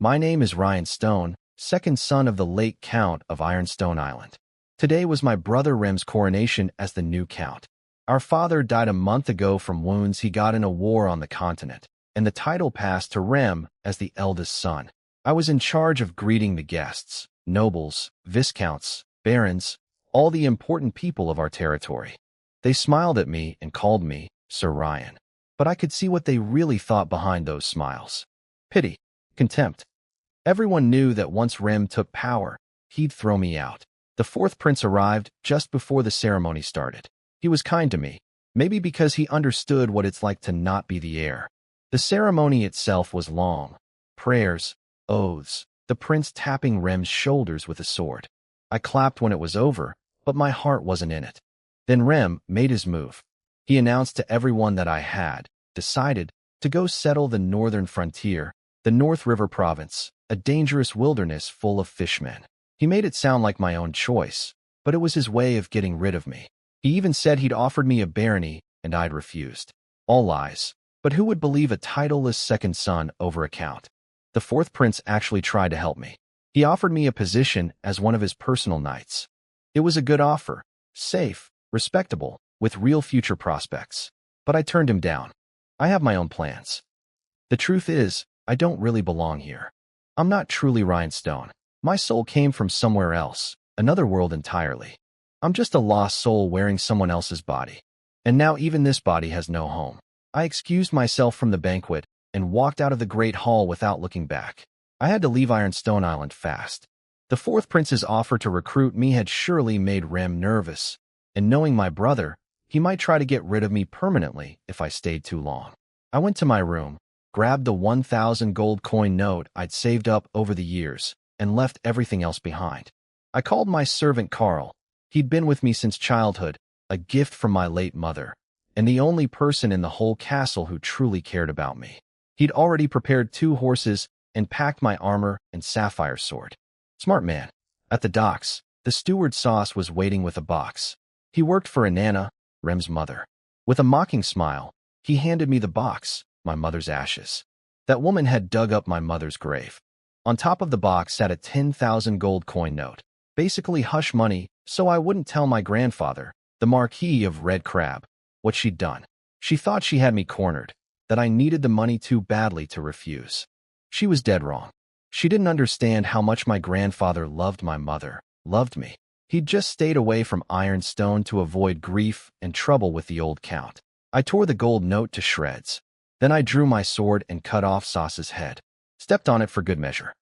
My name is Ryan Stone, second son of the late Count of Ironstone Island. Today was my brother Rem's coronation as the new Count. Our father died a month ago from wounds he got in a war on the continent, and the title passed to Rem as the eldest son. I was in charge of greeting the guests, nobles, viscounts, barons, all the important people of our territory. They smiled at me and called me Sir Ryan, but I could see what they really thought behind those smiles. Pity, contempt. Everyone knew that once Rem took power, he'd throw me out. The fourth prince arrived just before the ceremony started. He was kind to me, maybe because he understood what it's like to not be the heir. The ceremony itself was long. Prayers, oaths, the prince tapping Rem's shoulders with a sword. I clapped when it was over, but my heart wasn't in it. Then Rem made his move. He announced to everyone that I had decided to go settle the northern frontier, the North River province, a dangerous wilderness full of fishmen. He made it sound like my own choice, but it was his way of getting rid of me. He even said he'd offered me a barony, and I'd refused. All lies. But who would believe a titleless second son over a count? The fourth prince actually tried to help me. He offered me a position as one of his personal knights. It was a good offer, safe, respectable, with real future prospects. But I turned him down. I have my own plans. The truth is, I don't really belong here. I'm not truly Ryan Stone. My soul came from somewhere else, another world entirely. I'm just a lost soul wearing someone else's body. And now even this body has no home. I excused myself from the banquet and walked out of the great hall without looking back. I had to leave Ironstone Island fast. The fourth prince's offer to recruit me had surely made Rem nervous, and knowing my brother, he might try to get rid of me permanently if I stayed too long. I went to my room, grabbed the 1,000 gold coin note I'd saved up over the years, and left everything else behind. I called my servant Carl. He'd been with me since childhood, a gift from my late mother, and the only person in the whole castle who truly cared about me. He'd already prepared 2 horses and packed my armor and sapphire sword. Smart man. At the docks, the steward Sauce was waiting with a box. He worked for Inanna, Rem's mother. With a mocking smile, he handed me the box, my mother's ashes. That woman had dug up my mother's grave. On top of the box sat a 10,000 gold coin note, basically hush money, so I wouldn't tell my grandfather, the Marquis of Red Crab, what she'd done. She thought she had me cornered, that I needed the money too badly to refuse. She was dead wrong. She didn't understand how much my grandfather loved my mother, loved me. He'd just stayed away from Ironstone to avoid grief and trouble with the old count. I tore the gold note to shreds. Then I drew my sword and cut off Sauce's head. Stepped on it for good measure.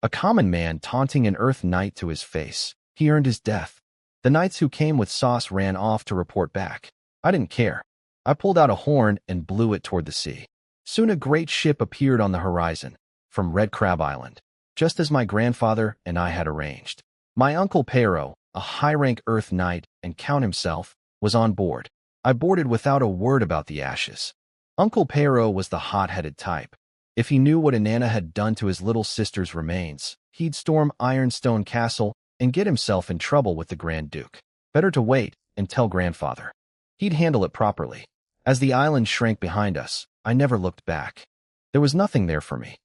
A common man taunting an Earth Knight to his face. He earned his death. The knights who came with Sauce ran off to report back. I didn't care. I pulled out a horn and blew it toward the sea. Soon a great ship appeared on the horizon, from Red Crab Island, just as my grandfather and I had arranged. My uncle Pero, a high-rank Earth Knight and Count himself, was on board. I boarded without a word about the ashes. Uncle Pero was the hot-headed type. If he knew what Inanna had done to his little sister's remains, he'd storm Ironstone Castle and get himself in trouble with the Grand Duke. Better to wait and tell grandfather. He'd handle it properly. As the island shrank behind us, I never looked back. There was nothing there for me.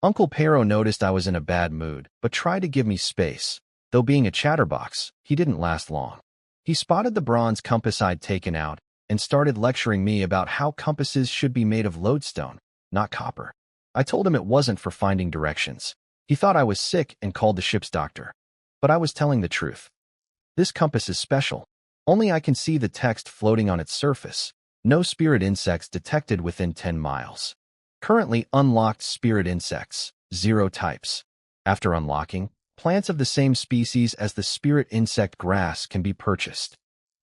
Uncle Pero noticed I was in a bad mood, but tried to give me space. Though being a chatterbox, he didn't last long. He spotted the bronze compass I'd taken out and started lecturing me about how compasses should be made of lodestone, not copper. I told him it wasn't for finding directions. He thought I was sick and called the ship's doctor. But I was telling the truth. This compass is special. Only I can see the text floating on its surface. No spirit insects detected within 10 miles. Currently unlocked spirit insects, 0 types. After unlocking, plants of the same species as the spirit insect grass can be purchased.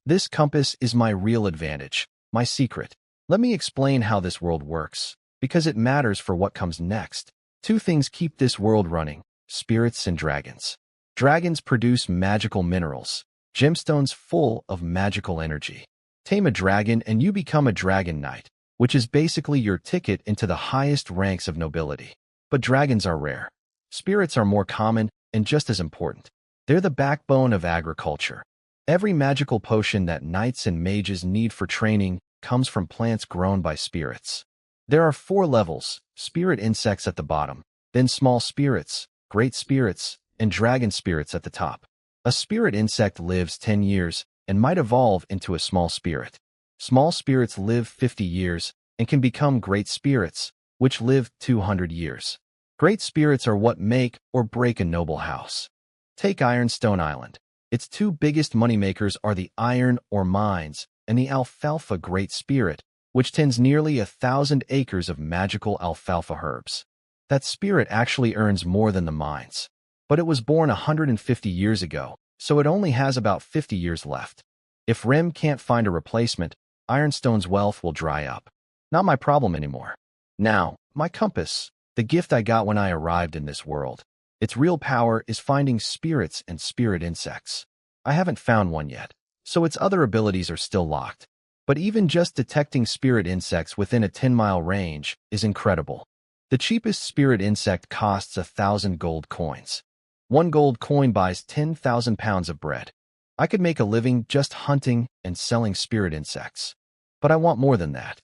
This compass is my real advantage, my secret. Let me explain how this world works, because it matters for what comes next. 2 things keep this world running: spirits and dragons. Dragons produce magical minerals, gemstones full of magical energy. Tame a dragon and you become a dragon knight, which is basically your ticket into the highest ranks of nobility. But dragons are rare. Spirits are more common and just as important. They're the backbone of agriculture. Every magical potion that knights and mages need for training comes from plants grown by spirits. There are 4 levels: spirit insects at the bottom. then small spirits, great spirits, and dragon spirits at the top. A spirit insect lives 10 years and might evolve into a small spirit. Small spirits live 50 years and can become great spirits, which live 200 years. Great spirits are what make or break a noble house. Take Ironstone Island. Its two biggest moneymakers are the iron or mines and the alfalfa great spirit, which tends nearly 1,000 acres of magical alfalfa herbs. That spirit actually earns more than the mines. But it was born 150 years ago, so it only has about 50 years left. If Rim can't find a replacement, Ironstone's wealth will dry up. Not my problem anymore. Now, my compass, the gift I got when I arrived in this world. Its real power is finding spirits and spirit insects. I haven't found one yet, so its other abilities are still locked. But even just detecting spirit insects within a 10-mile range is incredible. The cheapest spirit insect costs 1,000 gold coins. 1 gold coin buys 10,000 pounds of bread. I could make a living just hunting and selling spirit insects. But I want more than that.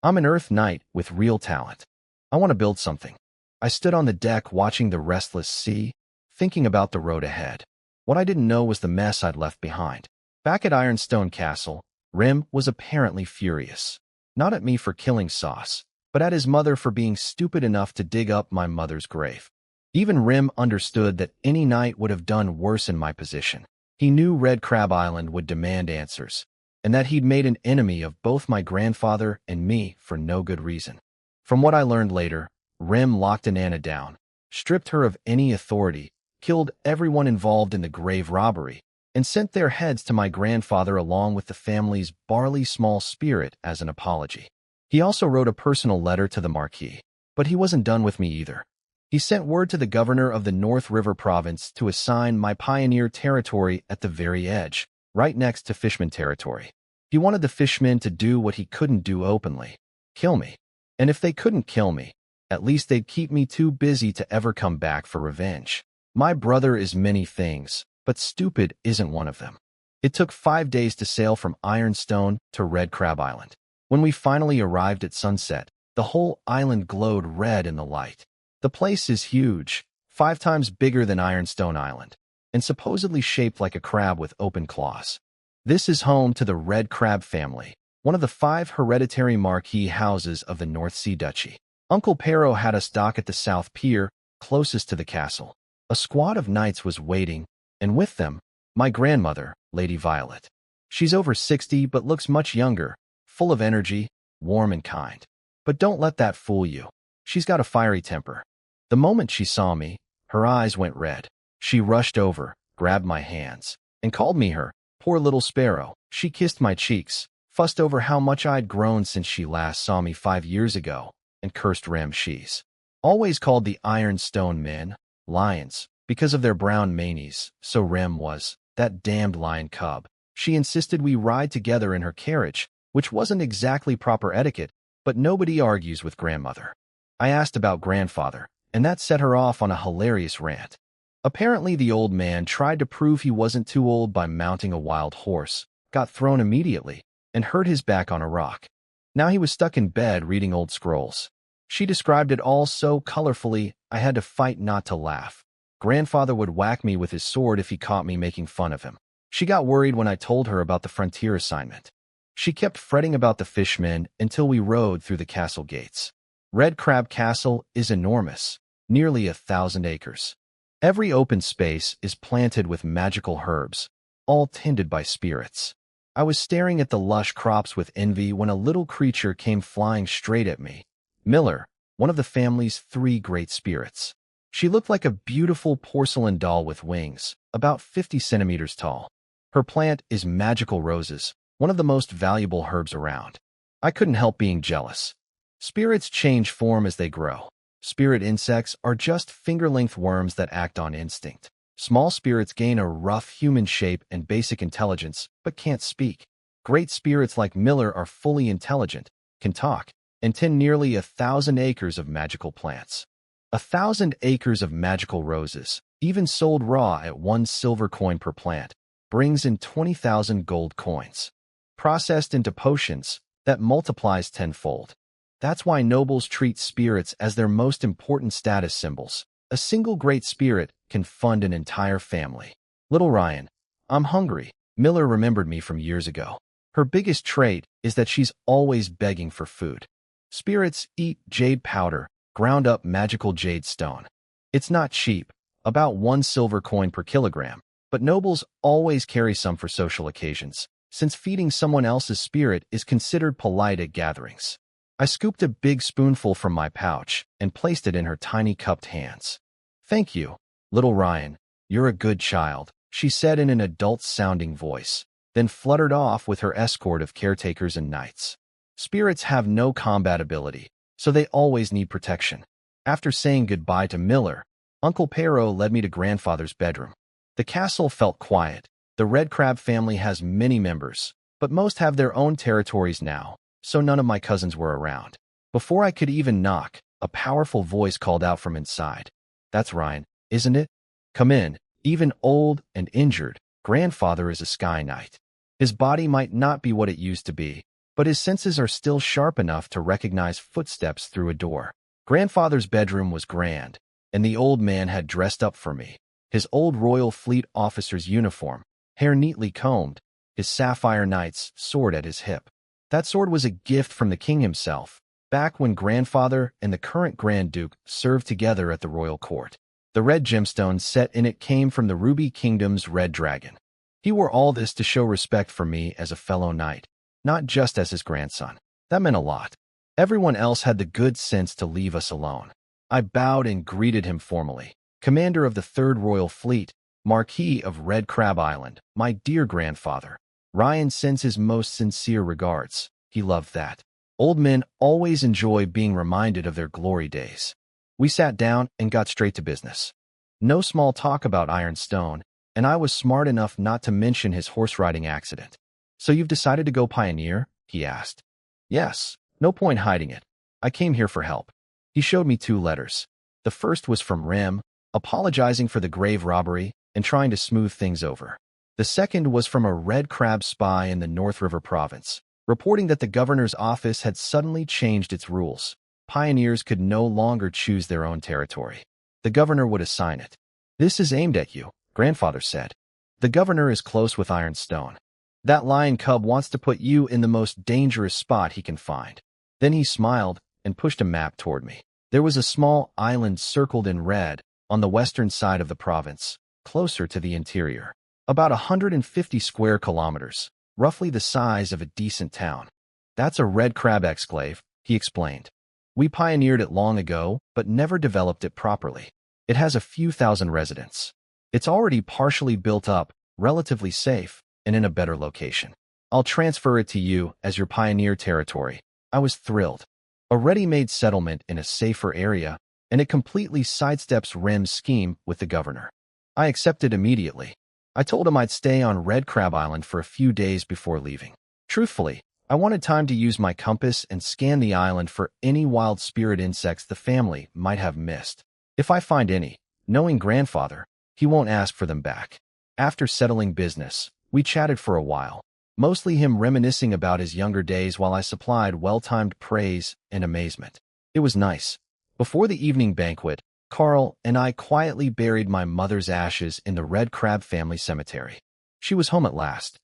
I'm an Earth Knight with real talent. I want to build something. I stood on the deck watching the restless sea, thinking about the road ahead. What I didn't know was the mess I'd left behind. Back at Ironstone Castle, Rim was apparently furious. Not at me for killing Sauce, but at his mother for being stupid enough to dig up my mother's grave. Even Rim understood that any knight would have done worse in my position. He knew Red Crab Island would demand answers, and that he'd made an enemy of both my grandfather and me for no good reason. From what I learned later, Rim locked Anna down, stripped her of any authority, killed everyone involved in the grave robbery, and sent their heads to my grandfather along with the family's barley small spirit as an apology. He also wrote a personal letter to the Marquis, but he wasn't done with me either. He sent word to the governor of the North River province to assign my pioneer territory at the very edge, right next to Fishman territory. He wanted the Fishmen to do what he couldn't do openly, kill me. And if they couldn't kill me, at least they'd keep me too busy to ever come back for revenge. My brother is many things, but stupid isn't one of them. It took 5 days to sail from Ironstone to Red Crab Island. When we finally arrived at sunset, the whole island glowed red in the light. The place is huge, 5 times bigger than Ironstone Island, and supposedly shaped like a crab with open claws. This is home to the Red Crab family, one of the 5 hereditary marquis houses of the North Sea Duchy. Uncle Pero had us dock at the South Pier, closest to the castle. A squad of knights was waiting, and with them, my grandmother, Lady Violet. She's over 60 but looks much younger, full of energy, warm and kind. But don't let that fool you. She's got a fiery temper. The moment she saw me, her eyes went red. She rushed over, grabbed my hands, and called me her poor little sparrow. She kissed my cheeks, fussed over how much I'd grown since she last saw me 5 years ago, and cursed Ramses. Always called the Ironstone men lions because of their brown manes, so Rem was that damned lion cub. She insisted we ride together in her carriage, which wasn't exactly proper etiquette, but nobody argues with grandmother. I asked about grandfather, and that set her off on a hilarious rant. Apparently the old man tried to prove he wasn't too old by mounting a wild horse, got thrown immediately, and hurt his back on a rock. Now he was stuck in bed reading old scrolls. She described it all so colorfully I had to fight not to laugh. Grandfather would whack me with his sword if he caught me making fun of him. She got worried when I told her about the frontier assignment. She kept fretting about the fishmen until we rode through the castle gates. Red Crab Castle is enormous, nearly 1,000 acres. Every open space is planted with magical herbs, all tended by spirits. I was staring at the lush crops with envy when a little creature came flying straight at me. Miller, one of the family's 3 great spirits. She looked like a beautiful porcelain doll with wings, about 50 centimeters tall. Her plant is magical roses, one of the most valuable herbs around. I couldn't help being jealous. Spirits change form as they grow. Spirit insects are just finger-length worms that act on instinct. Small spirits gain a rough human shape and basic intelligence, but can't speak. Great spirits like Miller are fully intelligent, can talk, and tend nearly 1,000 acres of magical plants. 1,000 acres of magical roses, even sold raw at 1 silver coin per plant, brings in 20,000 gold coins. Processed into potions, that multiplies tenfold. That's why nobles treat spirits as their most important status symbols. A single great spirit can fund an entire family. Little Ryan, I'm hungry. Miller remembered me from years ago. Her biggest trait is that she's always begging for food. Spirits eat jade powder, ground up magical jade stone. It's not cheap, about 1 silver coin per kilogram, but nobles always carry some for social occasions, since feeding someone else's spirit is considered polite at gatherings. I scooped a big spoonful from my pouch and placed it in her tiny cupped hands. Thank you, little Ryan. You're a good child, she said in an adult-sounding voice, then fluttered off with her escort of caretakers and knights. Spirits have no combat ability, so they always need protection. After saying goodbye to Miller, Uncle Pero led me to grandfather's bedroom. The castle felt quiet. The Red Crab family has many members, but most have their own territories now, so none of my cousins were around. Before I could even knock, a powerful voice called out from inside. That's Ryan, isn't it? Come in. Even old and injured, grandfather is a sky knight. His body might not be what it used to be, but his senses are still sharp enough to recognize footsteps through a door. Grandfather's bedroom was grand, and the old man had dressed up for me. His old Royal Fleet officer's uniform, hair neatly combed, his sapphire knight's sword at his hip. That sword was a gift from the king himself, back when grandfather and the current Grand Duke served together at the royal court. The red gemstone set in it came from the Ruby Kingdom's red dragon. He wore all this to show respect for me as a fellow knight, not just as his grandson. That meant a lot. Everyone else had the good sense to leave us alone. I bowed and greeted him formally. Commander of the 3rd Royal Fleet, Marquis of Red Crab Island, my dear grandfather. Ryan sends his most sincere regards. He loved that. Old men always enjoy being reminded of their glory days. We sat down and got straight to business. No small talk about Ironstone, and I was smart enough not to mention his horse-riding accident. So you've decided to go pioneer? He asked. Yes, no point hiding it. I came here for help. He showed me 2 letters. The first was from Rem, apologizing for the grave robbery and trying to smooth things over. The second was from a Red Crab spy in the North River province, reporting that the governor's office had suddenly changed its rules. Pioneers could no longer choose their own territory. The governor would assign it. This is aimed at you, grandfather said. The governor is close with Ironstone. That lion cub wants to put you in the most dangerous spot he can find. Then he smiled and pushed a map toward me. There was a small island circled in red on the western side of the province, closer to the interior. About 150 square kilometers, roughly the size of a decent town. That's a Red Crab exclave, he explained. We pioneered it long ago, but never developed it properly. It has a few thousand residents. It's already partially built up, relatively safe, and in a better location. I'll transfer it to you as your pioneer territory. I was thrilled. A ready-made settlement in a safer area, and it completely sidesteps Rem's scheme with the governor. I accepted immediately. I told him I'd stay on Red Crab Island for a few days before leaving. Truthfully, I wanted time to use my compass and scan the island for any wild spirit insects the family might have missed. If I find any, knowing grandfather, he won't ask for them back. After settling business, we chatted for a while, mostly him reminiscing about his younger days while I supplied well-timed praise and amazement. It was nice. Before the evening banquet, Carl and I quietly buried my mother's ashes in the Red Crab family cemetery. She was home at last.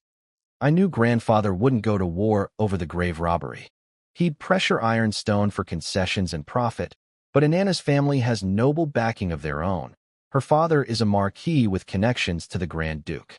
I knew grandfather wouldn't go to war over the grave robbery. He'd pressure Ironstone for concessions and profit, but Inanna's family has noble backing of their own. Her father is a marquis with connections to the Grand Duke.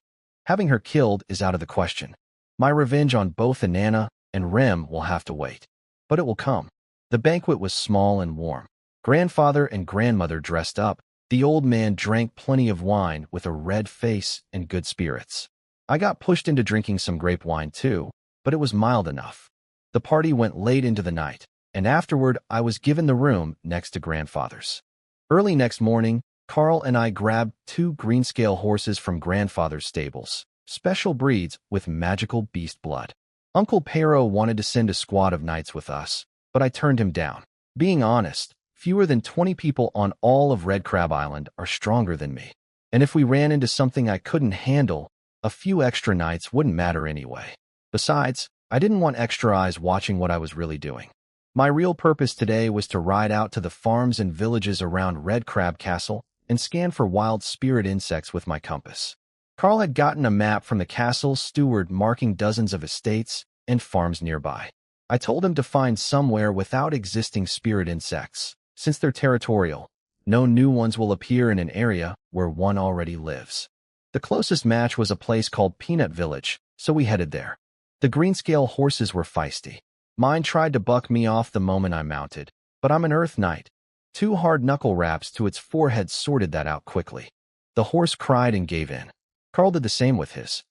Having her killed is out of the question. My revenge on both Inanna and Rem will have to wait. But it will come. The banquet was small and warm. Grandfather and grandmother dressed up. The old man drank plenty of wine with a red face and good spirits. I got pushed into drinking some grape wine too, but it was mild enough. The party went late into the night, and afterward I was given the room next to grandfather's. Early next morning, Carl and I grabbed 2 greenscale horses from grandfather's stables, special breeds with magical beast blood. Uncle Pero wanted to send a squad of knights with us, but I turned him down. Being honest, fewer than 20 people on all of Red Crab Island are stronger than me. And if we ran into something I couldn't handle, a few extra knights wouldn't matter anyway. Besides, I didn't want extra eyes watching what I was really doing. My real purpose today was to ride out to the farms and villages around Red Crab Castle and scan for wild spirit insects with my compass. Carl had gotten a map from the castle's steward marking dozens of estates and farms nearby. I told him to find somewhere without existing spirit insects. Since they're territorial, no new ones will appear in an area where one already lives. The closest match was a place called Peanut Village, so we headed there. The greenscale horses were feisty. Mine tried to buck me off the moment I mounted, but I'm an Earth Knight. 2 hard knuckle raps to its forehead sorted that out quickly. The horse cried and gave in. Carl did the same with his.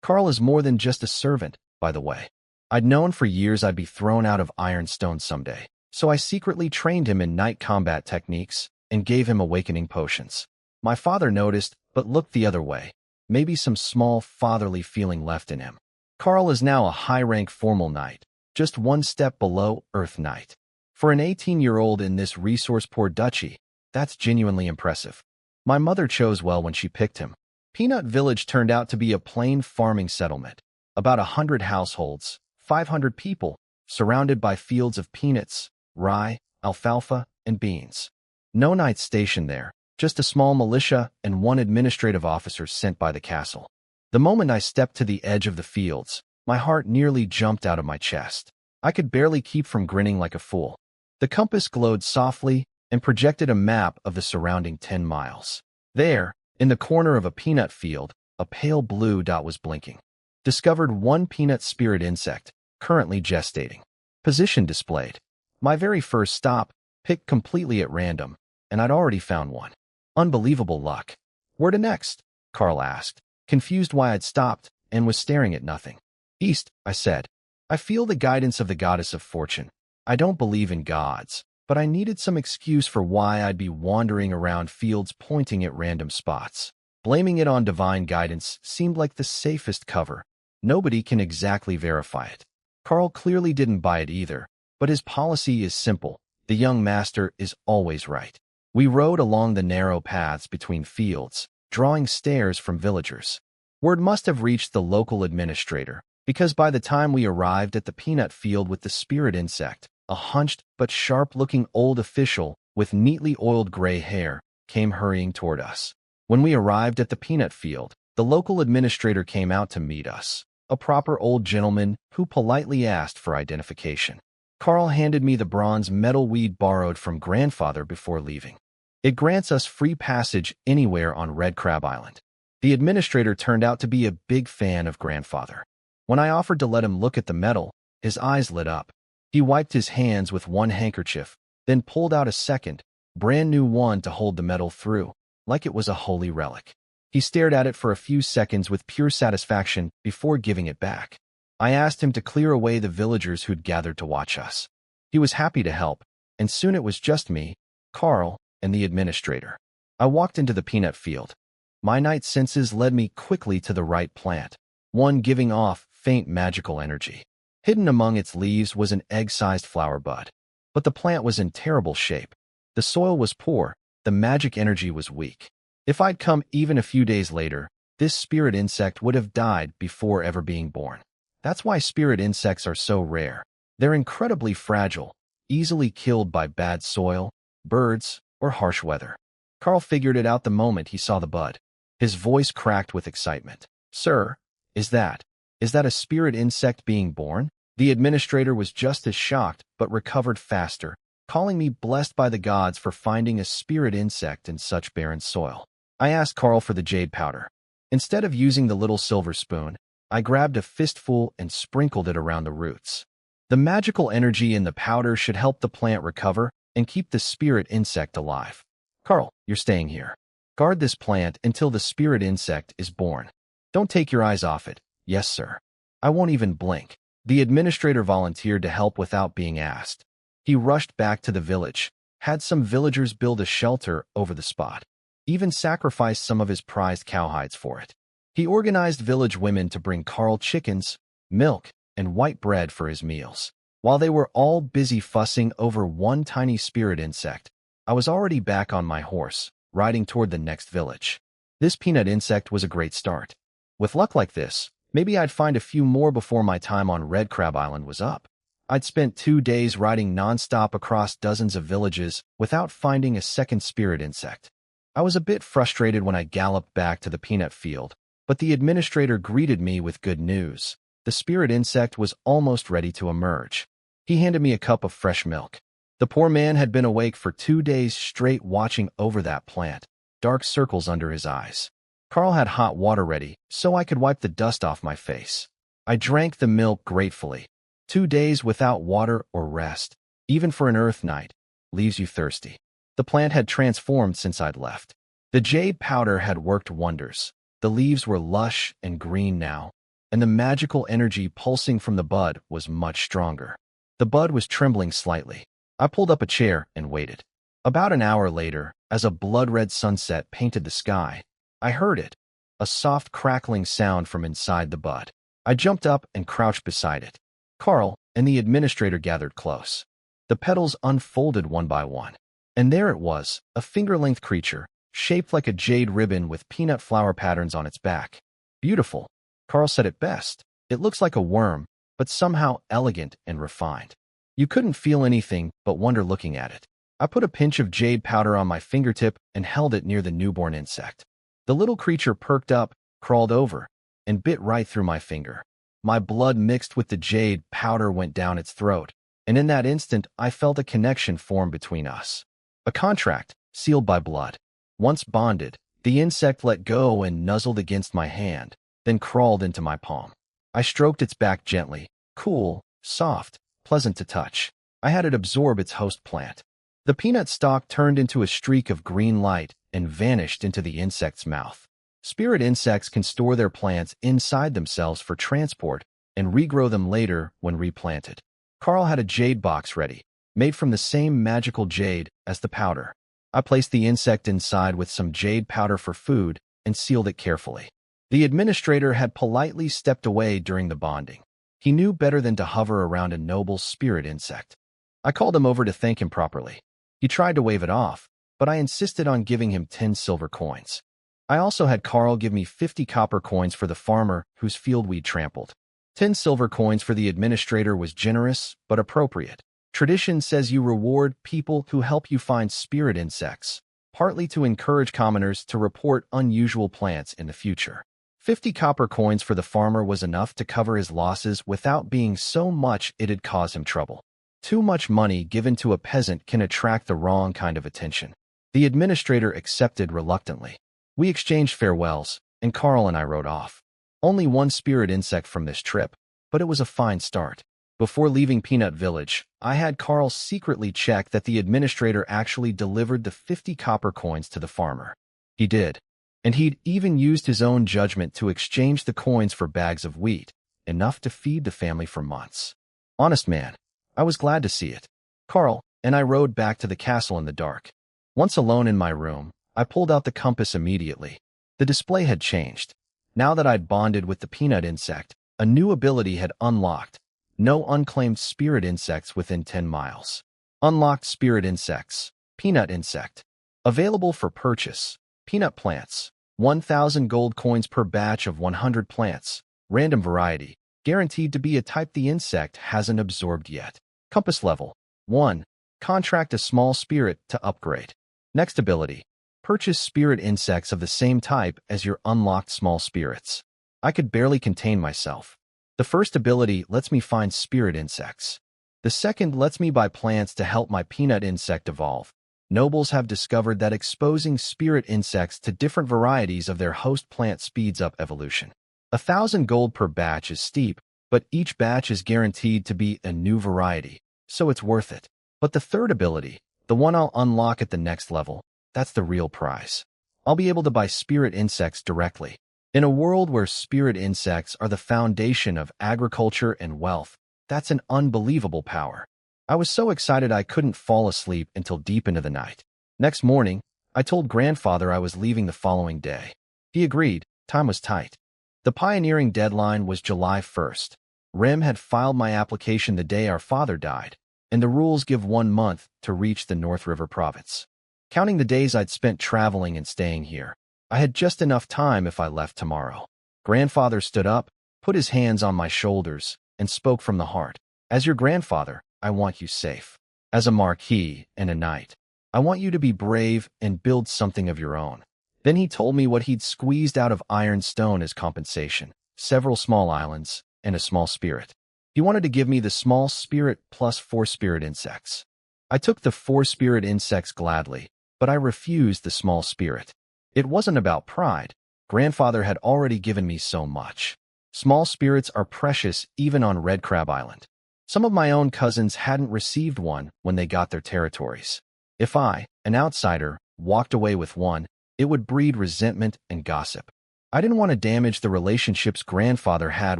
Carl is more than just a servant, by the way. I'd known for years I'd be thrown out of Ironstone someday, so I secretly trained him in night combat techniques and gave him awakening potions. My father noticed, but looked the other way. Maybe some small fatherly feeling left in him. Carl is now a high-rank formal knight, just one step below Earth Knight. For an 18-year-old in this resource-poor duchy, that's genuinely impressive. My mother chose well when she picked him. Peanut Village turned out to be a plain farming settlement. About 100 households, 500 people, surrounded by fields of peanuts, rye, alfalfa, and beans. No knights stationed there, just a small militia and 1 administrative officer sent by the castle. The moment I stepped to the edge of the fields, my heart nearly jumped out of my chest. I could barely keep from grinning like a fool. The compass glowed softly and projected a map of the surrounding 10 miles. There, in the corner of a peanut field, a pale blue dot was blinking. Discovered 1 peanut spirit insect, currently gestating. Position displayed. My very first stop, picked completely at random, and I'd already found one. Unbelievable luck. Where to next? Carl asked, confused why I'd stopped and was staring at nothing. East, I said. I feel the guidance of the goddess of fortune. I don't believe in gods, but I needed some excuse for why I'd be wandering around fields pointing at random spots. Blaming it on divine guidance seemed like the safest cover. Nobody can exactly verify it. Carl clearly didn't buy it either, but his policy is simple. The young master is always right. We rode along the narrow paths between fields, drawing stares from villagers. Word must have reached the local administrator, because by the time we arrived at the peanut field with the spirit insect, a hunched but sharp-looking old official with neatly oiled gray hair came hurrying toward us. When we arrived at the peanut field, the local administrator came out to meet us, a proper old gentleman who politely asked for identification. Carl handed me the bronze metal weed borrowed from grandfather before leaving. It grants us free passage anywhere on Red Crab Island. The administrator turned out to be a big fan of grandfather. When I offered to let him look at the medal, his eyes lit up. He wiped his hands with 1 handkerchief, then pulled out a second, brand new one to hold the medal through, like it was a holy relic. He stared at it for a few seconds with pure satisfaction before giving it back. I asked him to clear away the villagers who'd gathered to watch us. He was happy to help, and soon it was just me, Carl, and the administrator. I walked into the peanut field. My night senses led me quickly to the right plant, one giving off faint magical energy. Hidden among its leaves was an egg-sized flower bud. But the plant was in terrible shape. The soil was poor, the magic energy was weak. If I'd come even a few days later, this spirit insect would have died before ever being born. That's why spirit insects are so rare. They're incredibly fragile, easily killed by bad soil, birds, or harsh weather. Carl figured it out the moment he saw the bud. His voice cracked with excitement. Sir, is that a spirit insect being born? The administrator was just as shocked, but recovered faster, calling me blessed by the gods for finding a spirit insect in such barren soil. I asked Carl for the jade powder. Instead of using the little silver spoon, I grabbed a fistful and sprinkled it around the roots. The magical energy in the powder should help the plant recover and keep the spirit insect alive. Carl, you're staying here. Guard this plant until the spirit insect is born. Don't take your eyes off it. Yes, sir. I won't even blink. The administrator volunteered to help without being asked. He rushed back to the village, had some villagers build a shelter over the spot, even sacrificed some of his prized cowhides for it. He organized village women to bring Carl chickens, milk, and white bread for his meals. While they were all busy fussing over one tiny spirit insect, I was already back on my horse, riding toward the next village. This peanut insect was a great start. With luck like this, maybe I'd find a few more before my time on Red Crab Island was up. I'd spent 2 days riding nonstop across dozens of villages without finding a second spirit insect. I was a bit frustrated when I galloped back to the peanut field, but the administrator greeted me with good news. The spirit insect was almost ready to emerge. He handed me a cup of fresh milk. The poor man had been awake for 2 days straight watching over that plant, dark circles under his eyes. Carl had hot water ready, so I could wipe the dust off my face. I drank the milk gratefully. 2 days without water or rest, even for an earth night, leaves you thirsty. The plant had transformed since I'd left. The jade powder had worked wonders. The leaves were lush and green now, and the magical energy pulsing from the bud was much stronger. The bud was trembling slightly. I pulled up a chair and waited. About an hour later, as a blood-red sunset painted the sky, I heard it, a soft crackling sound from inside the bud. I jumped up and crouched beside it. Carl and the administrator gathered close. The petals unfolded one by one. And there it was, a finger-length creature, shaped like a jade ribbon with peanut flower patterns on its back. Beautiful. Carl said it best. It looks like a worm, but somehow elegant and refined. You couldn't feel anything but wonder looking at it. I put a pinch of jade powder on my fingertip and held it near the newborn insect. The little creature perked up, crawled over, and bit right through my finger. My blood mixed with the jade powder went down its throat, and in that instant I felt a connection form between us. A contract, sealed by blood. Once bonded, the insect let go and nuzzled against my hand, then crawled into my palm. I stroked its back gently, cool, soft, pleasant to touch. I had it absorb its host plant. The peanut stalk turned into a streak of green light and vanished into the insect's mouth. Spirit insects can store their plants inside themselves for transport and regrow them later when replanted. Carl had a jade box ready, made from the same magical jade as the powder. I placed the insect inside with some jade powder for food and sealed it carefully. The administrator had politely stepped away during the bonding. He knew better than to hover around a noble spirit insect. I called him over to thank him properly. He tried to wave it off, but I insisted on giving him 10 silver coins. I also had Carl give me 50 copper coins for the farmer whose field we'd trampled. 10 silver coins for the administrator was generous but appropriate. Tradition says you reward people who help you find spirit insects, partly to encourage commoners to report unusual plants in the future. 50 copper coins for the farmer was enough to cover his losses without being so much it'd cause him trouble. Too much money given to a peasant can attract the wrong kind of attention. The administrator accepted reluctantly. We exchanged farewells, and Carl and I rode off. Only one spirit insect from this trip, but it was a fine start. Before leaving Peanut Village, I had Carl secretly check that the administrator actually delivered the 50 copper coins to the farmer. He did, and he'd even used his own judgment to exchange the coins for bags of wheat, enough to feed the family for months. Honest man, I was glad to see it. Carl and I rode back to the castle in the dark. Once alone in my room, I pulled out the compass immediately. The display had changed. Now that I'd bonded with the peanut insect, a new ability had unlocked. No unclaimed spirit insects within 10 miles. Unlocked spirit insects. Peanut insect. Available for purchase. Peanut plants. 1,000 gold coins per batch of 100 plants. Random variety. Guaranteed to be a type the insect hasn't absorbed yet. Compass level. 1. Contract a small spirit to upgrade. Next ability. Purchase spirit insects of the same type as your unlocked small spirits. I could barely contain myself. The first ability lets me find spirit insects. The second lets me buy plants to help my peanut insect evolve. Nobles have discovered that exposing spirit insects to different varieties of their host plant speeds up evolution. 1,000 gold per batch is steep, but each batch is guaranteed to be a new variety, so it's worth it. But the third ability, the one I'll unlock at the next level, that's the real prize. I'll be able to buy spirit insects directly. In a world where spirit insects are the foundation of agriculture and wealth, that's an unbelievable power. I was so excited I couldn't fall asleep until deep into the night. Next morning, I told grandfather I was leaving the following day. He agreed. Time was tight. The pioneering deadline was July 1st. Rem had filed my application the day our father died, and the rules give 1 month to reach the North River province. Counting the days I'd spent traveling and staying here, I had just enough time if I left tomorrow. Grandfather stood up, put his hands on my shoulders, and spoke from the heart. As your grandfather, I want you safe. As a marquis and a knight, I want you to be brave and build something of your own. Then he told me what he'd squeezed out of Ironstone as compensation, several small islands and a small spirit. He wanted to give me the small spirit plus 4 spirit insects. I took the 4 spirit insects gladly, but I refused the small spirit. It wasn't about pride. Grandfather had already given me so much. Small spirits are precious even on Red Crab Island. Some of my own cousins hadn't received one when they got their territories. If I, an outsider, walked away with one, it would breed resentment and gossip. I didn't want to damage the relationships grandfather had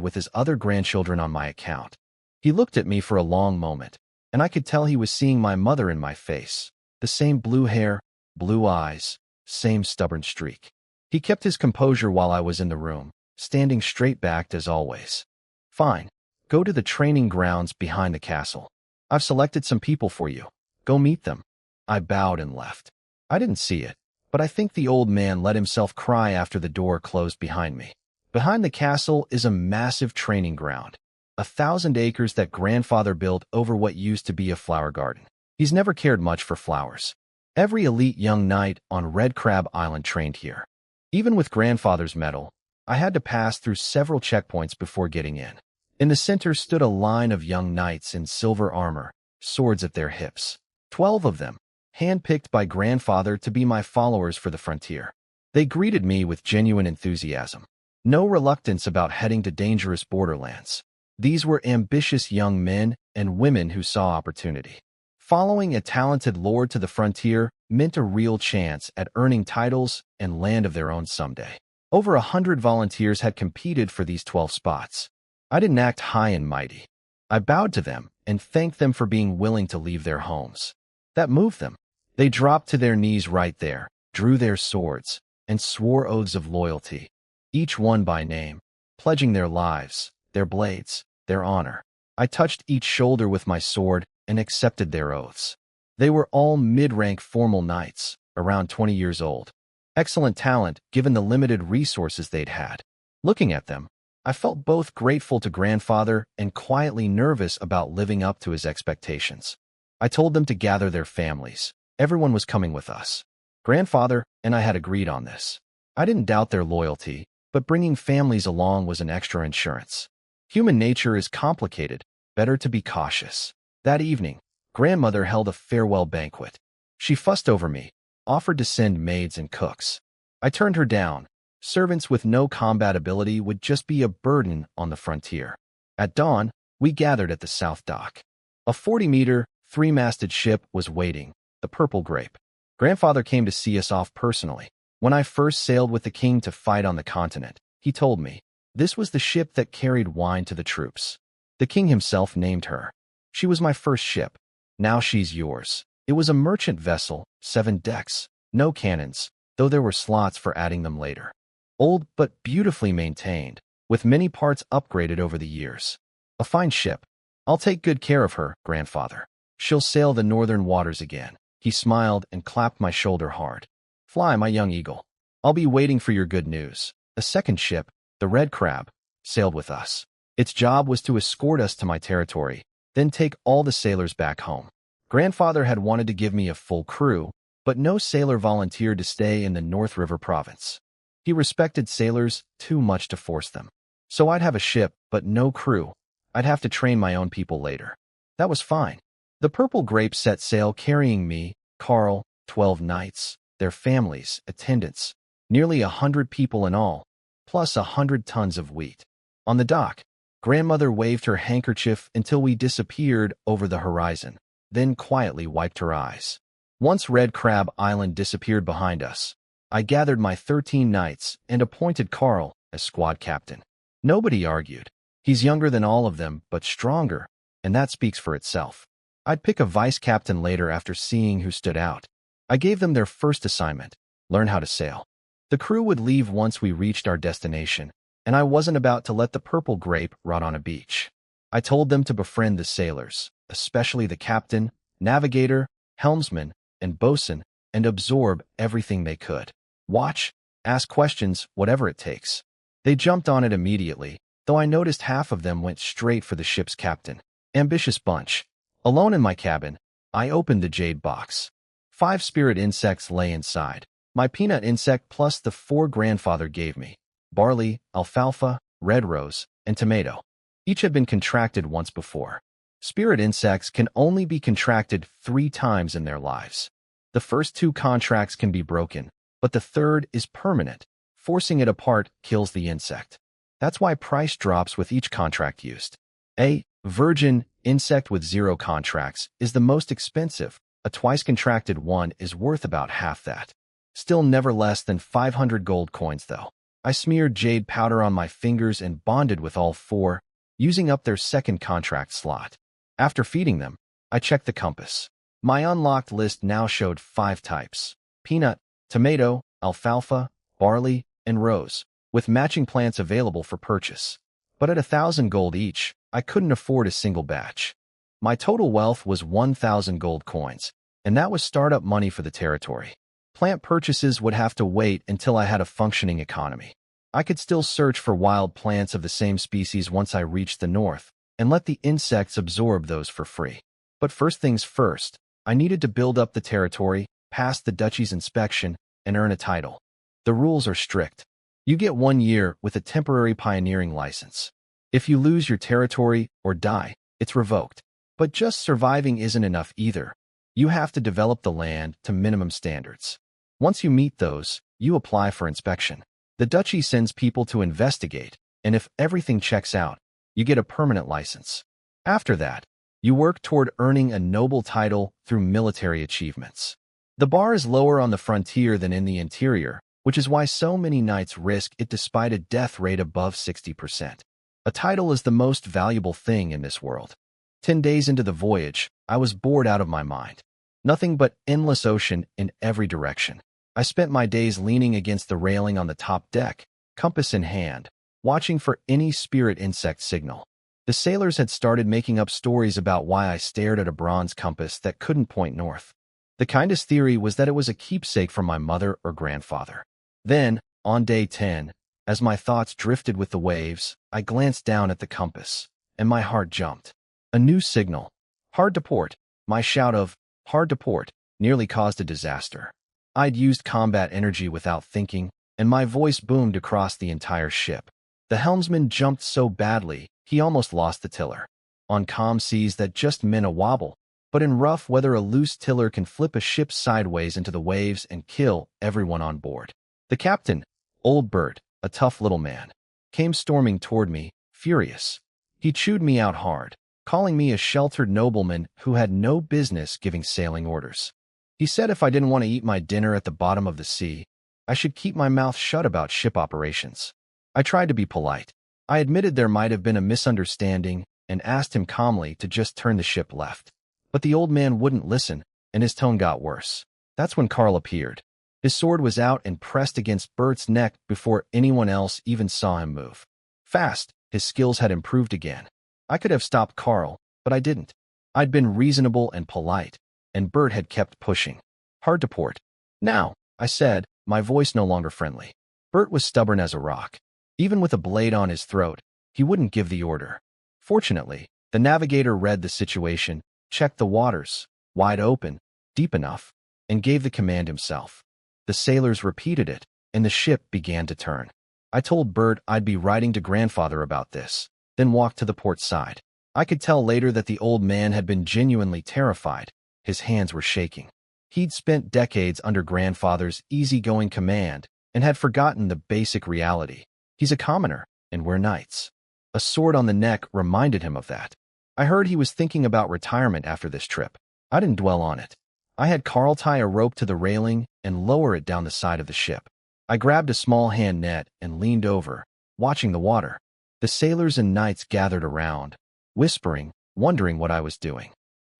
with his other grandchildren on my account. He looked at me for a long moment, and I could tell he was seeing my mother in my face. The same blue hair, blue eyes, same stubborn streak. He kept his composure while I was in the room, standing straight-backed as always. Fine. Go to the training grounds behind the castle. I've selected some people for you. Go meet them. I bowed and left. I didn't see it, but I think the old man let himself cry after the door closed behind me. Behind the castle is a massive training ground, 1,000 acres that grandfather built over what used to be a flower garden. He's never cared much for flowers. Every elite young knight on Red Crab Island trained here. Even with grandfather's medal, I had to pass through several checkpoints before getting in. In the center stood a line of young knights in silver armor, swords at their hips. 12 of them, handpicked by grandfather to be my followers for the frontier. They greeted me with genuine enthusiasm. No reluctance about heading to dangerous borderlands. These were ambitious young men and women who saw opportunity. Following a talented lord to the frontier meant a real chance at earning titles and land of their own someday. Over 100 volunteers had competed for these 12 spots. I didn't act high and mighty. I bowed to them and thanked them for being willing to leave their homes. That moved them. They dropped to their knees right there, drew their swords, and swore oaths of loyalty, each one by name, pledging their lives, their blades, their honor. I touched each shoulder with my sword and accepted their oaths. They were all mid-rank formal knights, around 20 years old. Excellent talent given the limited resources they'd had. Looking at them, I felt both grateful to grandfather and quietly nervous about living up to his expectations. I told them to gather their families. Everyone was coming with us. Grandfather and I had agreed on this. I didn't doubt their loyalty, but bringing families along was an extra insurance. Human nature is complicated, better to be cautious. That evening, grandmother held a farewell banquet. She fussed over me, offered to send maids and cooks. I turned her down. Servants with no combat ability would just be a burden on the frontier. At dawn, we gathered at the South Dock. A 40-meter, 3-masted ship was waiting, the Purple Grape. Grandfather came to see us off personally. When I first sailed with the king to fight on the continent, he told me, this was the ship that carried wine to the troops. The king himself named her. She was my first ship. Now she's yours. It was a merchant vessel, 7 decks, no cannons, though there were slots for adding them later. Old but beautifully maintained, with many parts upgraded over the years. A fine ship. I'll take good care of her, grandfather. She'll sail the northern waters again. He smiled and clapped my shoulder hard. Fly, my young eagle. I'll be waiting for your good news. A second ship, the Red Crab, sailed with us. Its job was to escort us to my territory, then take all the sailors back home. Grandfather had wanted to give me a full crew, but no sailor volunteered to stay in the North River province. He respected sailors too much to force them. So I'd have a ship, but no crew. I'd have to train my own people later. That was fine. The Purple Grape set sail carrying me, Carl, 12 knights, their families, attendants, nearly 100 people in all, plus 100 tons of wheat. On the dock, grandmother waved her handkerchief until we disappeared over the horizon, then quietly wiped her eyes. Once Red Crab Island disappeared behind us, I gathered my 13 knights and appointed Carl as squad captain. Nobody argued. He's younger than all of them, but stronger, and that speaks for itself. I'd pick a vice captain later after seeing who stood out. I gave them their first assignment, learn how to sail. The crew would leave once we reached our destination, and I wasn't about to let the Purple Grape rot on a beach. I told them to befriend the sailors, especially the captain, navigator, helmsman, and bosun, and absorb everything they could. Watch, ask questions, whatever it takes. They jumped on it immediately, though I noticed half of them went straight for the ship's captain. Ambitious bunch. Alone in my cabin, I opened the jade box. 5 spirit insects lay inside. My peanut insect plus the 4 grandfather gave me. Barley, alfalfa, red rose, and tomato. Each had been contracted once before. Spirit insects can only be contracted 3 times in their lives. The first 2 contracts can be broken, but the third is permanent. Forcing it apart kills the insect. That's why price drops with each contract used. A virgin insect with 0 contracts is the most expensive. A twice contracted one is worth about half that. Still never less than 500 gold coins though. I smeared jade powder on my fingers and bonded with all 4, using up their second contract slot. After feeding them, I checked the compass. My unlocked list now showed 5 types: peanut, tomato, alfalfa, barley, and rose, with matching plants available for purchase. But at 1,000 gold each, I couldn't afford a single batch. My total wealth was 1,000 gold coins, and that was startup money for the territory. Plant purchases would have to wait until I had a functioning economy. I could still search for wild plants of the same species once I reached the north, and let the insects absorb those for free. But first things first, I needed to build up the territory, pass the duchy's inspection, and earn a title. The rules are strict. You get 1 year with a temporary pioneering license. If you lose your territory or die, it's revoked. But just surviving isn't enough either. You have to develop the land to minimum standards. Once you meet those, you apply for inspection. The duchy sends people to investigate, and if everything checks out, you get a permanent license. After that, you work toward earning a noble title through military achievements. The bar is lower on the frontier than in the interior, which is why so many knights risk it despite a death rate above 60%. A title is the most valuable thing in this world. 10 days into the voyage, I was bored out of my mind. Nothing but endless ocean in every direction. I spent my days leaning against the railing on the top deck, compass in hand, watching for any spirit insect signal. The sailors had started making up stories about why I stared at a bronze compass that couldn't point north. The kindest theory was that it was a keepsake from my mother or grandfather. Then, on day 10, as my thoughts drifted with the waves, I glanced down at the compass, and my heart jumped. A new signal. Hard to port. My shout of, hard to port, nearly caused a disaster. I'd used combat energy without thinking, and my voice boomed across the entire ship. The helmsman jumped so badly, he almost lost the tiller. On calm seas that just meant a wobble, but in rough weather a loose tiller can flip a ship sideways into the waves and kill everyone on board. The captain, old Bert, a tough little man, came storming toward me, furious. He chewed me out hard, calling me a sheltered nobleman who had no business giving sailing orders. He said if I didn't want to eat my dinner at the bottom of the sea, I should keep my mouth shut about ship operations. I tried to be polite. I admitted there might have been a misunderstanding and asked him calmly to just turn the ship left. But the old man wouldn't listen, and his tone got worse. That's when Carl appeared. His sword was out and pressed against Bert's neck before anyone else even saw him move. Fast, his skills had improved again. I could have stopped Carl, but I didn't. I'd been reasonable and polite, and Bert had kept pushing. Hard to port. Now, I said, my voice no longer friendly. Bert was stubborn as a rock. Even with a blade on his throat, he wouldn't give the order. Fortunately, the navigator read the situation, checked the waters, wide open, deep enough, and gave the command himself. The sailors repeated it, and the ship began to turn. I told Bert I'd be writing to grandfather about this, then walked to the port side. I could tell later that the old man had been genuinely terrified. His hands were shaking. He'd spent decades under grandfather's easygoing command and had forgotten the basic reality. He's a commoner, and we're knights. A sword on the neck reminded him of that. I heard he was thinking about retirement after this trip. I didn't dwell on it. I had Carl tie a rope to the railing and lower it down the side of the ship. I grabbed a small hand net and leaned over, watching the water. The sailors and knights gathered around, whispering, wondering what I was doing.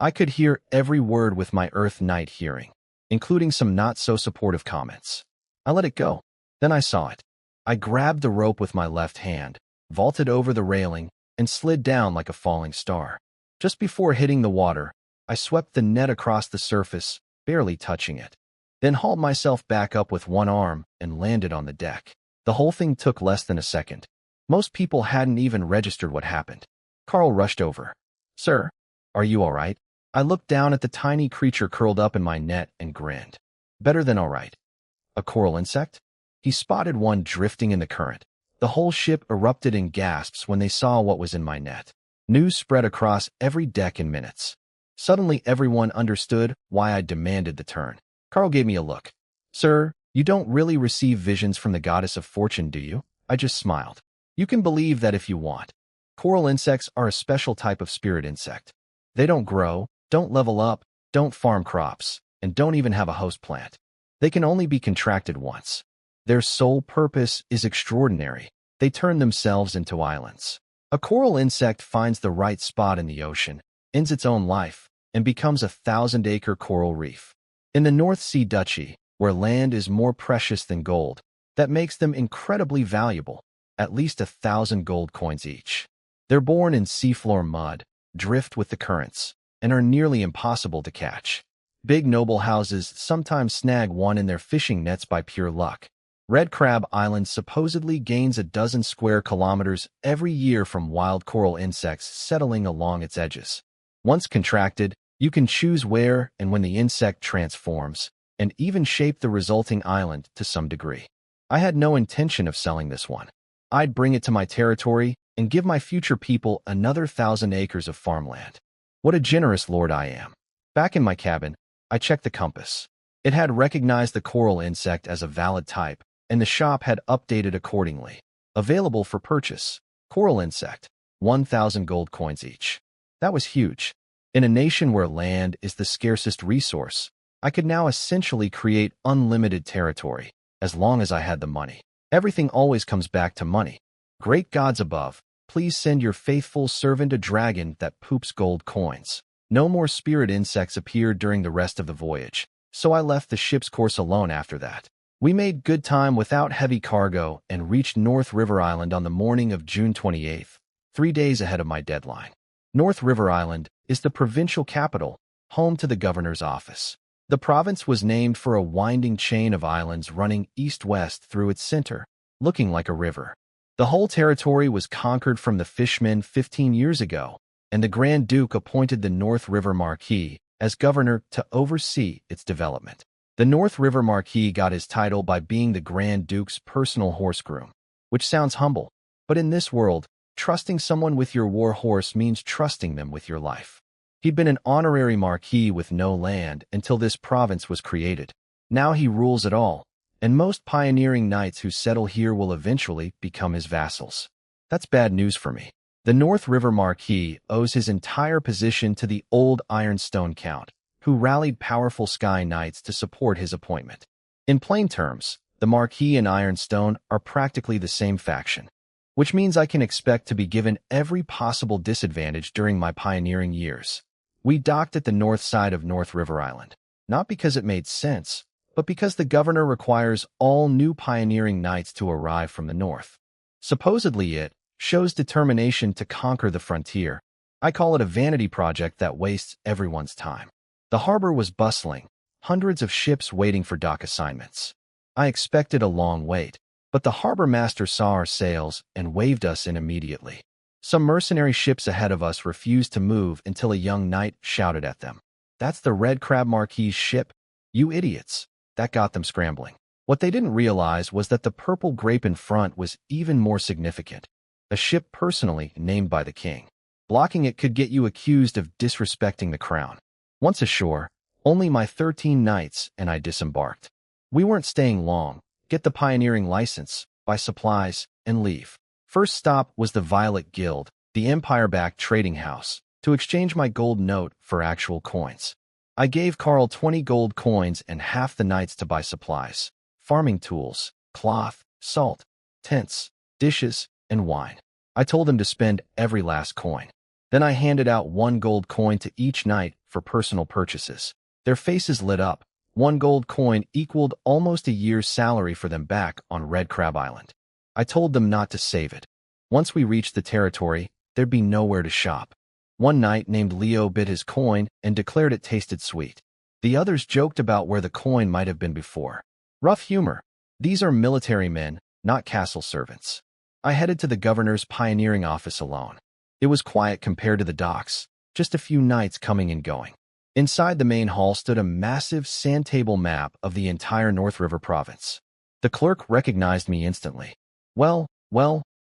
I could hear every word with my Earth Knight hearing, including some not-so-supportive comments. I let it go. Then I saw it. I grabbed the rope with my left hand, vaulted over the railing, and slid down like a falling star. Just before hitting the water, I swept the net across the surface, barely touching it. Then hauled myself back up with one arm and landed on the deck. The whole thing took less than a second. Most people hadn't even registered what happened. Carl rushed over. Sir, are you all right? I looked down at the tiny creature curled up in my net and grinned. Better than all right. A coral insect? He spotted one drifting in the current. The whole ship erupted in gasps when they saw what was in my net. News spread across every deck in minutes. Suddenly everyone understood why I demanded the turn. Carl gave me a look. Sir, you don't really receive visions from the goddess of fortune, do you? I just smiled. You can believe that if you want. Coral insects are a special type of spirit insect. They don't grow, don't level up, don't farm crops, and don't even have a host plant. They can only be contracted once. Their sole purpose is extraordinary. They turn themselves into islands. A coral insect finds the right spot in the ocean, ends its own life, and becomes a 1,000-acre coral reef. In the North Sea Duchy, where land is more precious than gold, that makes them incredibly valuable, at least 1,000 gold coins each. They're born in seafloor mud, drift with the currents, and are nearly impossible to catch. Big noble houses sometimes snag one in their fishing nets by pure luck. Red Crab Island supposedly gains a dozen square kilometers every year from wild coral insects settling along its edges. Once contracted, you can choose where and when the insect transforms, and even shape the resulting island to some degree. I had no intention of selling this one. I'd bring it to my territory and give my future people another 1,000 acres of farmland. What a generous lord I am. Back in my cabin, I checked the compass. It had recognized the coral insect as a valid type, and the shop had updated accordingly. Available for purchase. Coral insect, 1,000 gold coins each. That was huge. In a nation where land is the scarcest resource, I could now essentially create unlimited territory, as long as I had the money. Everything always comes back to money. Great gods above, please send your faithful servant a dragon that poops gold coins. No more spirit insects appeared during the rest of the voyage, so I left the ship's course alone after that. We made good time without heavy cargo and reached North River Island on the morning of June 28th, 3 days ahead of my deadline. North River Island is the provincial capital, home to the governor's office. The province was named for a winding chain of islands running east-west through its center, looking like a river. The whole territory was conquered from the Fishmen 15 years ago, and the Grand Duke appointed the North River Marquis as governor to oversee its development. The North River Marquis got his title by being the Grand Duke's personal horse groom, which sounds humble, but in this world, trusting someone with your war horse means trusting them with your life. He'd been an honorary marquis with no land until this province was created. Now he rules it all, and most pioneering knights who settle here will eventually become his vassals. That's bad news for me. The North River Marquis owes his entire position to the old Ironstone Count, who rallied powerful Sky Knights to support his appointment. In plain terms, the Marquis and Ironstone are practically the same faction, which means I can expect to be given every possible disadvantage during my pioneering years. We docked at the north side of North River Island, not because it made sense, but because the governor requires all new pioneering knights to arrive from the north. Supposedly it shows determination to conquer the frontier. I call it a vanity project that wastes everyone's time. The harbor was bustling, hundreds of ships waiting for dock assignments. I expected a long wait, but the harbor master saw our sails and waved us in immediately. Some mercenary ships ahead of us refused to move until a young knight shouted at them. "That's the Red Crab Marquis' ship, you idiots." That got them scrambling. What they didn't realize was that the purple grape in front was even more significant. A ship personally named by the king. Blocking it could get you accused of disrespecting the crown. Once ashore, only my 13 knights and I disembarked. We weren't staying long. Get the pioneering license, buy supplies, and leave. First stop was the Violet Guild, the empire-backed trading house, to exchange my gold note for actual coins. I gave Carl 20 gold coins and half the knights to buy supplies, farming tools, cloth, salt, tents, dishes, and wine. I told them to spend every last coin. Then I handed out 1 gold coin to each knight for personal purchases. Their faces lit up. 1 gold coin equaled almost a year's salary for them back on Red Crab Island. I told them not to save it. Once we reached the territory, there'd be nowhere to shop. One knight named Leo bit his coin and declared it tasted sweet. The others joked about where the coin might have been before. Rough humor. These are military men, not castle servants. I headed to the governor's pioneering office alone. It was quiet compared to the docks. just a few knights coming and going. Inside the main hall stood a massive sand table map of the entire North River province. The clerk recognized me instantly. Well,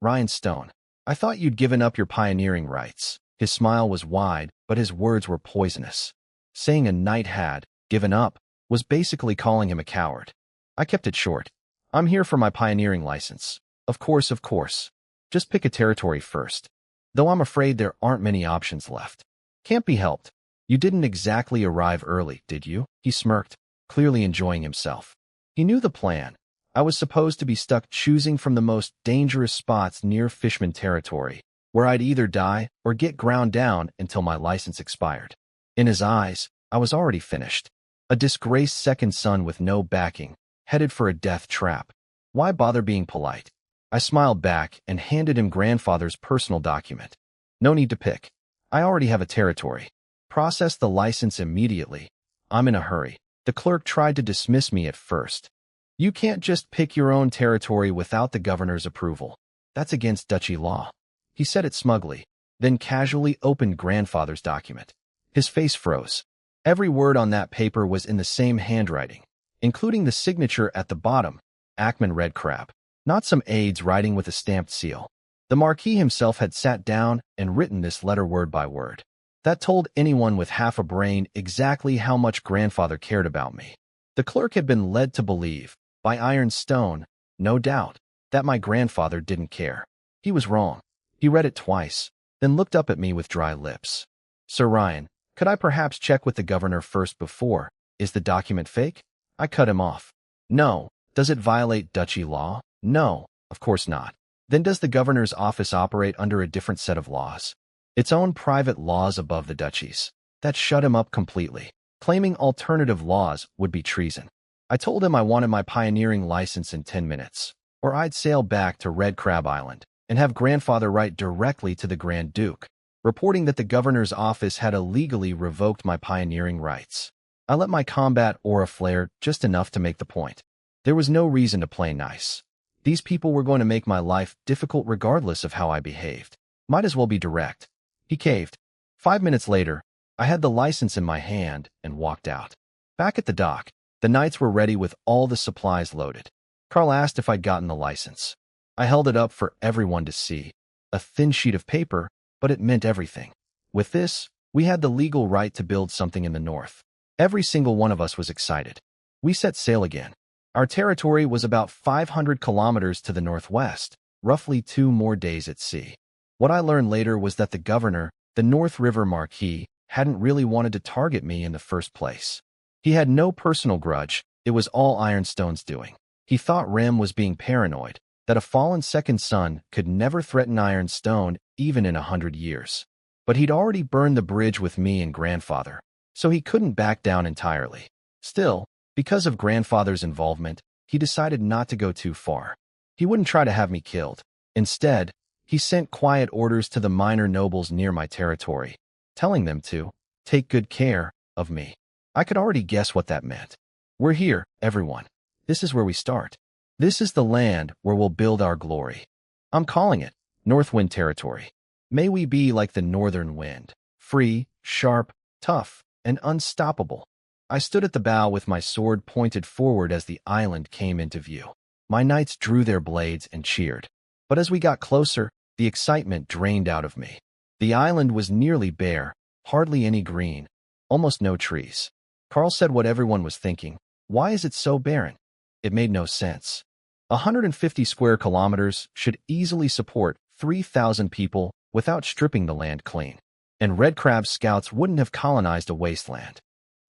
Ryan Stone, I thought you'd given up your pioneering rights. His smile was wide, but his words were poisonous. Saying a knight had given up was basically calling him a coward. I kept it short. I'm here for my pioneering license. Of course. Just pick a territory first. Though I'm afraid there aren't many options left. Can't be helped. You didn't exactly arrive early, did you? He smirked, clearly enjoying himself. He knew the plan. I was supposed to be stuck choosing from the most dangerous spots near Fishman territory, where I'd either die or get ground down until my license expired. In his eyes, I was already finished. A disgraced second son with no backing, headed for a death trap. Why bother being polite? I smiled back and handed him grandfather's personal document. No need to pick. I already have a territory. Process the license immediately. I'm in a hurry. The clerk tried to dismiss me at first. You can't just pick your own territory without the governor's approval. That's against duchy law. He said it smugly, then casually opened grandfather's document. His face froze. Every word on that paper was in the same handwriting, including the signature at the bottom, Ackman Red Crab, not some aide's writing with a stamped seal. The Marquis himself had sat down and written this letter word by word. That told anyone with half a brain exactly how much grandfather cared about me. The clerk had been led to believe, by Ironstone, no doubt, that my grandfather didn't care. He was wrong. He read it twice, then looked up at me with dry lips. Sir Ryan, could I perhaps check with the governor first before? Is the document fake? I cut him off. No. Does it violate duchy law? No, of course not. Then does the governor's office operate under a different set of laws? Its own private laws above the duchy's. That shut him up completely. Claiming alternative laws would be treason. I told him I wanted my pioneering license in 10 minutes, or I'd sail back to Red Crab Island and have grandfather write directly to the Grand Duke, reporting that the governor's office had illegally revoked my pioneering rights. I let my combat aura flare just enough to make the point. There was no reason to play nice. These people were going to make my life difficult regardless of how I behaved. Might as well be direct. He caved. 5 minutes later, I had the license in my hand and walked out. Back at the dock, the knights were ready with all the supplies loaded. Carl asked if I'd gotten the license. I held it up for everyone to see. A thin sheet of paper, but it meant everything. With this, we had the legal right to build something in the north. Every single one of us was excited. We set sail again. Our territory was about 500 kilometers to the northwest, roughly 2 more days at sea. What I learned later was that the governor, the North River Marquis, hadn't really wanted to target me in the first place. He had no personal grudge. It was all Ironstone's doing. He thought Rem was being paranoid, that a fallen second son could never threaten Ironstone even in 100 years. But he'd already burned the bridge with me and grandfather, so he couldn't back down entirely. Still, because of grandfather's involvement, he decided not to go too far. He wouldn't try to have me killed. Instead, he sent quiet orders to the minor nobles near my territory, telling them to take good care of me. I could already guess what that meant. We're here, everyone. This is where we start. This is the land where we'll build our glory. I'm calling it Northwind Territory. May we be like the northern wind, free, sharp, tough, and unstoppable. I stood at the bow with my sword pointed forward as the island came into view. My knights drew their blades and cheered. But as we got closer, the excitement drained out of me. The island was nearly bare, hardly any green, almost no trees. Carl said what everyone was thinking. Why is it so barren? It made no sense. 150 square kilometers should easily support 3,000 people without stripping the land clean. And Red Crab scouts wouldn't have colonized a wasteland.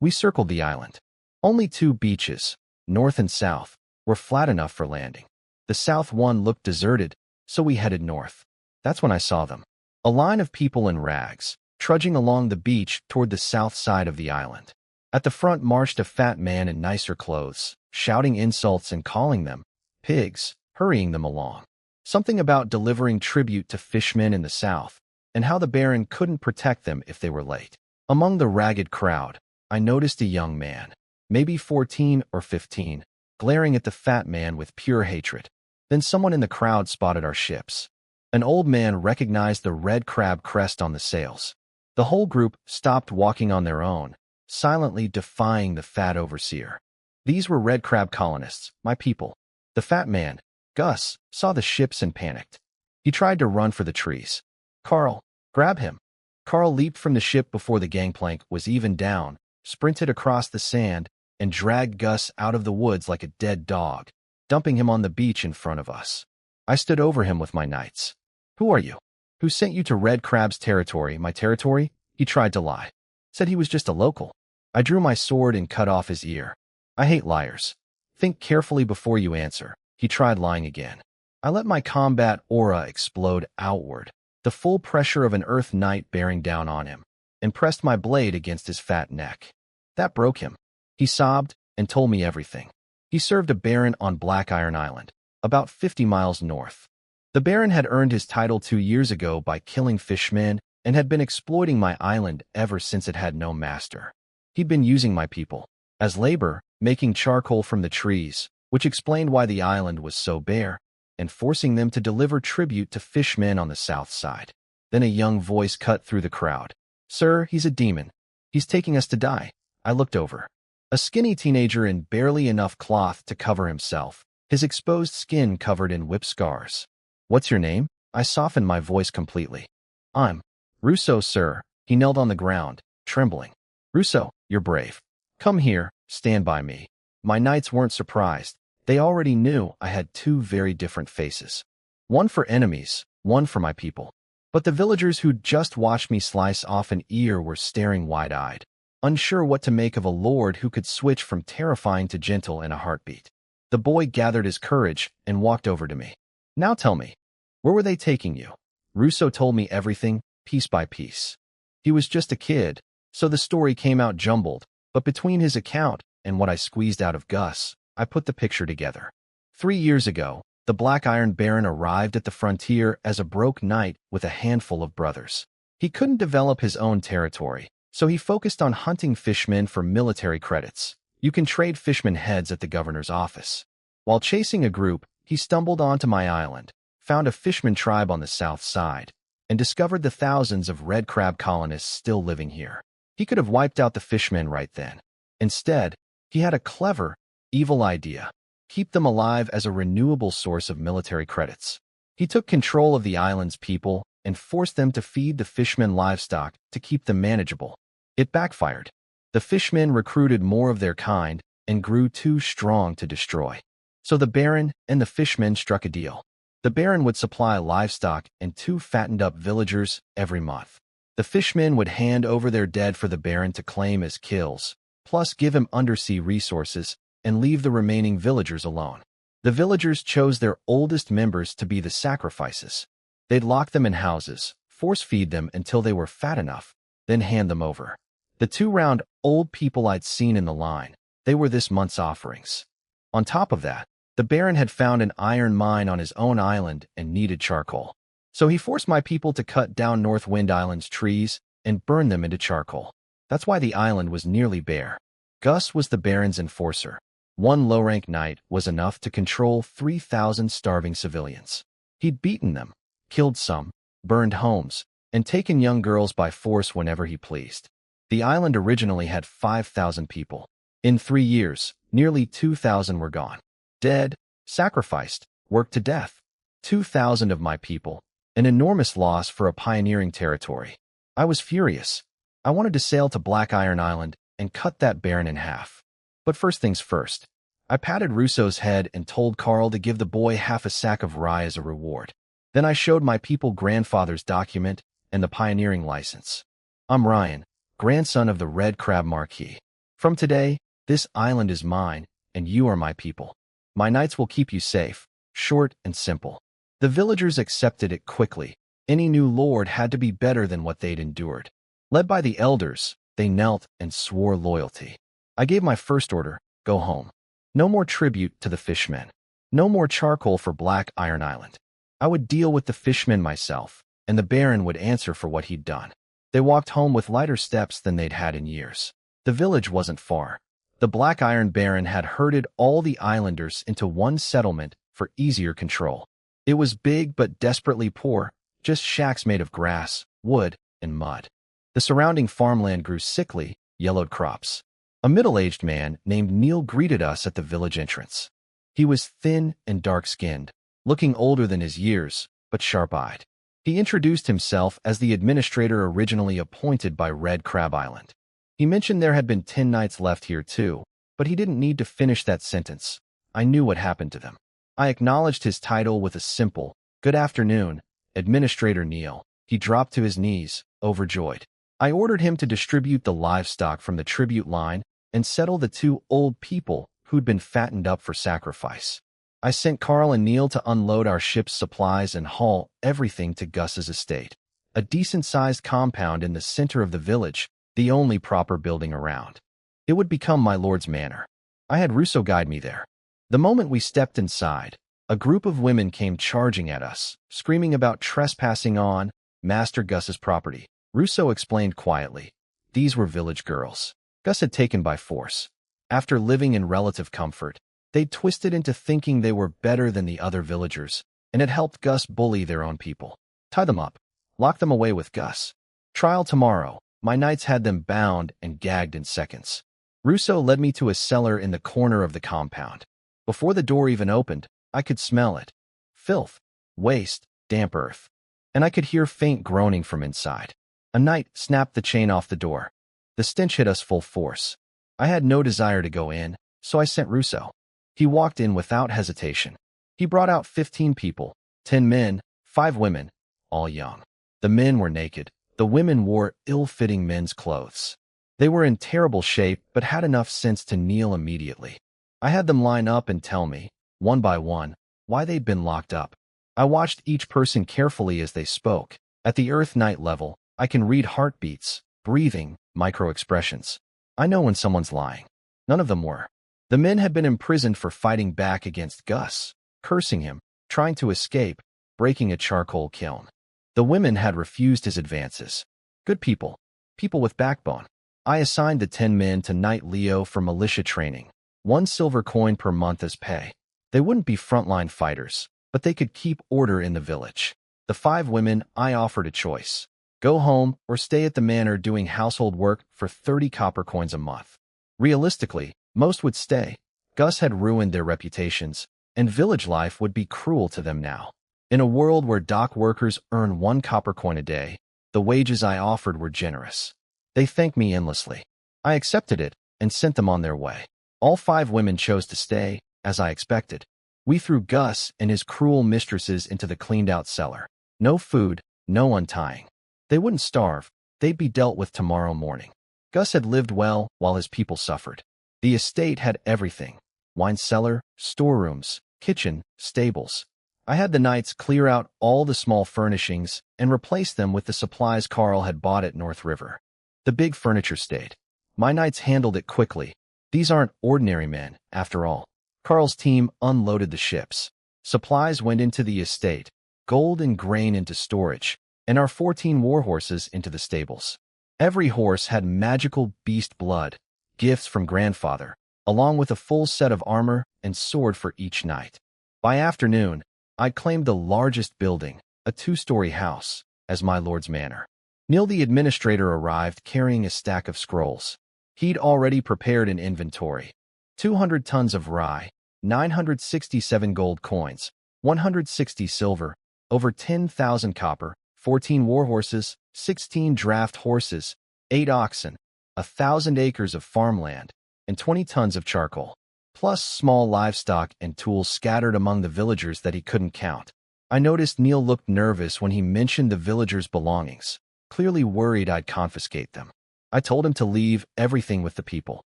We circled the island. Only 2 beaches, north and south, were flat enough for landing. The south one looked deserted, so we headed north. That's when I saw them. A line of people in rags, trudging along the beach toward the south side of the island. At the front marched a fat man in nicer clothes, shouting insults and calling them pigs, hurrying them along. Something about delivering tribute to fishmen in the south, and how the Baron couldn't protect them if they were late. Among the ragged crowd, I noticed a young man, maybe 14 or 15, glaring at the fat man with pure hatred. Then someone in the crowd spotted our ships. An old man recognized the red crab crest on the sails. The whole group stopped walking on their own, silently defying the fat overseer. These were red crab colonists, my people. The fat man, Gus, saw the ships and panicked. He tried to run for the trees. Carl, grab him. Carl leaped from the ship before the gangplank was even down, sprinted across the sand, and dragged Gus out of the woods like a dead dog, dumping him on the beach in front of us. I stood over him with my knights. Who are you? Who sent you to Red Crab's territory, my territory? He tried to lie. Said he was just a local. I drew my sword and cut off his ear. I hate liars. Think carefully before you answer. He tried lying again. I let my combat aura explode outward, the full pressure of an Earth Knight bearing down on him, and pressed my blade against his fat neck. That broke him. He sobbed and told me everything. He served a baron on Black Iron Island, about 50 miles north. The baron had earned his title 2 years ago by killing fishmen and had been exploiting my island ever since it had no master. He'd been using my people as labor, making charcoal from the trees, which explained why the island was so bare, and forcing them to deliver tribute to fishmen on the south side. Then a young voice cut through the crowd. Sir, he's a demon. He's taking us to die. I looked over. A skinny teenager in barely enough cloth to cover himself, his exposed skin covered in whip scars. What's your name? I softened my voice completely. I'm Russo, sir. He knelt on the ground, trembling. Russo, you're brave. Come here, stand by me. My knights weren't surprised. They already knew I had 2 very different faces. One for enemies, one for my people. But the villagers who'd just watched me slice off an ear were staring wide-eyed, unsure what to make of a lord who could switch from terrifying to gentle in a heartbeat. The boy gathered his courage and walked over to me. Now tell me, where were they taking you? Russo told me everything, piece by piece. He was just a kid, so the story came out jumbled, but between his account and what I squeezed out of Gus, I put the picture together. 3 years ago, the Black Iron Baron arrived at the frontier as a broke knight with a handful of brothers. He couldn't develop his own territory, so he focused on hunting fishmen for military credits. You can trade fishmen heads at the governor's office. While chasing a group, he stumbled onto my island, found a fisherman tribe on the south side, and discovered the thousands of red crab colonists still living here. He could have wiped out the fishmen right then. Instead, he had a clever, evil idea. Keep them alive as a renewable source of military credits. He took control of the island's people and forced them to feed the fishmen livestock to keep them manageable. It backfired. The fishmen recruited more of their kind and grew too strong to destroy. So the Baron and the fishmen struck a deal. The Baron would supply livestock and 2 fattened-up villagers every month. The fishmen would hand over their dead for the Baron to claim as kills, plus give him undersea resources and leave the remaining villagers alone. The villagers chose their oldest members to be the sacrifices. They'd lock them in houses, force-feed them until they were fat enough, then hand them over. The 2 round old people I'd seen in the line, they were this month's offerings. On top of that, the Baron had found an iron mine on his own island and needed charcoal. So he forced my people to cut down North Wind Island's trees and burn them into charcoal. That's why the island was nearly bare. Gus was the Baron's enforcer. 1 low-rank knight was enough to control 3,000 starving civilians. He'd beaten them, killed some, burned homes, and taken young girls by force whenever he pleased. The island originally had 5,000 people. In 3 years, nearly 2,000 were gone. Dead, sacrificed, worked to death. 2,000 of my people, an enormous loss for a pioneering territory. I was furious. I wanted to sail to Black Iron Island and cut that Baron in half. But first things first, I patted Russo's head and told Carl to give the boy half a sack of rye as a reward. Then I showed my people grandfather's document and the pioneering license. I'm Ryan, grandson of the Red Crab Marquis. From today, this island is mine, and you are my people. My knights will keep you safe, short and simple. The villagers accepted it quickly. Any new lord had to be better than what they'd endured. Led by the elders, they knelt and swore loyalty. I gave my first order, go home. No more tribute to the fishmen. No more charcoal for Black Iron Island. I would deal with the fishmen myself, and the Baron would answer for what he'd done. They walked home with lighter steps than they'd had in years. The village wasn't far. The Black Iron Baron had herded all the islanders into one settlement for easier control. It was big but desperately poor, just shacks made of grass, wood, and mud. The surrounding farmland grew sickly, yellowed crops. A middle-aged man named Neil greeted us at the village entrance. He was thin and dark-skinned, looking older than his years, but sharp-eyed. He introduced himself as the administrator originally appointed by Red Crab Island. He mentioned there had been 10 nights left here too, but he didn't need to finish that sentence. I knew what happened to them. I acknowledged his title with a simple, "Good afternoon, Administrator Neil." He dropped to his knees, overjoyed. I ordered him to distribute the livestock from the tribute line and settle the 2 old people who'd been fattened up for sacrifice. I sent Carl and Neil to unload our ship's supplies and haul everything to Gus's estate, a decent-sized compound in the center of the village, the only proper building around. It would become my lord's manor. I had Russo guide me there. The moment we stepped inside, a group of women came charging at us, screaming about trespassing on Master Gus's property. Russo explained quietly. These were village girls Gus had taken by force. After living in relative comfort, they'd twisted into thinking they were better than the other villagers and had helped Gus bully their own people. Tie them up. Lock them away with Gus. Trial tomorrow. My knights had them bound and gagged in seconds. Russo led me to a cellar in the corner of the compound. Before the door even opened, I could smell it. Filth, waste, damp earth. And I could hear faint groaning from inside. A knight snapped the chain off the door. The stench hit us full force. I had no desire to go in, so I sent Russo. He walked in without hesitation. He brought out 15 people, 10 men, 5 women, all young. The men were naked. The women wore ill-fitting men's clothes. They were in terrible shape but had enough sense to kneel immediately. I had them line up and tell me, one by one, why they'd been locked up. I watched each person carefully as they spoke. At the Earth Knight level, I can read heartbeats, breathing, micro-expressions. I know when someone's lying. None of them were. The men had been imprisoned for fighting back against Gus, cursing him, trying to escape, breaking a charcoal kiln. The women had refused his advances. Good people. People with backbone. I assigned the 10 men to Knight Leo for militia training. 1 silver coin per month as pay. They wouldn't be frontline fighters, but they could keep order in the village. The 5 women, I offered a choice. Go home or stay at the manor doing household work for 30 copper coins a month. Realistically, most would stay. Gus had ruined their reputations, and village life would be cruel to them now. In a world where dock workers earn 1 copper coin a day, the wages I offered were generous. They thanked me endlessly. I accepted it and sent them on their way. All 5 women chose to stay, as I expected. We threw Gus and his cruel mistresses into the cleaned-out cellar. No food, no untying. They wouldn't starve. They'd be dealt with tomorrow morning. Gus had lived well while his people suffered. The estate had everything. Wine cellar, storerooms, kitchen, stables. I had the knights clear out all the small furnishings and replace them with the supplies Carl had bought at North River. The big furniture stayed. My knights handled it quickly. These aren't ordinary men, after all. Carl's team unloaded the ships. Supplies went into the estate, gold and grain into storage, and our 14 war horses into the stables. Every horse had magical beast blood, gifts from grandfather, along with a full set of armor and sword for each knight. By afternoon, I claimed the largest building, a 2-story house, as my lord's manor. Neil the administrator arrived carrying a stack of scrolls. He'd already prepared an inventory. 200 tons of rye, 967 gold coins, 160 silver, over 10,000 copper, 14 war horses, 16 draft horses, 8 oxen, 1,000 acres of farmland, and 20 tons of charcoal, plus small livestock and tools scattered among the villagers that he couldn't count. I noticed Neil looked nervous when he mentioned the villagers' belongings, clearly worried I'd confiscate them. I told him to leave everything with the people.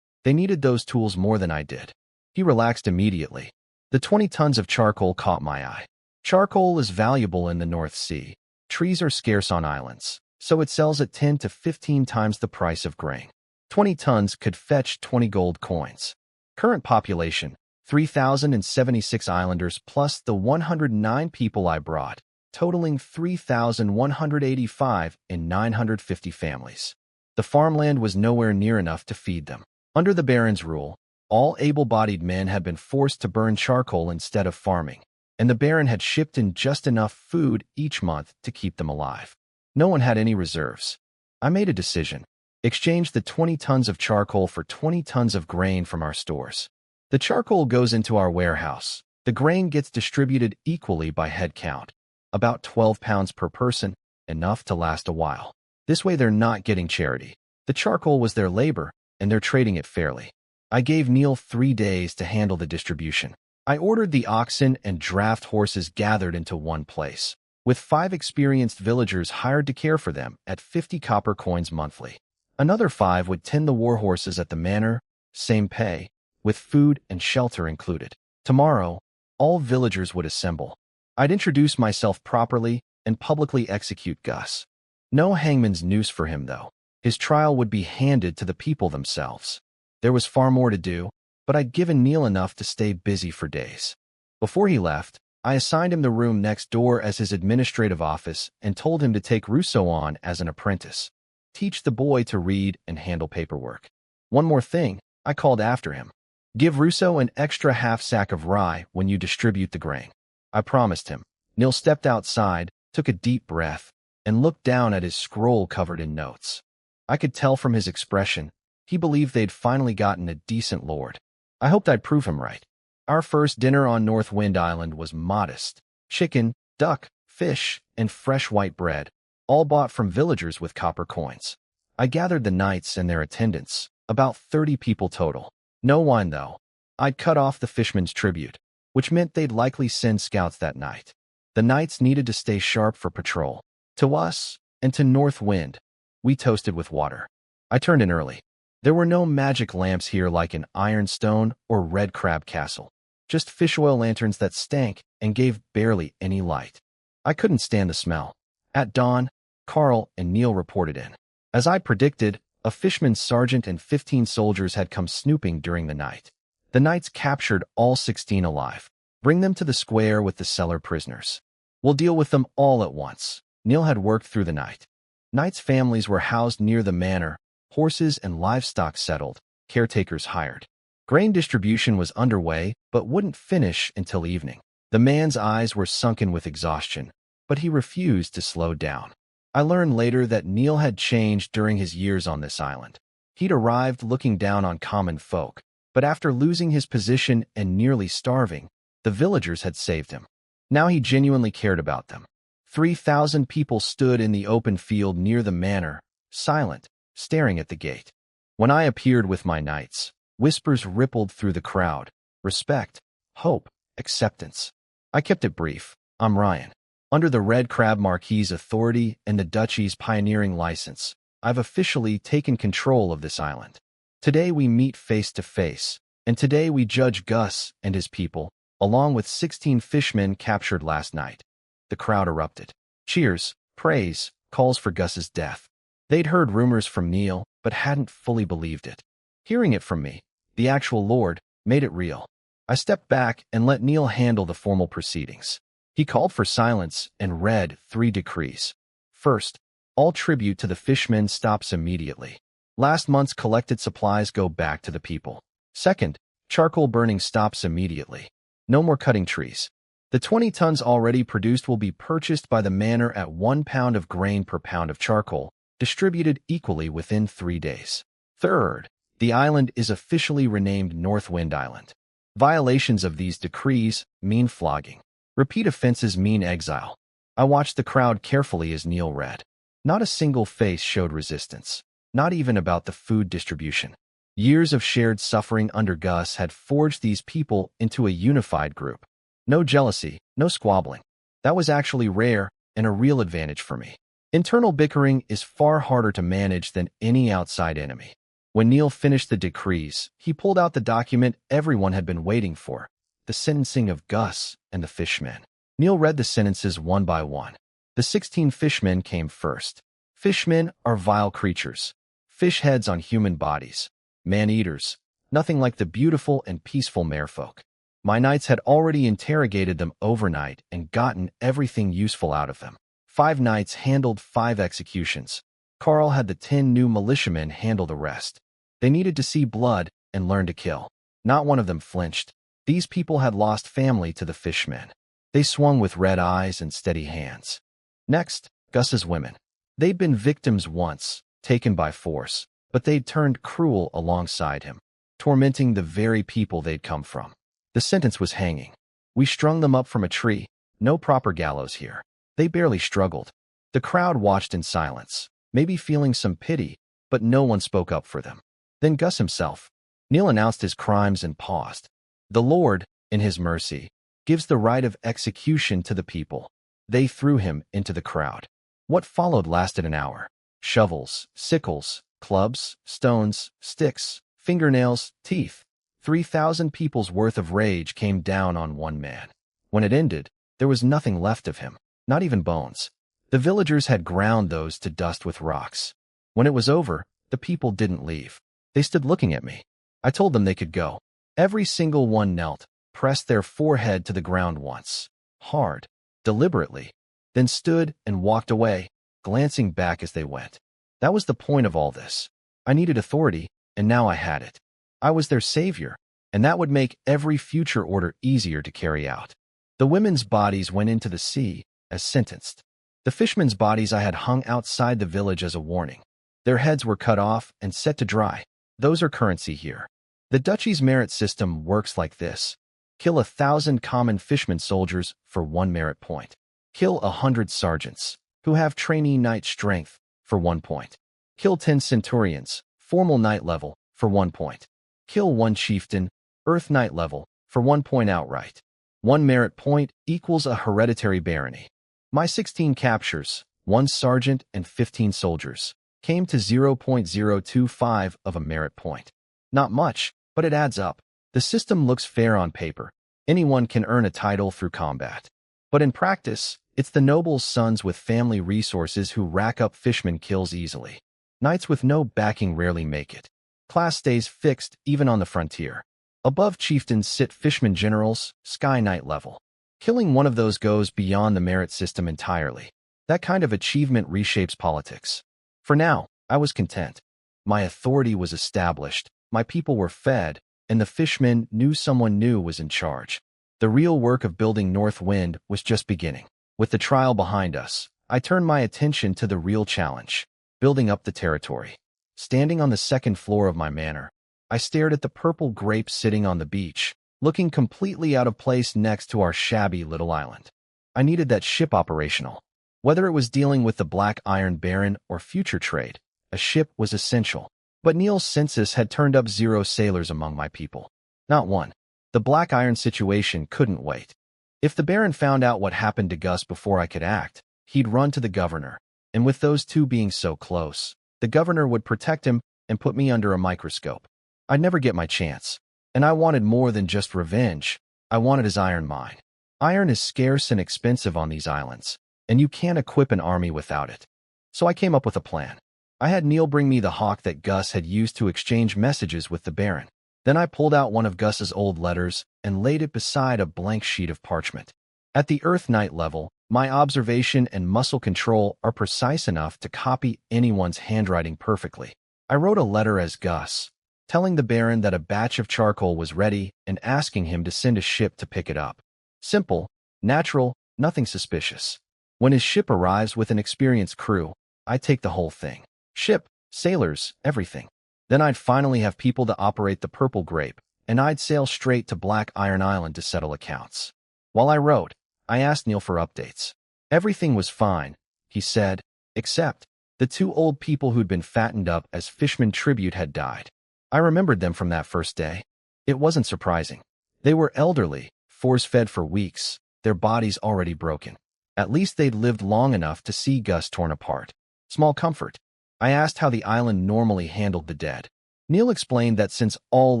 They needed those tools more than I did. He relaxed immediately. The 20 tons of charcoal caught my eye. Charcoal is valuable in the North Sea. Trees are scarce on islands, so it sells at 10 to 15 times the price of grain. 20 tons could fetch 20 gold coins. Current population, 3,076 islanders plus the 109 people I brought, totaling 3,185 and 950 families. The farmland was nowhere near enough to feed them. Under the Baron's rule, all able-bodied men had been forced to burn charcoal instead of farming, and the Baron had shipped in just enough food each month to keep them alive. No one had any reserves. I made a decision. Exchange the 20 tons of charcoal for 20 tons of grain from our stores. The charcoal goes into our warehouse. The grain gets distributed equally by head count. About 12 pounds per person, enough to last a while. This way they're not getting charity. The charcoal was their labor, and they're trading it fairly. I gave Neil 3 days to handle the distribution. I ordered the oxen and draft horses gathered into one place, with 5 experienced villagers hired to care for them at 50 copper coins monthly. Another 5 would tend the war horses at the manor, same pay, with food and shelter included. Tomorrow, all villagers would assemble. I'd introduce myself properly and publicly execute Gus. No hangman's noose for him, though. His trial would be handed to the people themselves. There was far more to do, but I'd given Neil enough to stay busy for days. Before he left, I assigned him the room next door as his administrative office and told him to take Rousseau on as an apprentice. Teach the boy to read and handle paperwork. One more thing, I called after him. Give Rousseau an extra half-sack of rye when you distribute the grain. I promised him. Neil stepped outside, took a deep breath, and looked down at his scroll covered in notes. I could tell from his expression, he believed they'd finally gotten a decent lord. I hoped I'd prove him right. Our first dinner on North Wind Island was modest. Chicken, duck, fish, and fresh white bread, all bought from villagers with copper coins. I gathered the knights and their attendants, about 30 people total. No wine, though. I'd cut off the fishman's tribute, which meant they'd likely send scouts that night. The knights needed to stay sharp for patrol. To us, and to North Wind, we toasted with water. I turned in early. There were no magic lamps here like in Ironstone or Red Crab Castle. Just fish oil lanterns that stank and gave barely any light. I couldn't stand the smell. At dawn, Carl and Neil reported in. As I predicted, a fishman's sergeant and 15 soldiers had come snooping during the night. The knights captured all 16 alive. Bring them to the square with the cellar prisoners. We'll deal with them all at once. Neil had worked through the night. Knights' families were housed near the manor, horses and livestock settled, caretakers hired. Grain distribution was underway, but wouldn't finish until evening. The man's eyes were sunken with exhaustion, but he refused to slow down. I learned later that Neil had changed during his years on this island. He'd arrived looking down on common folk, but after losing his position and nearly starving, the villagers had saved him. Now he genuinely cared about them. 3,000 people stood in the open field near the manor, silent, staring at the gate. When I appeared with my knights, whispers rippled through the crowd. Respect, hope, acceptance. I kept it brief. I'm Ryan. Under the Red Crab Marquis's authority and the Duchy's pioneering license, I've officially taken control of this island. Today we meet face to face, and today we judge Gus and his people, along with 16 fishmen captured last night. The crowd erupted. Cheers, praise, calls for Gus's death. They'd heard rumors from Neil, but hadn't fully believed it. Hearing it from me, the actual Lord, made it real. I stepped back and let Neil handle the formal proceedings. He called for silence and read 3 decrees. First, all tribute to the fishmen stops immediately. Last month's collected supplies go back to the people. Second, charcoal burning stops immediately. No more cutting trees. The 20 tons already produced will be purchased by the manor at 1 pound of grain per pound of charcoal, distributed equally within 3 days. Third, the island is officially renamed North Wind Island. Violations of these decrees mean flogging. Repeat offenses mean exile. I watched the crowd carefully as Neil read. Not a single face showed resistance, not even about the food distribution. Years of shared suffering under Gus had forged these people into a unified group. No jealousy, no squabbling. That was actually rare and a real advantage for me. Internal bickering is far harder to manage than any outside enemy. When Neil finished the decrees, he pulled out the document everyone had been waiting for, the sentencing of Gus and the fishmen. Neil read the sentences one by one. The 16 fishmen came first. Fishmen are vile creatures, fish heads on human bodies, man-eaters, nothing like the beautiful and peaceful merfolk. My knights had already interrogated them overnight and gotten everything useful out of them. 5 knights handled 5 executions. Carl had the 10 new militiamen handle the rest. They needed to see blood and learn to kill. Not one of them flinched. These people had lost family to the fishmen. They swung with red eyes and steady hands. Next, Gus's women. They'd been victims once, taken by force, but they'd turned cruel alongside him, tormenting the very people they'd come from. The sentence was hanging. We strung them up from a tree. No proper gallows here. They barely struggled. The crowd watched in silence, maybe feeling some pity, but no one spoke up for them. Then Gus himself. Neil announced his crimes and paused. The Lord, in his mercy, gives the right of execution to the people. They threw him into the crowd. What followed lasted an hour. Shovels, sickles, clubs, stones, sticks, fingernails, teeth. 3,000 people's worth of rage came down on one man. When it ended, there was nothing left of him, not even bones. The villagers had ground those to dust with rocks. When it was over, the people didn't leave. They stood looking at me. I told them they could go. Every single one knelt, pressed their forehead to the ground once, hard, deliberately, then stood and walked away, glancing back as they went. That was the point of all this. I needed authority, and now I had it. I was their savior, and that would make every future order easier to carry out. The women's bodies went into the sea, as sentenced. The fishermen's bodies I had hung outside the village as a warning. Their heads were cut off and set to dry. Those are currency here. The duchy's merit system works like this. Kill 1,000 common fishermen soldiers for 1 merit point. Kill 100 sergeants, who have trainee knight strength, for 1 point. Kill 10 centurions, formal knight level, for 1 point. Kill 1 chieftain, earth knight level, for 1 point outright. 1 merit point equals a hereditary barony. My 16 captures, 1 sergeant and 15 soldiers, came to 0.025 of a merit point. Not much, but it adds up. The system looks fair on paper. Anyone can earn a title through combat. But in practice, it's the nobles' sons with family resources who rack up fishermen kills easily. Knights with no backing rarely make it. Class stays fixed even on the frontier. Above chieftains sit fishermen generals, sky knight level. Killing one of those goes beyond the merit system entirely. That kind of achievement reshapes politics. For now, I was content. My authority was established, my people were fed, and the fishermen knew someone new was in charge. The real work of building North Wind was just beginning. With the trial behind us, I turned my attention to the real challenge, building up the territory. Standing on the second floor of my manor, I stared at the purple grapes sitting on the beach, looking completely out of place next to our shabby little island. I needed that ship operational. Whether it was dealing with the Black Iron Baron or future trade, a ship was essential. But Neil's census had turned up 0 sailors among my people. Not one. The Black Iron situation couldn't wait. If the Baron found out what happened to Gus before I could act, he'd run to the governor, and with those two being so close, the governor would protect him and put me under a microscope. I'd never get my chance. And I wanted more than just revenge. I wanted his iron mine. Iron is scarce and expensive on these islands, and you can't equip an army without it. So I came up with a plan. I had Neil bring me the hawk that Gus had used to exchange messages with the Baron. Then I pulled out one of Gus's old letters and laid it beside a blank sheet of parchment. At the Earth Knight level, my observation and muscle control are precise enough to copy anyone's handwriting perfectly. I wrote a letter as Gus, telling the Baron that a batch of charcoal was ready and asking him to send a ship to pick it up. Simple, natural, nothing suspicious. When his ship arrives with an experienced crew, I take the whole thing. Ship, sailors, everything. Then I'd finally have people to operate the Purple Grape, and I'd sail straight to Black Iron Island to settle accounts. While I wrote, I asked Neil for updates. Everything was fine, he said, except the 2 old people who'd been fattened up as fisherman tribute had died. I remembered them from that first day. It wasn't surprising. They were elderly, force-fed for weeks, their bodies already broken. At least they'd lived long enough to see Gus torn apart. Small comfort. I asked how the island normally handled the dead. Neil explained that since all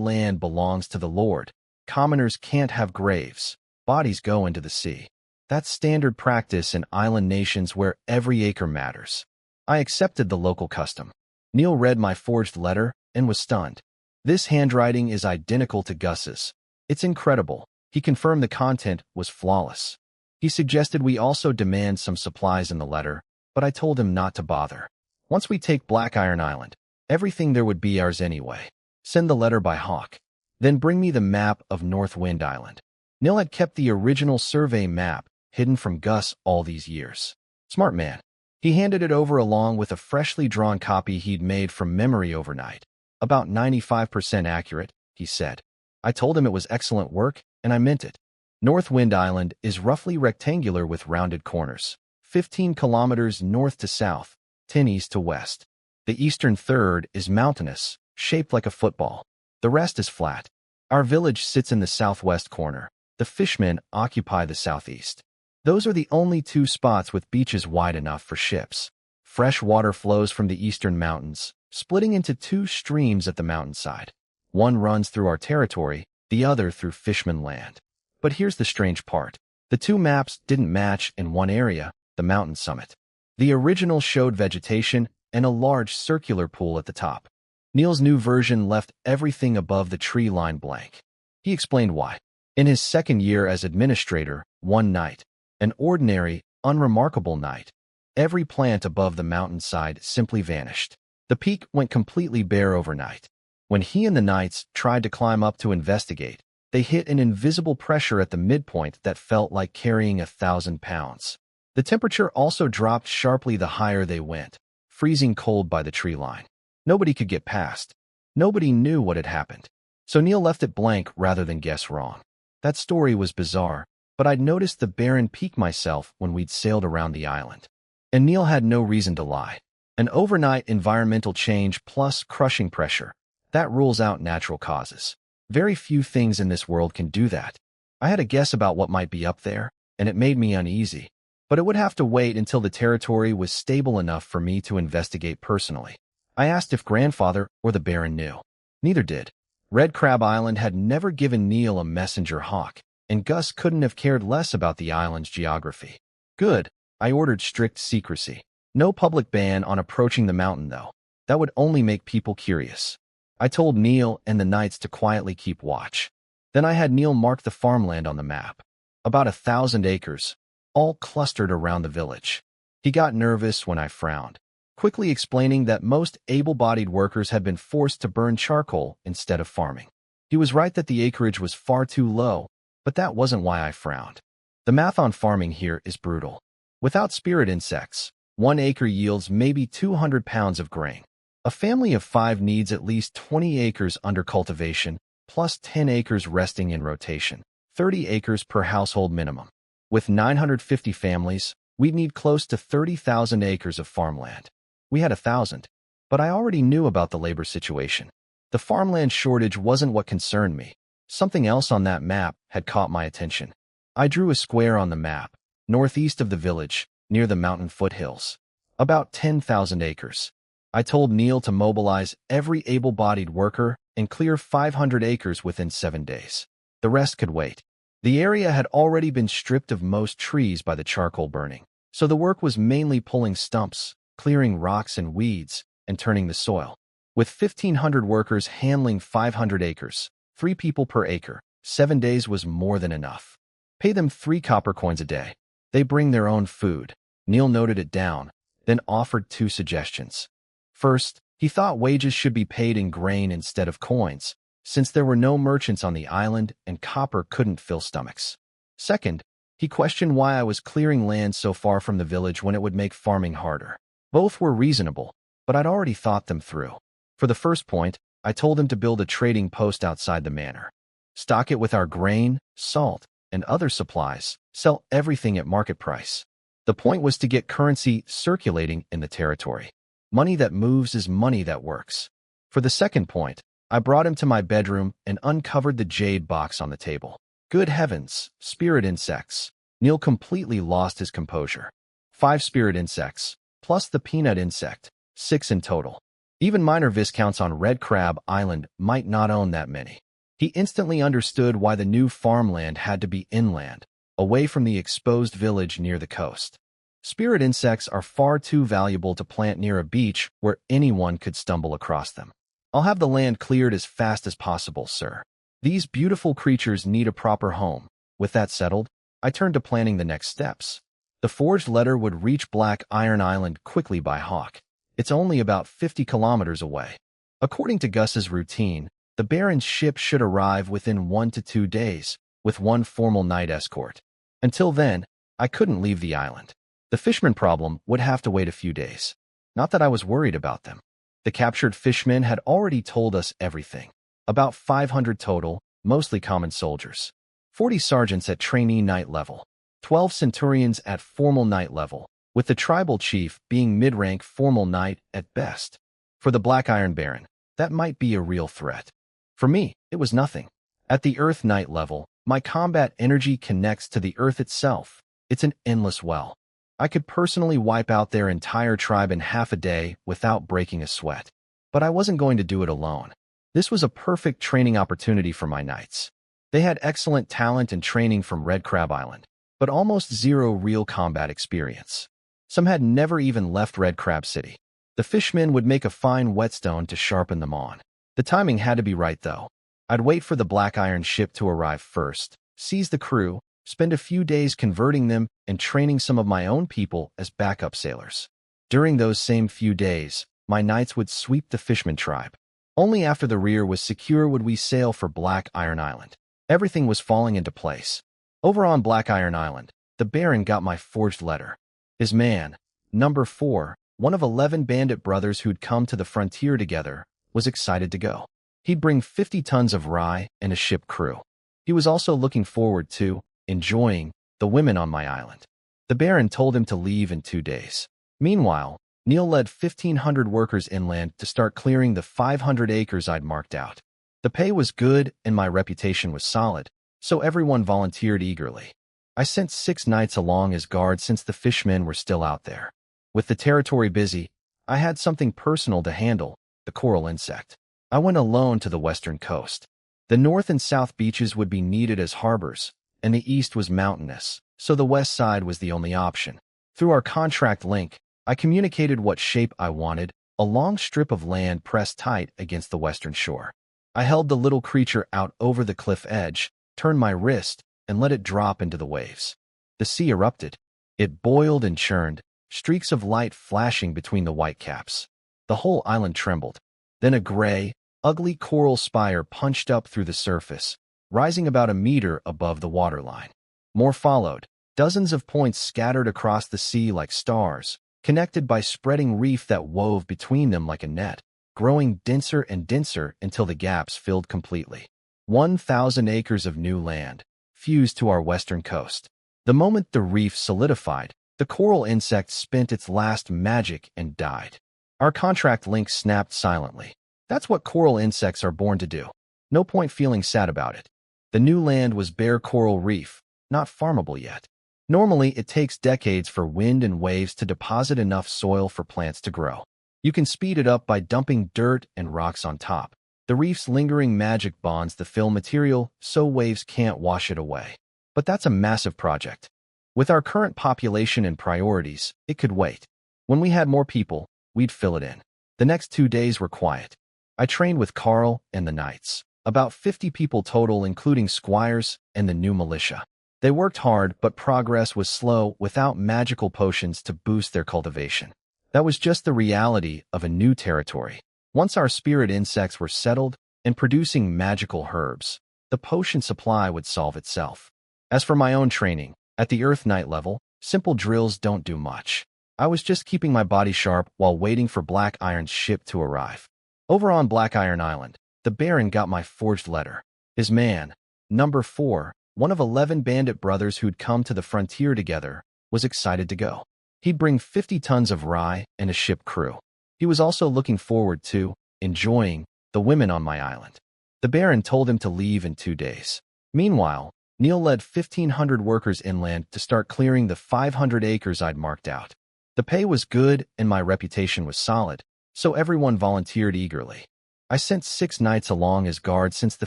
land belongs to the Lord, commoners can't have graves. Bodies go into the sea. That's standard practice in island nations where every acre matters. I accepted the local custom. Neil read my forged letter and was stunned. This handwriting is identical to Gus's. It's incredible. He confirmed the content was flawless. He suggested we also demand some supplies in the letter, but I told him not to bother. Once we take Black Iron Island, everything there would be ours anyway. Send the letter by hawk. Then bring me the map of North Wind Island. Neil had kept the original survey map hidden from Gus all these years. Smart man. He handed it over along with a freshly drawn copy he'd made from memory overnight. About 95% accurate, he said. I told him it was excellent work, and I meant it. North Wind Island is roughly rectangular with rounded corners, 15 kilometers north to south, 10 east to west. The eastern third is mountainous, shaped like a football. The rest is flat. Our village sits in the southwest corner. The fishermen occupy the southeast. Those are the only two spots with beaches wide enough for ships. Fresh water flows from the eastern mountains, splitting into two streams at the mountainside. One runs through our territory, the other through fisherman land. But here's the strange part. The two maps didn't match in one area, the mountain summit. The original showed vegetation and a large circular pool at the top. Neil's new version left everything above the tree line blank. He explained why. In his second year as administrator, one night, an ordinary, unremarkable night, every plant above the mountainside simply vanished. The peak went completely bare overnight. When he and the knights tried to climb up to investigate, they hit an invisible pressure at the midpoint that felt like carrying 1,000 pounds. The temperature also dropped sharply the higher they went, freezing cold by the tree line. Nobody could get past. Nobody knew what had happened. So Neil left it blank rather than guess wrong. That story was bizarre, but I'd noticed the barren peak myself when we'd sailed around the island. And Neil had no reason to lie. An overnight environmental change plus crushing pressure. That rules out natural causes. Very few things in this world can do that. I had a guess about what might be up there, and it made me uneasy. But it would have to wait until the territory was stable enough for me to investigate personally. I asked if grandfather or the Baron knew. Neither did. Red Crab Island had never given Neil a messenger hawk, and Gus couldn't have cared less about the island's geography. Good. I ordered strict secrecy. No public ban on approaching the mountain, though. That would only make people curious. I told Neil and the knights to quietly keep watch. Then I had Neil mark the farmland on the map. About 1,000 acres, all clustered around the village. He got nervous when I frowned, quickly explaining that most able-bodied workers had been forced to burn charcoal instead of farming. He was right that the acreage was far too low, but that wasn't why I frowned. The math on farming here is brutal. Without spirit insects, 1 acre yields maybe 200 pounds of grain. A family of 5 needs at least 20 acres under cultivation, plus 10 acres resting in rotation, 30 acres per household minimum. With 950 families, we'd need close to 30,000 acres of farmland. We had 1,000, but I already knew about the labor situation. The farmland shortage wasn't what concerned me. Something else on that map had caught my attention. I drew a square on the map, northeast of the village, near the mountain foothills. About 10,000 acres. I told Neil to mobilize every able-bodied worker and clear 500 acres within 7 days. The rest could wait. The area had already been stripped of most trees by the charcoal burning, so the work was mainly pulling stumps, clearing rocks and weeds, and turning the soil. With 1,500 workers handling 500 acres, 3 people per acre, 7 days was more than enough. Pay them 3 copper coins a day. They bring their own food. Neil noted it down, then offered 2 suggestions. First, he thought wages should be paid in grain instead of coins, since there were no merchants on the island and copper couldn't fill stomachs. Second, he questioned why I was clearing land so far from the village when it would make farming harder. Both were reasonable, but I'd already thought them through. For the first point, I told him to build a trading post outside the manor. Stock it with our grain, salt, and other supplies, sell everything at market price. The point was to get currency circulating in the territory. Money that moves is money that works. For the second point, I brought him to my bedroom and uncovered the jade box on the table. Good heavens, spirit insects. Neil completely lost his composure. 5 spirit insects, plus the peanut insect, 6 in total. Even minor viscounts on Red Crab Island might not own that many. He instantly understood why the new farmland had to be inland, away from the exposed village near the coast. Spirit insects are far too valuable to plant near a beach where anyone could stumble across them. I'll have the land cleared as fast as possible, sir. These beautiful creatures need a proper home. With that settled, I turned to planning the next steps. The forged letter would reach Black Iron Island quickly by hawk. It's only about 50 kilometers away. According to Gus's routine, the Baron's ship should arrive within 1 to 2 days, with 1 formal night escort. Until then, I couldn't leave the island. The fisherman problem would have to wait a few days. Not that I was worried about them. The captured fishermen had already told us everything. About 500 total, mostly common soldiers. 40 sergeants at trainee knight level. 12 centurions at formal knight level, with the tribal chief being mid-rank formal knight at best. For the Black Iron Baron, that might be a real threat. For me, it was nothing. At the Earth Knight level, my combat energy connects to the Earth itself. It's an endless well. I could personally wipe out their entire tribe in half a day without breaking a sweat. But I wasn't going to do it alone. This was a perfect training opportunity for my knights. They had excellent talent and training from Red Crab Island, but almost zero real combat experience. Some had never even left Red Crab City. The fishmen would make a fine whetstone to sharpen them on. The timing had to be right, though. I'd wait for the Black Iron ship to arrive first, seize the crew, spend a few days converting them and training some of my own people as backup sailors. During those same few days, my knights would sweep the fisherman tribe. Only after the rear was secure would we sail for Black Iron Island. Everything was falling into place. Over on Black Iron Island, the Baron got my forged letter. His man, number 4, one of 11 bandit brothers who'd come to the frontier together, was excited to go. He'd bring 50 tons of rye and a ship crew. He was also looking forward to enjoying the women on my island. The Baron told him to leave in 2 days. Meanwhile, Neil led 1,500 workers inland to start clearing the 500 acres I'd marked out. The pay was good and my reputation was solid, so everyone volunteered eagerly. I sent 6 knights along as guards since the fishmen were still out there. With the territory busy, I had something personal to handle, the coral insect. I went alone to the western coast. The north and south beaches would be needed as harbors, and the east was mountainous, so the west side was the only option. Through our contract link, I communicated what shape I wanted, a long strip of land pressed tight against the western shore. I held the little creature out over the cliff edge, turned my wrist, and let it drop into the waves. The sea erupted. It boiled and churned, streaks of light flashing between the white caps. The whole island trembled. Then a gray, ugly coral spire punched up through the surface, rising about a meter above the waterline. More followed, dozens of points scattered across the sea like stars, connected by spreading reef that wove between them like a net, growing denser and denser until the gaps filled completely. 1,000 acres of new land, fused to our western coast. The moment the reef solidified, the coral insect spent its last magic and died. Our contract link snapped silently. That's what coral insects are born to do. No point feeling sad about it. The new land was bare coral reef, not farmable yet. Normally, it takes decades for wind and waves to deposit enough soil for plants to grow. You can speed it up by dumping dirt and rocks on top. The reef's lingering magic bonds the fill material so waves can't wash it away. But that's a massive project. With our current population and priorities, it could wait. When we had more people, we'd fill it in. The next 2 days were quiet. I trained with Carl and the knights. About 50 people total, including squires and the new militia. They worked hard, but progress was slow without magical potions to boost their cultivation. That was just the reality of a new territory. Once our spirit insects were settled and producing magical herbs, the potion supply would solve itself. As for my own training, at the Earth Knight level, simple drills don't do much. I was just keeping my body sharp while waiting for Black Iron's ship to arrive. Over on Black Iron Island, the Baron got my forged letter. His man, number 4, one of 11 bandit brothers who'd come to the frontier together, was excited to go. He'd bring 50 tons of rye and a ship crew. He was also looking forward to enjoying the women on my island. The Baron told him to leave in 2 days. Meanwhile, Neil led 1,500 workers inland to start clearing the 500 acres I'd marked out. The pay was good and my reputation was solid, so everyone volunteered eagerly. I sent 6 knights along as guards since the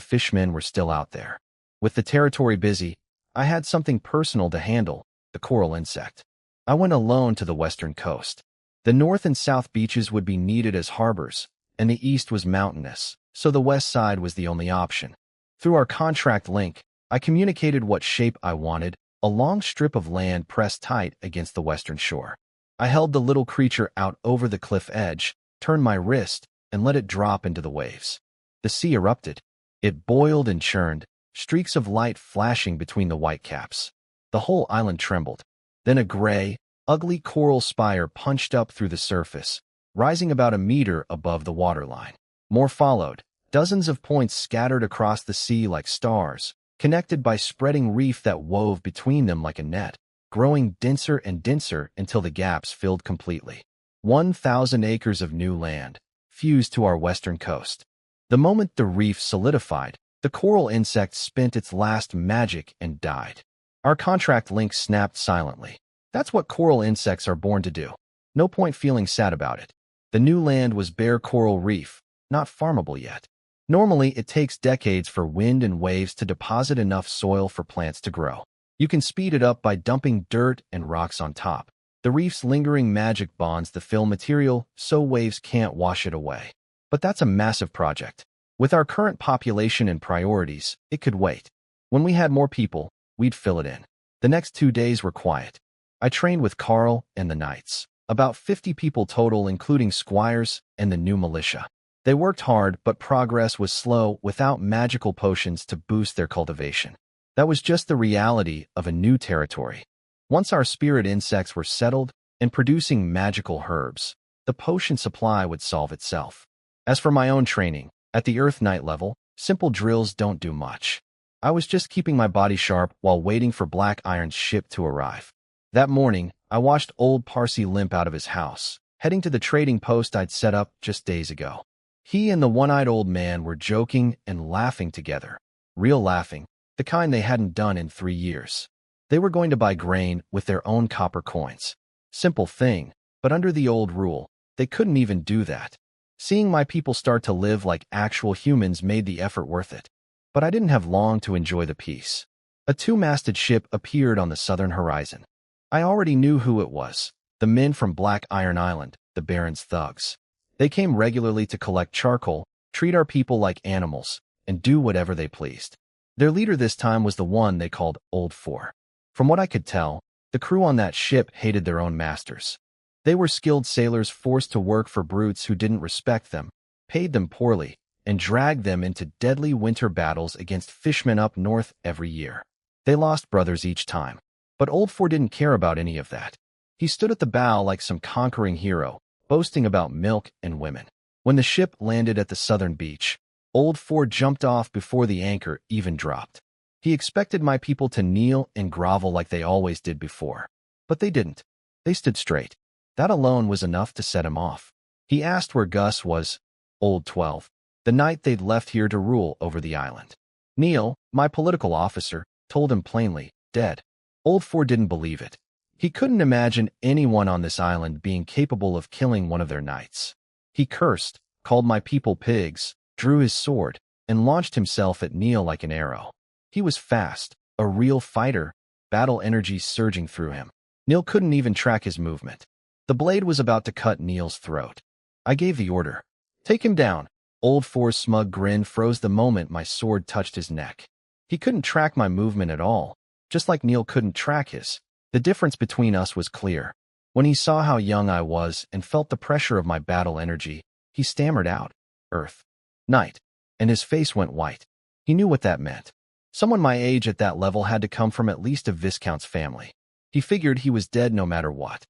fishmen were still out there. With the territory busy, I had something personal to handle, the coral insect. I went alone to the western coast. The north and south beaches would be needed as harbors, and the east was mountainous, so the west side was the only option. Through our contract link, I communicated what shape I wanted, a long strip of land pressed tight against the western shore. I held the little creature out over the cliff edge, turned my wrist, and let it drop into the waves. The sea erupted. It boiled and churned, streaks of light flashing between the white caps. The whole island trembled. Then a gray, ugly coral spire punched up through the surface, rising about a meter above the waterline. More followed, dozens of points scattered across the sea like stars, connected by spreading reef that wove between them like a net, growing denser and denser until the gaps filled completely. 1,000 acres of new land, fused to our western coast. The moment the reef solidified, the coral insect spent its last magic and died. Our contract link snapped silently. That's what coral insects are born to do. No point feeling sad about it. The new land was bare coral reef, not farmable yet. Normally, it takes decades for wind and waves to deposit enough soil for plants to grow. You can speed it up by dumping dirt and rocks on top. The reef's lingering magic bonds the fill material so waves can't wash it away. But that's a massive project. With our current population and priorities, it could wait. When we had more people, we'd fill it in. The next 2 days were quiet. I trained with Carl and the Knights. About 50 people total, including squires and the new militia. They worked hard, but progress was slow without magical potions to boost their cultivation. That was just the reality of a new territory. Once our spirit insects were settled and producing magical herbs, the potion supply would solve itself. As for my own training, at the Earth Knight level, simple drills don't do much. I was just keeping my body sharp while waiting for Black Iron's ship to arrive. That morning, I watched old Parsi limp out of his house, heading to the trading post I'd set up just days ago. He and the one-eyed old man were joking and laughing together. Real laughing, the kind they hadn't done in 3 years. They were going to buy grain with their own copper coins. Simple thing, but under the old rule, they couldn't even do that. Seeing my people start to live like actual humans made the effort worth it. But I didn't have long to enjoy the peace. A 2-masted ship appeared on the southern horizon. I already knew who it was. The men from Black Iron Island, the Baron's thugs. They came regularly to collect charcoal, treat our people like animals, and do whatever they pleased. Their leader this time was the one they called Old Four. From what I could tell, the crew on that ship hated their own masters. They were skilled sailors forced to work for brutes who didn't respect them, paid them poorly, and dragged them into deadly winter battles against fishmen up north every year. They lost brothers each time. But Old Four didn't care about any of that. He stood at the bow like some conquering hero, boasting about milk and women. When the ship landed at the southern beach, Old Four jumped off before the anchor even dropped. He expected my people to kneel and grovel like they always did before. But they didn't. They stood straight. That alone was enough to set him off. He asked where Gus was, Old 12, the night they'd left here to rule over the island. Neil, my political officer, told him plainly, dead. Old Four didn't believe it. He couldn't imagine anyone on this island being capable of killing one of their knights. He cursed, called my people pigs, drew his sword, and launched himself at Neil like an arrow. He was fast, a real fighter, battle energy surging through him. Neil couldn't even track his movement. The blade was about to cut Neil's throat. I gave the order. Take him down. Old Four's smug grin froze the moment my sword touched his neck. He couldn't track my movement at all, just like Neil couldn't track his. The difference between us was clear. When he saw how young I was and felt the pressure of my battle energy, he stammered out, Earth. Night. And his face went white. He knew what that meant. Someone my age at that level had to come from at least a viscount's family. He figured he was dead no matter what.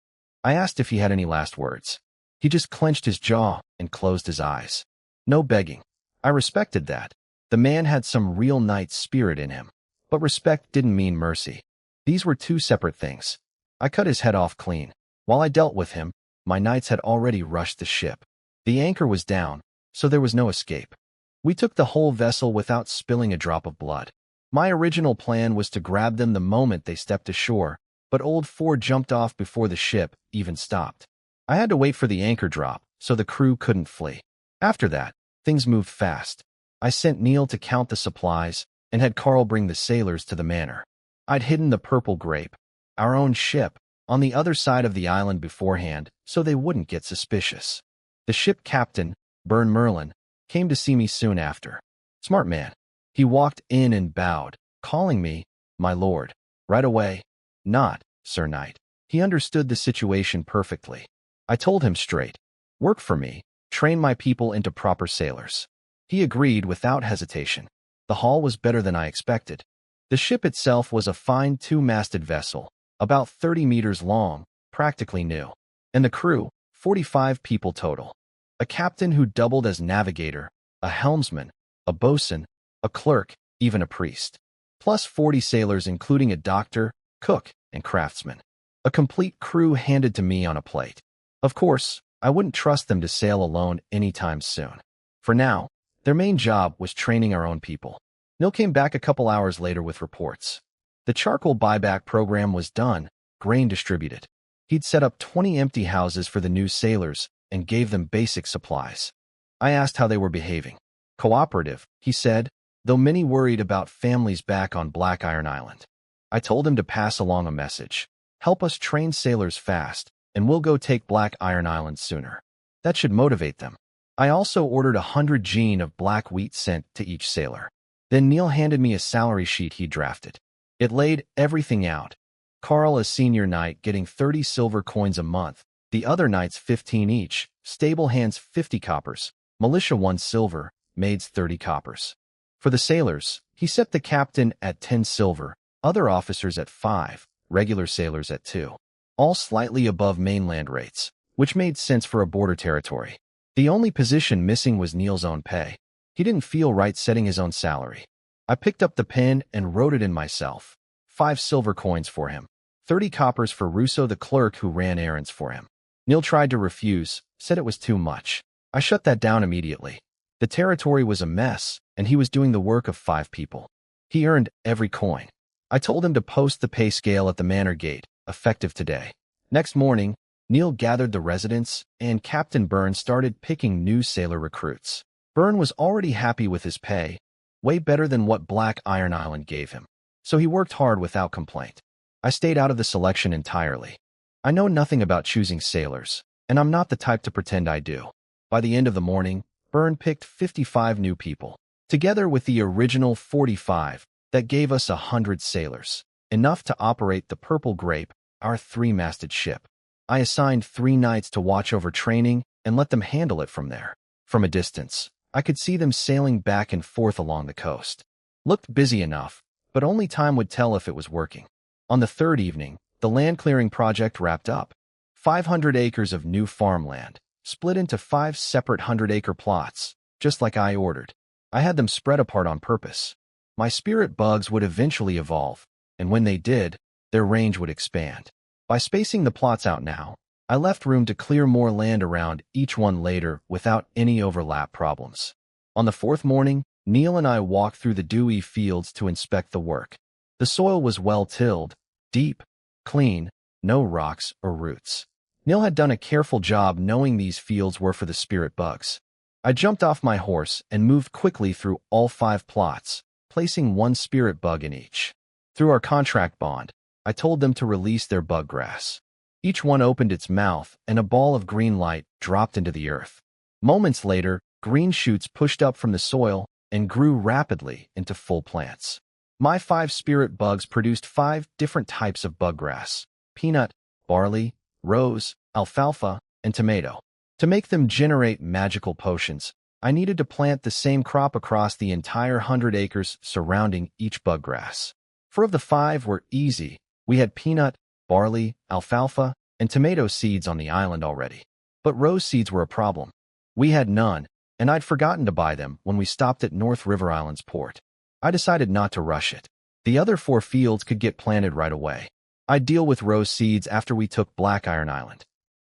I asked if he had any last words. He just clenched his jaw and closed his eyes. No begging. I respected that. The man had some real knight spirit in him. But respect didn't mean mercy. These were two separate things. I cut his head off clean. While I dealt with him, my knights had already rushed the ship. The anchor was down, so there was no escape. We took the whole vessel without spilling a drop of blood. My original plan was to grab them the moment they stepped ashore, but Old Four jumped off before the ship even stopped. I had to wait for the anchor drop, so the crew couldn't flee. After that, things moved fast. I sent Neil to count the supplies and had Carl bring the sailors to the manor. I'd hidden the purple grape, our own ship, on the other side of the island beforehand so they wouldn't get suspicious. The ship captain, Bern Merlin, came to see me soon after. Smart man. He walked in and bowed, calling me, my lord. Right away, not, Sir Knight. He understood the situation perfectly. I told him straight. Work for me, train my people into proper sailors. He agreed without hesitation. The haul was better than I expected. The ship itself was a fine 2-masted vessel, about 30 meters long, practically new. And the crew, 45 people total. A captain who doubled as navigator, a helmsman, a bosun, a clerk, even a priest. Plus 40 sailors including a doctor, cook, and craftsman. A complete crew handed to me on a plate. Of course, I wouldn't trust them to sail alone anytime soon. For now, their main job was training our own people. Neil came back a couple hours later with reports. The charcoal buyback program was done, grain distributed. He'd set up 20 empty houses for the new sailors and gave them basic supplies. I asked how they were behaving. Cooperative, he said, though many worried about families back on Black Iron Island. I told him to pass along a message. Help us train sailors fast, and we'll go take Black Iron Island sooner. That should motivate them. I also ordered 100 gene of black wheat sent to each sailor. Then Neil handed me a salary sheet he drafted. It laid everything out. Carl, a senior knight, getting 30 silver coins a month, the other knights 15 each, stable hands 50 coppers, militia 1 silver, maids 30 coppers. For the sailors, he set the captain at 10 silver, other officers at 5, regular sailors at 2. All slightly above mainland rates, which made sense for a border territory. The only position missing was Neil's own pay. He didn't feel right setting his own salary. I picked up the pen and wrote it in myself. 5 silver coins for him. 30 coppers for Russo the clerk who ran errands for him. Neil tried to refuse, said it was too much. I shut that down immediately. The territory was a mess, and he was doing the work of 5 people. He earned every coin. I told him to post the pay scale at the manor gate, effective today. Next morning, Neil gathered the residents, and Captain Byrne started picking new sailor recruits. Byrne was already happy with his pay, way better than what Black Iron Island gave him, so he worked hard without complaint. I stayed out of the selection entirely. I know nothing about choosing sailors, and I'm not the type to pretend I do. By the end of the morning, Byrne picked 55 new people, together with the original 45, that gave us 100 sailors, enough to operate the Purple Grape, our 3-masted ship. I assigned 3 knights to watch over training and let them handle it from there. From a distance, I could see them sailing back and forth along the coast. Looked busy enough, but only time would tell if it was working. On the 3rd evening, the land clearing project wrapped up. 500 acres of new farmland, split into 5 separate 100-acre plots, just like I ordered. I had them spread apart on purpose. My spirit bugs would eventually evolve, and when they did, their range would expand. By spacing the plots out now, I left room to clear more land around each one later without any overlap problems. On the 4th morning, Neil and I walked through the dewy fields to inspect the work. The soil was well-tilled, deep, clean, no rocks or roots. Neil had done a careful job knowing these fields were for the spirit bugs. I jumped off my horse and moved quickly through all 5 plots, placing 1 spirit bug in each. Through our contract bond, I told them to release their bug grass. Each one opened its mouth, and a ball of green light dropped into the earth. Moments later, green shoots pushed up from the soil and grew rapidly into full plants. My 5 spirit bugs produced 5 different types of buggrass: peanut, barley, rose, alfalfa, and tomato. To make them generate magical potions, I needed to plant the same crop across the entire 100 acres surrounding each buggrass. 4 of the 5 were easy. We had peanut, barley, alfalfa, and tomato seeds on the island already. But rose seeds were a problem. We had none, and I'd forgotten to buy them when we stopped at North River Island's port. I decided not to rush it. The other 4 fields could get planted right away. I'd deal with rose seeds after we took Black Iron Island.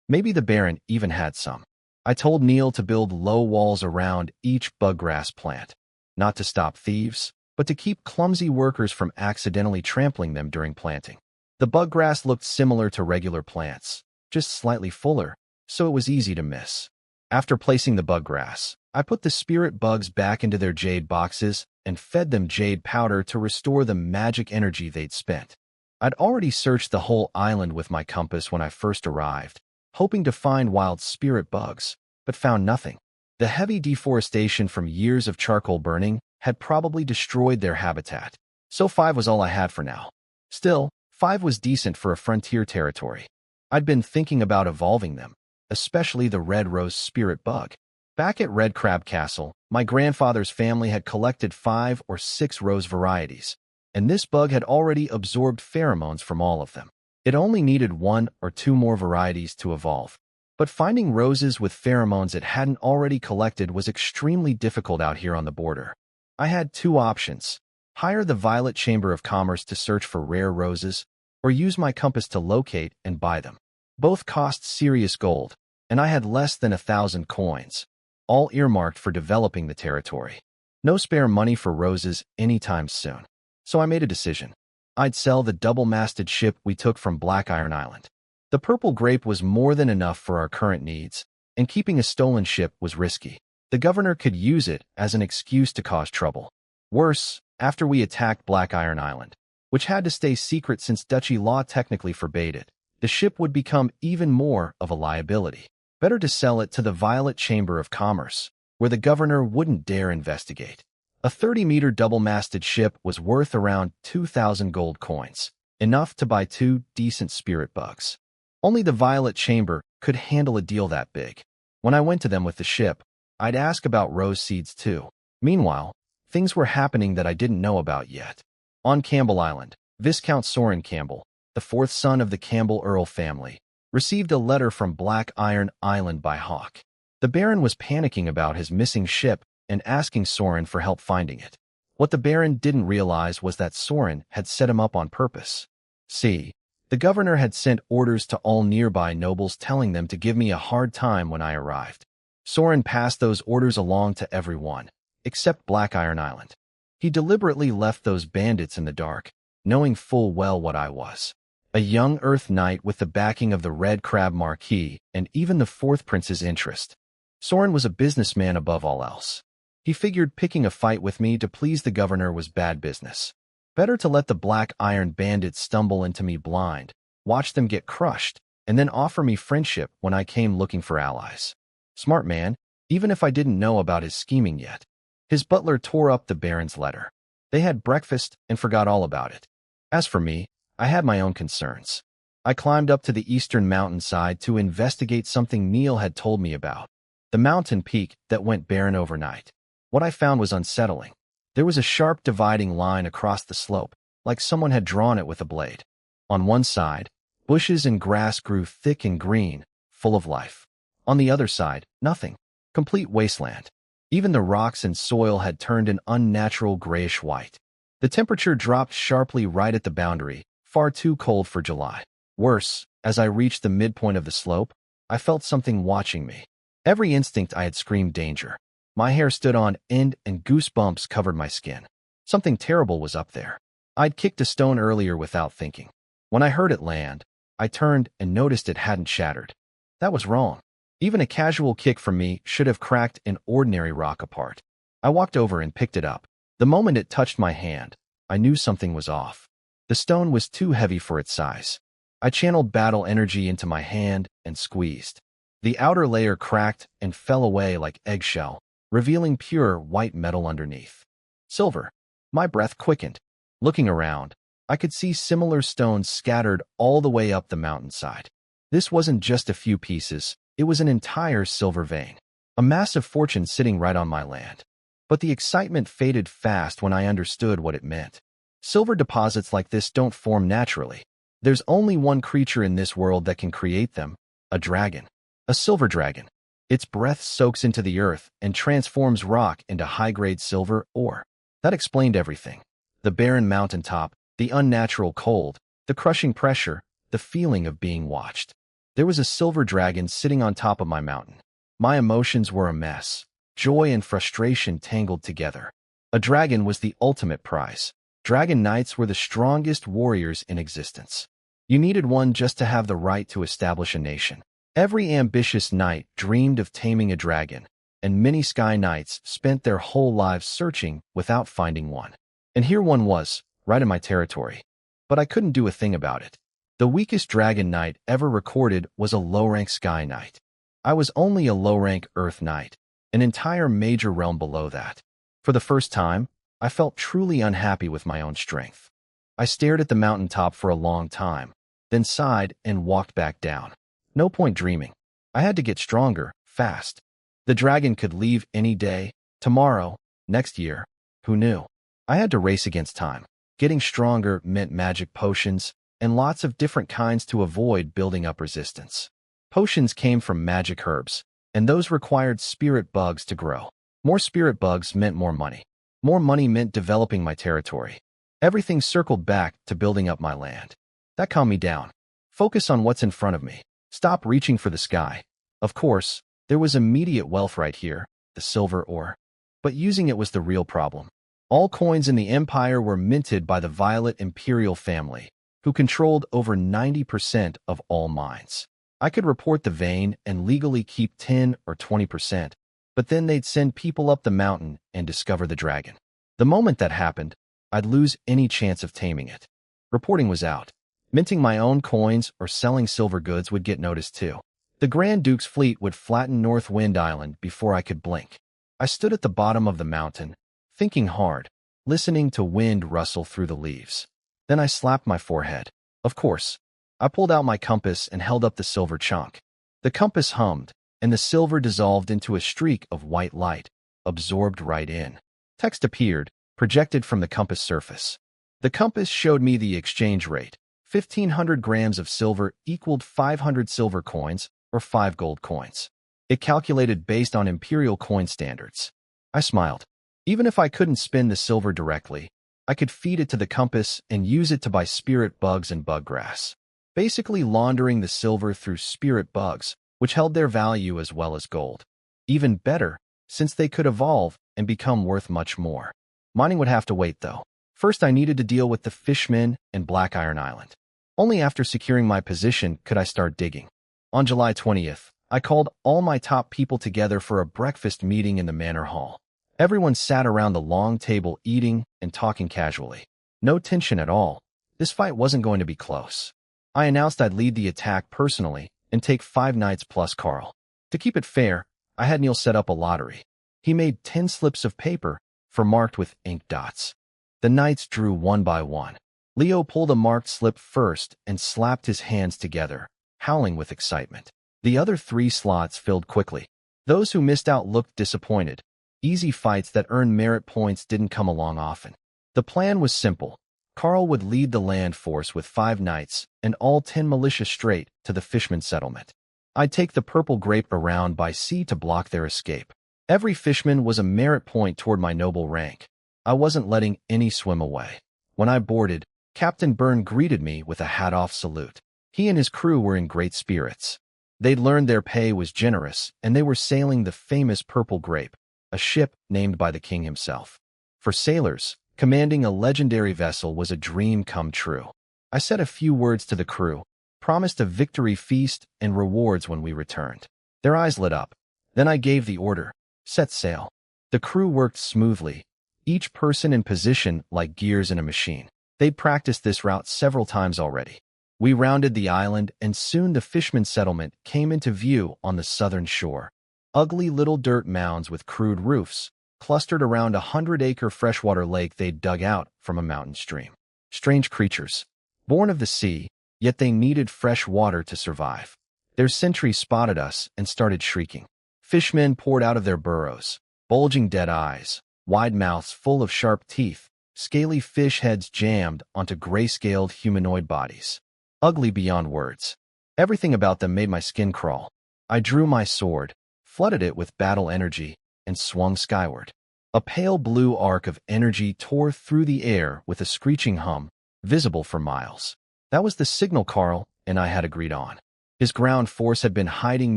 Maybe the Baron even had some. I told Neil to build low walls around each buggrass plant, not to stop thieves, but to keep clumsy workers from accidentally trampling them during planting. The buggrass looked similar to regular plants, just slightly fuller, so it was easy to miss. After placing the buggrass, I put the spirit bugs back into their jade boxes and fed them jade powder to restore the magic energy they'd spent. I'd already searched the whole island with my compass when I first arrived, hoping to find wild spirit bugs, but found nothing. The heavy deforestation from years of charcoal burning had probably destroyed their habitat, so 5 was all I had for now. Still, 5 was decent for a frontier territory. I'd been thinking about evolving them, especially the red rose spirit bug. Back at Red Crab Castle, my grandfather's family had collected 5 or 6 rose varieties, and this bug had already absorbed pheromones from all of them. It only needed one or two more varieties to evolve. But finding roses with pheromones it hadn't already collected was extremely difficult out here on the border. I had two options: hire the Violet Chamber of Commerce to search for rare roses, or use my compass to locate and buy them. Both cost serious gold, and I had less than 1,000 coins, all earmarked for developing the territory. No spare money for roses anytime soon. So I made a decision. I'd sell the double-masted ship we took from Black Iron Island. The purple grape was more than enough for our current needs, and keeping a stolen ship was risky. The governor could use it as an excuse to cause trouble. Worse, after we attacked Black Iron Island, which had to stay secret since duchy law technically forbade it, the ship would become even more of a liability. Better to sell it to the Violet Chamber of Commerce, where the governor wouldn't dare investigate. A 30-meter double-masted ship was worth around 2,000 gold coins, enough to buy 2 decent spirit bugs. Only the Violet Chamber could handle a deal that big. When I went to them with the ship, I'd ask about rose seeds too. Meanwhile, things were happening that I didn't know about yet. On Campbell Island, Viscount Soren Campbell, the fourth son of the Campbell Earl family, received a letter from Black Iron Island by Hawk. The Baron was panicking about his missing ship and asking Soren for help finding it. What the Baron didn't realize was that Soren had set him up on purpose. See, the governor had sent orders to all nearby nobles telling them to give me a hard time when I arrived. Soren passed those orders along to everyone, except Black Iron Island. He deliberately left those bandits in the dark, knowing full well what I was. A young Earth Knight with the backing of the Red Crab Marquis and even the Fourth Prince's interest. Soren was a businessman above all else. He figured picking a fight with me to please the governor was bad business. Better to let the Black Iron bandits stumble into me blind, watch them get crushed, and then offer me friendship when I came looking for allies. Smart man, even if I didn't know about his scheming yet. His butler tore up the Baron's letter. They had breakfast and forgot all about it. As for me, I had my own concerns. I climbed up to the eastern mountainside to investigate something Neil had told me about. The mountain peak that went barren overnight. What I found was unsettling. There was a sharp dividing line across the slope, like someone had drawn it with a blade. On one side, bushes and grass grew thick and green, full of life. On the other side, nothing. Complete wasteland. Even the rocks and soil had turned an unnatural grayish-white. The temperature dropped sharply right at the boundary, far too cold for July. Worse, as I reached the midpoint of the slope, I felt something watching me. Every instinct I had screamed danger. My hair stood on end and goosebumps covered my skin. Something terrible was up there. I'd kicked a stone earlier without thinking. When I heard it land, I turned and noticed it hadn't shattered. That was wrong. Even a casual kick from me should have cracked an ordinary rock apart. I walked over and picked it up. The moment it touched my hand, I knew something was off. The stone was too heavy for its size. I channeled battle energy into my hand and squeezed. The outer layer cracked and fell away like eggshell, revealing pure white metal underneath. Silver. My breath quickened. Looking around, I could see similar stones scattered all the way up the mountainside. This wasn't just a few pieces, it was an entire silver vein. A massive fortune sitting right on my land. But the excitement faded fast when I understood what it meant. Silver deposits like this don't form naturally. There's only one creature in this world that can create them, a dragon. A silver dragon. Its breath soaks into the earth and transforms rock into high-grade silver ore. That explained everything. The barren mountaintop, the unnatural cold, the crushing pressure, the feeling of being watched. There was a silver dragon sitting on top of my mountain. My emotions were a mess. Joy and frustration tangled together. A dragon was the ultimate prize. Dragon knights were the strongest warriors in existence. You needed one just to have the right to establish a nation. Every ambitious knight dreamed of taming a dragon, and many sky knights spent their whole lives searching without finding one. And here one was, right in my territory. But I couldn't do a thing about it. The weakest dragon knight ever recorded was a low-rank sky knight. I was only a low-rank earth knight, an entire major realm below that. For the first time, I felt truly unhappy with my own strength. I stared at the mountaintop for a long time, then sighed and walked back down. No point dreaming. I had to get stronger, fast. The dragon could leave any day, tomorrow, next year. Who knew? I had to race against time. Getting stronger meant magic potions, and lots of different kinds to avoid building up resistance. Potions came from magic herbs, and those required spirit bugs to grow. More spirit bugs meant more money. More money meant developing my territory. Everything circled back to building up my land. That calmed me down. Focus on what's in front of me. Stop reaching for the sky. Of course, there was immediate wealth right here, the silver ore. But using it was the real problem. All coins in the empire were minted by the Violet Imperial family, who controlled over 90% of all mines. I could report the vein and legally keep 10 or 20%, but then they'd send people up the mountain and discover the dragon. The moment that happened, I'd lose any chance of taming it. Reporting was out. Minting my own coins or selling silver goods would get noticed too. The Grand Duke's fleet would flatten North Wind Island before I could blink. I stood at the bottom of the mountain, thinking hard, listening to wind rustle through the leaves. Then I slapped my forehead. Of course, I pulled out my compass and held up the silver chunk. The compass hummed, and the silver dissolved into a streak of white light, absorbed right in. Text appeared, projected from the compass surface. The compass showed me the exchange rate. 1,500 grams of silver equaled 500 silver coins or 5 gold coins. It calculated based on imperial coin standards. I smiled. Even if I couldn't spin the silver directly, I could feed it to the compass and use it to buy spirit bugs and bug grass, basically laundering the silver through spirit bugs, which held their value as well as gold. Even better, since they could evolve and become worth much more. Mining would have to wait, though. First, I needed to deal with the fishmen and Black Iron Island. Only after securing my position could I start digging. On July 20th, I called all my top people together for a breakfast meeting in the manor hall. Everyone sat around the long table eating and talking casually. No tension at all. This fight wasn't going to be close. I announced I'd lead the attack personally and take 5 knights plus Carl. To keep it fair, I had Neil set up a lottery. He made 10 slips of paper, marked with ink dots. The knights drew one by one. Leo pulled a marked slip first and slapped his hands together, howling with excitement. The other 3 slots filled quickly. Those who missed out looked disappointed. Easy fights that earned merit points didn't come along often. The plan was simple. Carl would lead the land force with 5 knights and all 10 militia straight to the Fishman settlement. I'd take the purple grape around by sea to block their escape. Every fishman was a merit point toward my noble rank. I wasn't letting any swim away. When I boarded, Captain Byrne greeted me with a hat-off salute. He and his crew were in great spirits. They'd learned their pay was generous, and they were sailing the famous Purple Grape, a ship named by the king himself. For sailors, commanding a legendary vessel was a dream come true. I said a few words to the crew, promised a victory feast and rewards when we returned. Their eyes lit up. Then I gave the order, set sail. The crew worked smoothly, each person in position like gears in a machine. They'd practiced this route several times already. We rounded the island, and soon the Fishman settlement came into view on the southern shore. Ugly little dirt mounds with crude roofs, clustered around a 100-acre freshwater lake they'd dug out from a mountain stream. Strange creatures, born of the sea, yet they needed fresh water to survive. Their sentries spotted us and started shrieking. Fishmen poured out of their burrows, bulging dead eyes, wide mouths full of sharp teeth, scaly fish heads jammed onto gray-scaled humanoid bodies. Ugly beyond words. Everything about them made my skin crawl. I drew my sword, flooded it with battle energy, and swung skyward. A pale blue arc of energy tore through the air with a screeching hum, visible for miles. That was the signal Carl and I had agreed on. His ground force had been hiding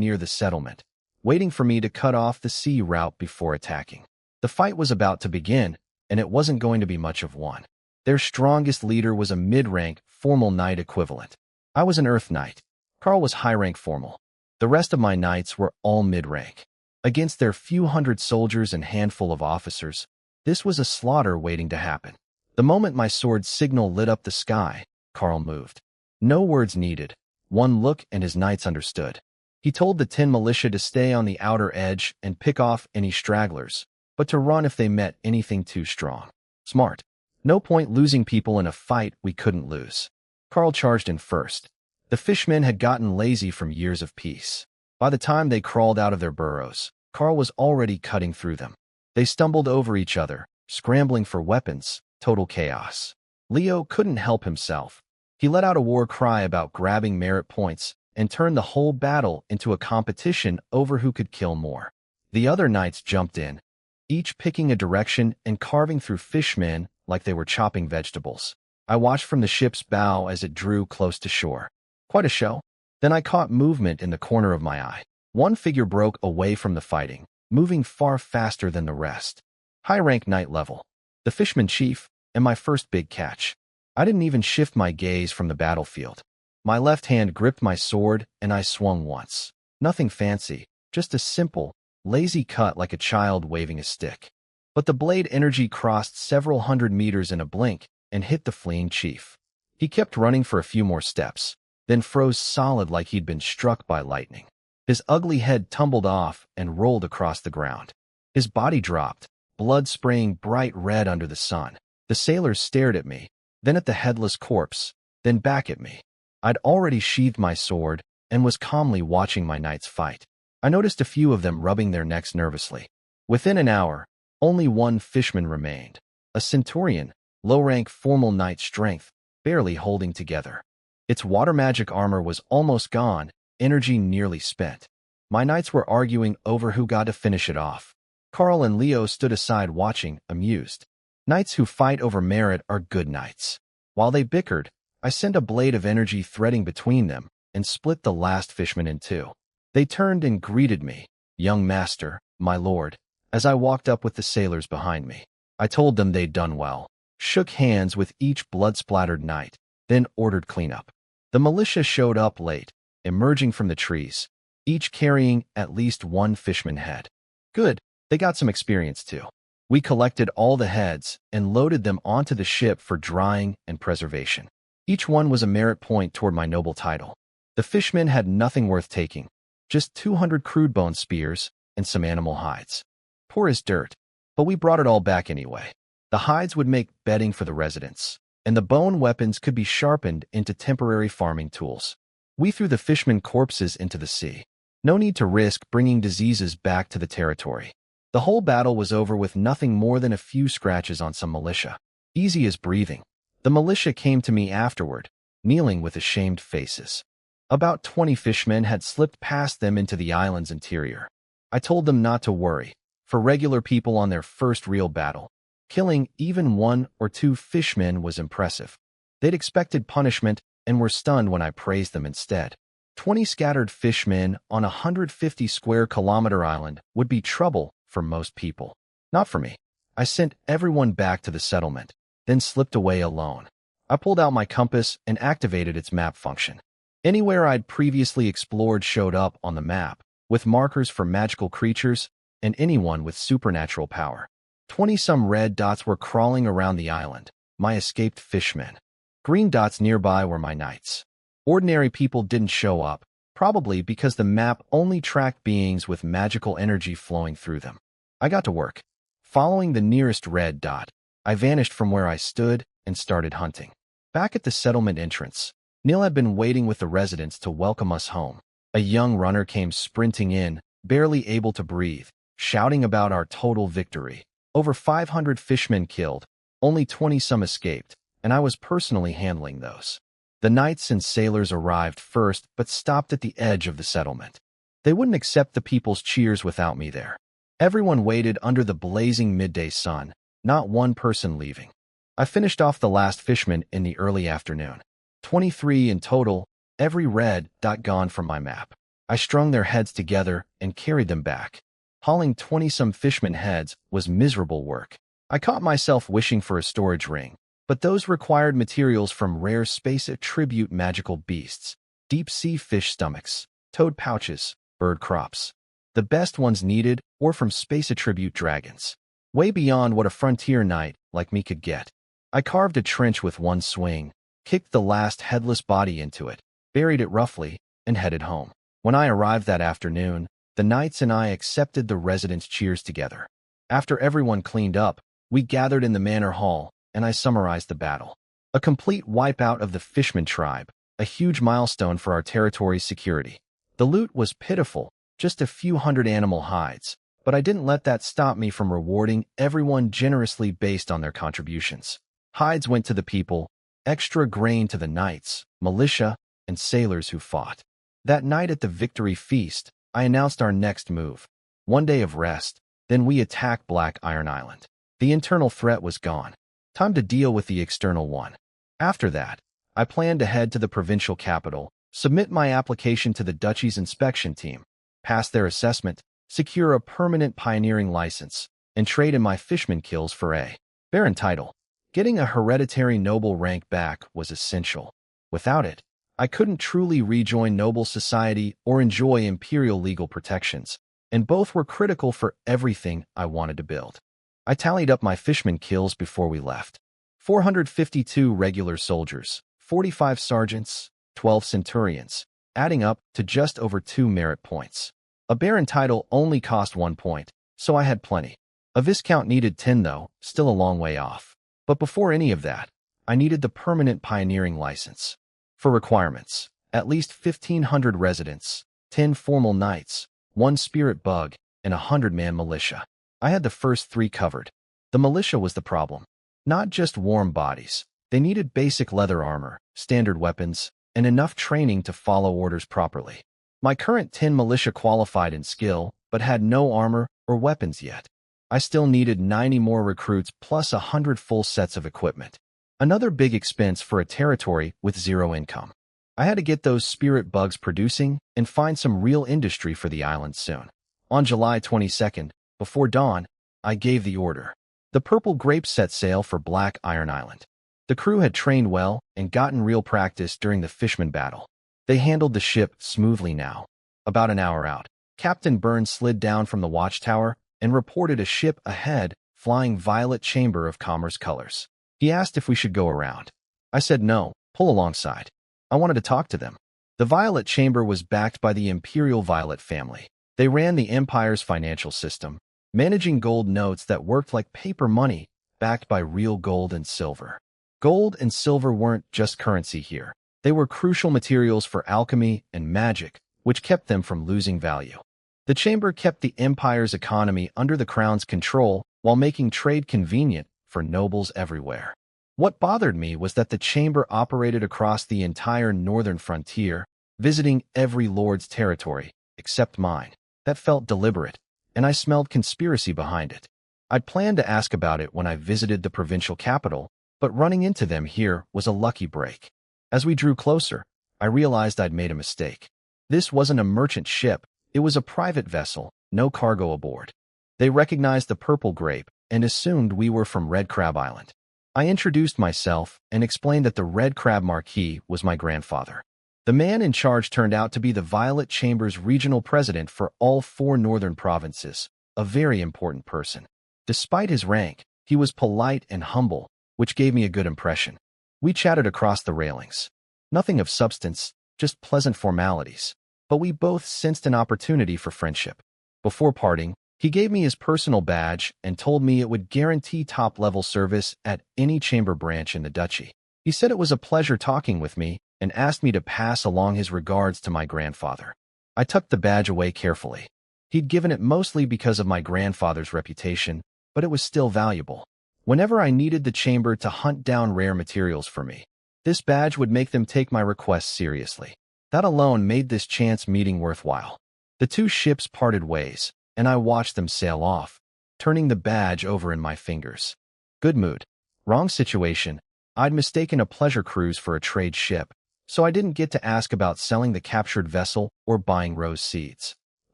near the settlement, waiting for me to cut off the sea route before attacking. The fight was about to begin, and it wasn't going to be much of one. Their strongest leader was a mid-rank, formal knight equivalent. I was an earth knight. Carl was high-rank formal. The rest of my knights were all mid-rank. Against their few hundred soldiers and handful of officers, this was a slaughter waiting to happen. The moment my sword's signal lit up the sky, Carl moved. No words needed. One look and his knights understood. He told the 10 militia to stay on the outer edge and pick off any stragglers, but to run if they met anything too strong. Smart. No point losing people in a fight we couldn't lose. Carl charged in first. The fishmen had gotten lazy from years of peace. By the time they crawled out of their burrows, Carl was already cutting through them. They stumbled over each other, scrambling for weapons, total chaos. Leo couldn't help himself. He let out a war cry about grabbing merit points and turned the whole battle into a competition over who could kill more. The other knights jumped in, each picking a direction and carving through fishmen like they were chopping vegetables. I watched from the ship's bow as it drew close to shore. Quite a show. Then I caught movement in the corner of my eye. One figure broke away from the fighting, moving far faster than the rest. High-rank knight level. The fishman chief, and my first big catch. I didn't even shift my gaze from the battlefield. My left hand gripped my sword, and I swung once. Nothing fancy, just a simple, lazy cut like a child waving a stick. But the blade energy crossed several hundred meters in a blink and hit the fleeing chief. He kept running for a few more steps, then froze solid like he'd been struck by lightning. His ugly head tumbled off and rolled across the ground. His body dropped, blood spraying bright red under the sun. The sailors stared at me, then at the headless corpse, then back at me. I'd already sheathed my sword and was calmly watching my knights fight. I noticed a few of them rubbing their necks nervously. Within an hour, only one fishman remained. A centurion, low-rank formal knight strength, barely holding together. Its water magic armor was almost gone, energy nearly spent. My knights were arguing over who got to finish it off. Carl and Leo stood aside watching, amused. Knights who fight over merit are good knights. While they bickered, I sent a blade of energy threading between them and split the last fishman in two. They turned and greeted me, "Young master, my lord," as I walked up with the sailors behind me. I told them they'd done well, shook hands with each blood-splattered knight, then ordered cleanup. The militia showed up late, emerging from the trees, each carrying at least one fishman head. Good, they got some experience too. We collected all the heads and loaded them onto the ship for drying and preservation. Each one was a merit point toward my noble title. The fishmen had nothing worth taking, just 200 crude bone spears and some animal hides. Poor as dirt, but we brought it all back anyway. The hides would make bedding for the residents, and the bone weapons could be sharpened into temporary farming tools. We threw the fishmen corpses into the sea. No need to risk bringing diseases back to the territory. The whole battle was over with nothing more than a few scratches on some militia. Easy as breathing. The militia came to me afterward, kneeling with ashamed faces. About 20 fishmen had slipped past them into the island's interior. I told them not to worry. For regular people on their first real battle, killing even 1 or 2 fishmen was impressive. They'd expected punishment and were stunned when I praised them instead. 20 scattered fishmen on a 150 square kilometer island would be trouble for most people. Not for me. I sent everyone back to the settlement, then slipped away alone. I pulled out my compass and activated its map function. Anywhere I'd previously explored showed up on the map, with markers for magical creatures and anyone with supernatural power. 20-some red dots were crawling around the island, my escaped fishmen. Green dots nearby were my knights. Ordinary people didn't show up, probably because the map only tracked beings with magical energy flowing through them. I got to work. Following the nearest red dot, I vanished from where I stood and started hunting. Back at the settlement entrance, Neil had been waiting with the residents to welcome us home. A young runner came sprinting in, barely able to breathe, shouting about our total victory. Over 500 fishmen killed, only 20-some escaped, and I was personally handling those. The knights and sailors arrived first, but stopped at the edge of the settlement. They wouldn't accept the people's cheers without me there. Everyone waited under the blazing midday sun, not one person leaving. I finished off the last fishman in the early afternoon. 23 in total, every red dot gone from my map. I strung their heads together and carried them back. Hauling 20-some fishman heads was miserable work. I caught myself wishing for a storage ring, but those required materials from rare space attribute magical beasts, deep-sea fish stomachs, toad pouches, bird crops. The best ones needed were from space attribute dragons, way beyond what a frontier knight like me could get. I carved a trench with one swing, kicked the last headless body into it, buried it roughly, and headed home. When I arrived that afternoon, the knights and I accepted the residents' cheers together. After everyone cleaned up, we gathered in the manor hall, and I summarized the battle. A complete wipeout of the Fishman tribe, a huge milestone for our territory's security. The loot was pitiful, just a few hundred animal hides, but I didn't let that stop me from rewarding everyone generously based on their contributions. Hides went to the people, extra grain to the knights, militia, and sailors who fought. That night at the victory feast, I announced our next move. 1 day of rest, then we attacked Black Iron Island. The internal threat was gone. Time to deal with the external one. After that, I planned to head to the provincial capital, submit my application to the duchy's inspection team, pass their assessment, secure a permanent pioneering license, and trade in my fishman kills for a baron title. Getting a hereditary noble rank back was essential. Without it, I couldn't truly rejoin noble society or enjoy imperial legal protections, and both were critical for everything I wanted to build. I tallied up my fishman kills before we left. 452 regular soldiers, 45 sergeants, 12 centurions, adding up to just over 2 merit points. A baron title only cost 1 point, so I had plenty. A viscount needed 10 though, still a long way off. But before any of that, I needed the permanent pioneering license. For requirements, at least 1,500 residents, 10 formal knights, 1 spirit bug, and a 100-man militia. I had the first 3 covered. The militia was the problem. Not just warm bodies. They needed basic leather armor, standard weapons, and enough training to follow orders properly. My current 10 militia qualified in skill, but had no armor or weapons yet. I still needed 90 more recruits plus 100 full sets of equipment. Another big expense for a territory with 0 income. I had to get those spirit bugs producing and find some real industry for the island soon. On July 22nd, before dawn, I gave the order. The purple grapes set sail for Black Iron Island. The crew had trained well and gotten real practice during the Fishman battle. They handled the ship smoothly now. About an hour out, Captain Burns slid down from the watchtower and reported a ship ahead flying Violet Chamber of Commerce colors. He asked if we should go around. I said no, pull alongside. I wanted to talk to them. The Violet Chamber was backed by the Imperial Violet family. They ran the Empire's financial system, managing gold notes that worked like paper money, backed by real gold and silver. Gold and silver weren't just currency here. They were crucial materials for alchemy and magic, which kept them from losing value. The chamber kept the Empire's economy under the Crown's control while making trade convenient for nobles everywhere. What bothered me was that the chamber operated across the entire northern frontier, visiting every lord's territory, except mine. That felt deliberate, and I smelled conspiracy behind it. I'd planned to ask about it when I visited the provincial capital, but running into them here was a lucky break. As we drew closer, I realized I'd made a mistake. This wasn't a merchant ship, it was a private vessel, no cargo aboard. They recognized the purple grape and assumed we were from Red Crab Island. I introduced myself and explained that the Red Crab Marquis was my grandfather. The man in charge turned out to be the Violet Chamber's regional president for all 4 northern provinces, a very important person. Despite his rank, he was polite and humble, which gave me a good impression. We chatted across the railings. Nothing of substance, just pleasant formalities. But we both sensed an opportunity for friendship. Before parting, he gave me his personal badge and told me it would guarantee top-level service at any chamber branch in the duchy. He said it was a pleasure talking with me and asked me to pass along his regards to my grandfather. I tucked the badge away carefully. He'd given it mostly because of my grandfather's reputation, but it was still valuable. Whenever I needed the chamber to hunt down rare materials for me, this badge would make them take my requests seriously. That alone made this chance meeting worthwhile. The 2 ships parted ways, and I watched them sail off, turning the badge over in my fingers. Good mood. Wrong situation. I'd mistaken a pleasure cruise for a trade ship, so I didn't get to ask about selling the captured vessel or buying rose seeds.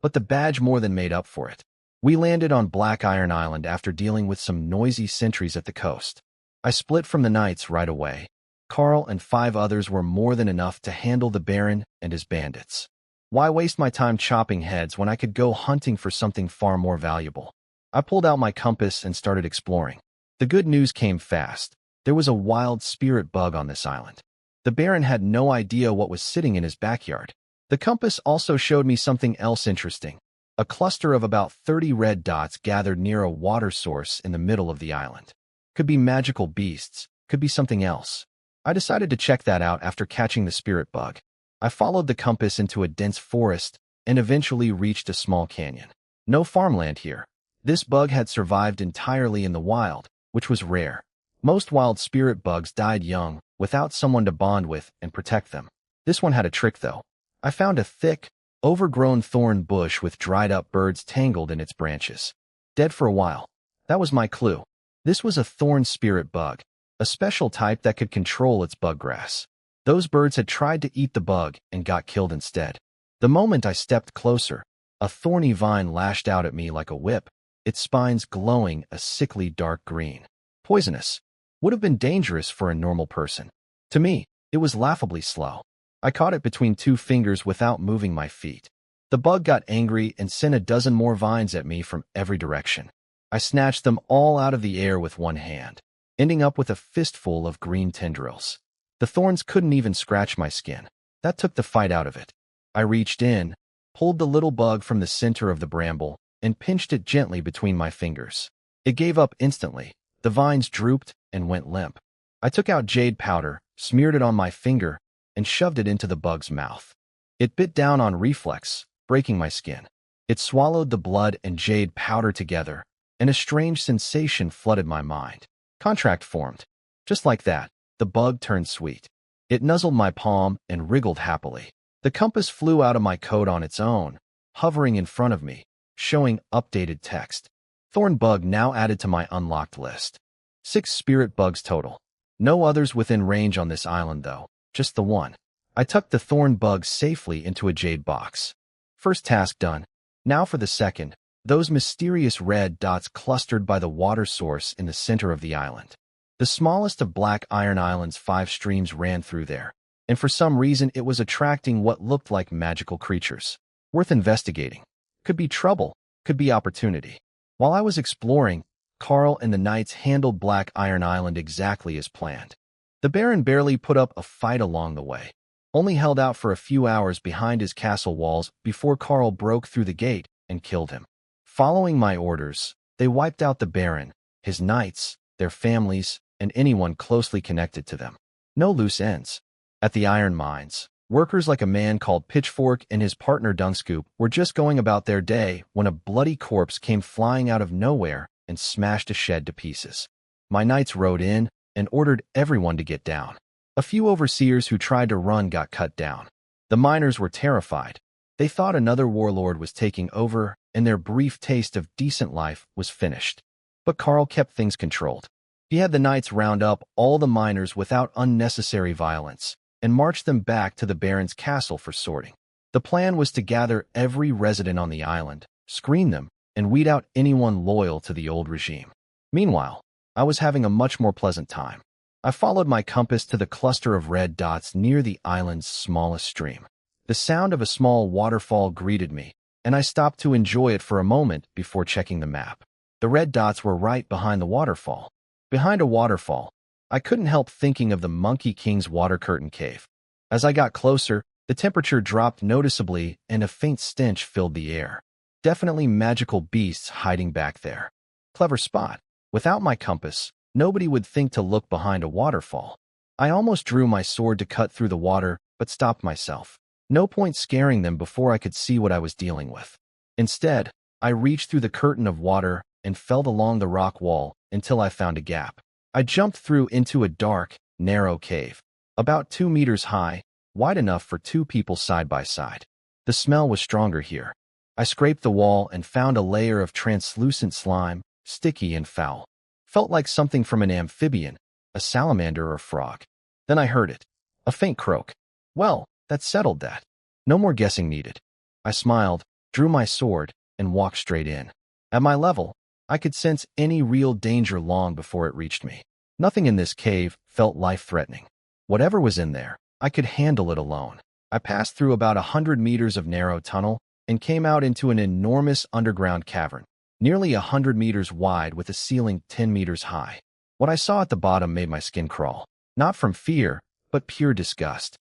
But the badge more than made up for it. We landed on Black Iron Island after dealing with some noisy sentries at the coast. I split from the knights right away. Carl and 5 others were more than enough to handle the Baron and his bandits. Why waste my time chopping heads when I could go hunting for something far more valuable? I pulled out my compass and started exploring. The good news came fast. There was a wild spirit bug on this island. The Baron had no idea what was sitting in his backyard. The compass also showed me something else interesting. A cluster of about 30 red dots gathered near a water source in the middle of the island. Could be magical beasts, could be something else. I decided to check that out after catching the spirit bug. I followed the compass into a dense forest and eventually reached a small canyon. No farmland here. This bug had survived entirely in the wild, which was rare. Most wild spirit bugs died young, without someone to bond with and protect them. This one had a trick, though. I found a thick, overgrown thorn bush with dried-up birds tangled in its branches. Dead for a while. That was my clue. This was a thorn spirit bug, a special type that could control its buggrass. Those birds had tried to eat the bug and got killed instead. The moment I stepped closer, a thorny vine lashed out at me like a whip, its spines glowing a sickly dark green. Poisonous. Would have been dangerous for a normal person. To me, it was laughably slow. I caught it between two fingers without moving my feet. The bug got angry and sent a dozen more vines at me from every direction. I snatched them all out of the air with one hand, ending up with a fistful of green tendrils. The thorns couldn't even scratch my skin. That took the fight out of it. I reached in, pulled the little bug from the center of the bramble, and pinched it gently between my fingers. It gave up instantly. The vines drooped and went limp. I took out jade powder, smeared it on my finger, and shoved it into the bug's mouth. It bit down on reflex, breaking my skin. It swallowed the blood and jade powder together, and a strange sensation flooded my mind. Contract formed. Just like that, the bug turned sweet. It nuzzled my palm and wriggled happily. The compass flew out of my coat on its own, hovering in front of me, showing updated text. Thorn bug now added to my unlocked list. 6 spirit bugs total. No others within range on this island, though. Just the one. I tucked the thorn bug safely into a jade box. First task done. Now for the second. Those mysterious red dots clustered by the water source in the center of the island. The smallest of Black Iron Island's 5 streams ran through there, and for some reason it was attracting what looked like magical creatures. Worth investigating. Could be trouble, could be opportunity. While I was exploring, Carl and the knights handled Black Iron Island exactly as planned. The Baron barely put up a fight along the way, only held out for a few hours behind his castle walls before Carl broke through the gate and killed him. Following my orders, they wiped out the Baron, his knights, their families, and anyone closely connected to them. No loose ends. At the iron mines, workers like a man called Pitchfork and his partner Dungscoop were just going about their day when a bloody corpse came flying out of nowhere and smashed a shed to pieces. My knights rode in and ordered everyone to get down. A few overseers who tried to run got cut down. The miners were terrified. They thought another warlord was taking over and their brief taste of decent life was finished. But Carl kept things controlled. He had the knights round up all the miners without unnecessary violence and march them back to the Baron's castle for sorting. The plan was to gather every resident on the island, screen them, and weed out anyone loyal to the old regime. Meanwhile, I was having a much more pleasant time. I followed my compass to the cluster of red dots near the island's smallest stream. The sound of a small waterfall greeted me, and I stopped to enjoy it for a moment before checking the map. The red dots were right behind the waterfall. Behind a waterfall, I couldn't help thinking of the Monkey King's water curtain cave. As I got closer, the temperature dropped noticeably and a faint stench filled the air. Definitely magical beasts hiding back there. Clever spot. Without my compass, nobody would think to look behind a waterfall. I almost drew my sword to cut through the water, but stopped myself. No point scaring them before I could see what I was dealing with. Instead, I reached through the curtain of water and felled along the rock wall until I found a gap. I jumped through into a dark, narrow cave, about 2 meters high, wide enough for 2 people side by side. The smell was stronger here. I scraped the wall and found a layer of translucent slime, sticky and foul. Felt like something from an amphibian, a salamander or frog. Then I heard it. A faint croak. Well, that settled that. No more guessing needed. I smiled, drew my sword, and walked straight in. At my level, I could sense any real danger long before it reached me. Nothing in this cave felt life-threatening. Whatever was in there, I could handle it alone. I passed through about 100 meters of narrow tunnel and came out into an enormous underground cavern, nearly 100 meters wide with a ceiling 10 meters high. What I saw at the bottom made my skin crawl, not from fear, but pure disgust.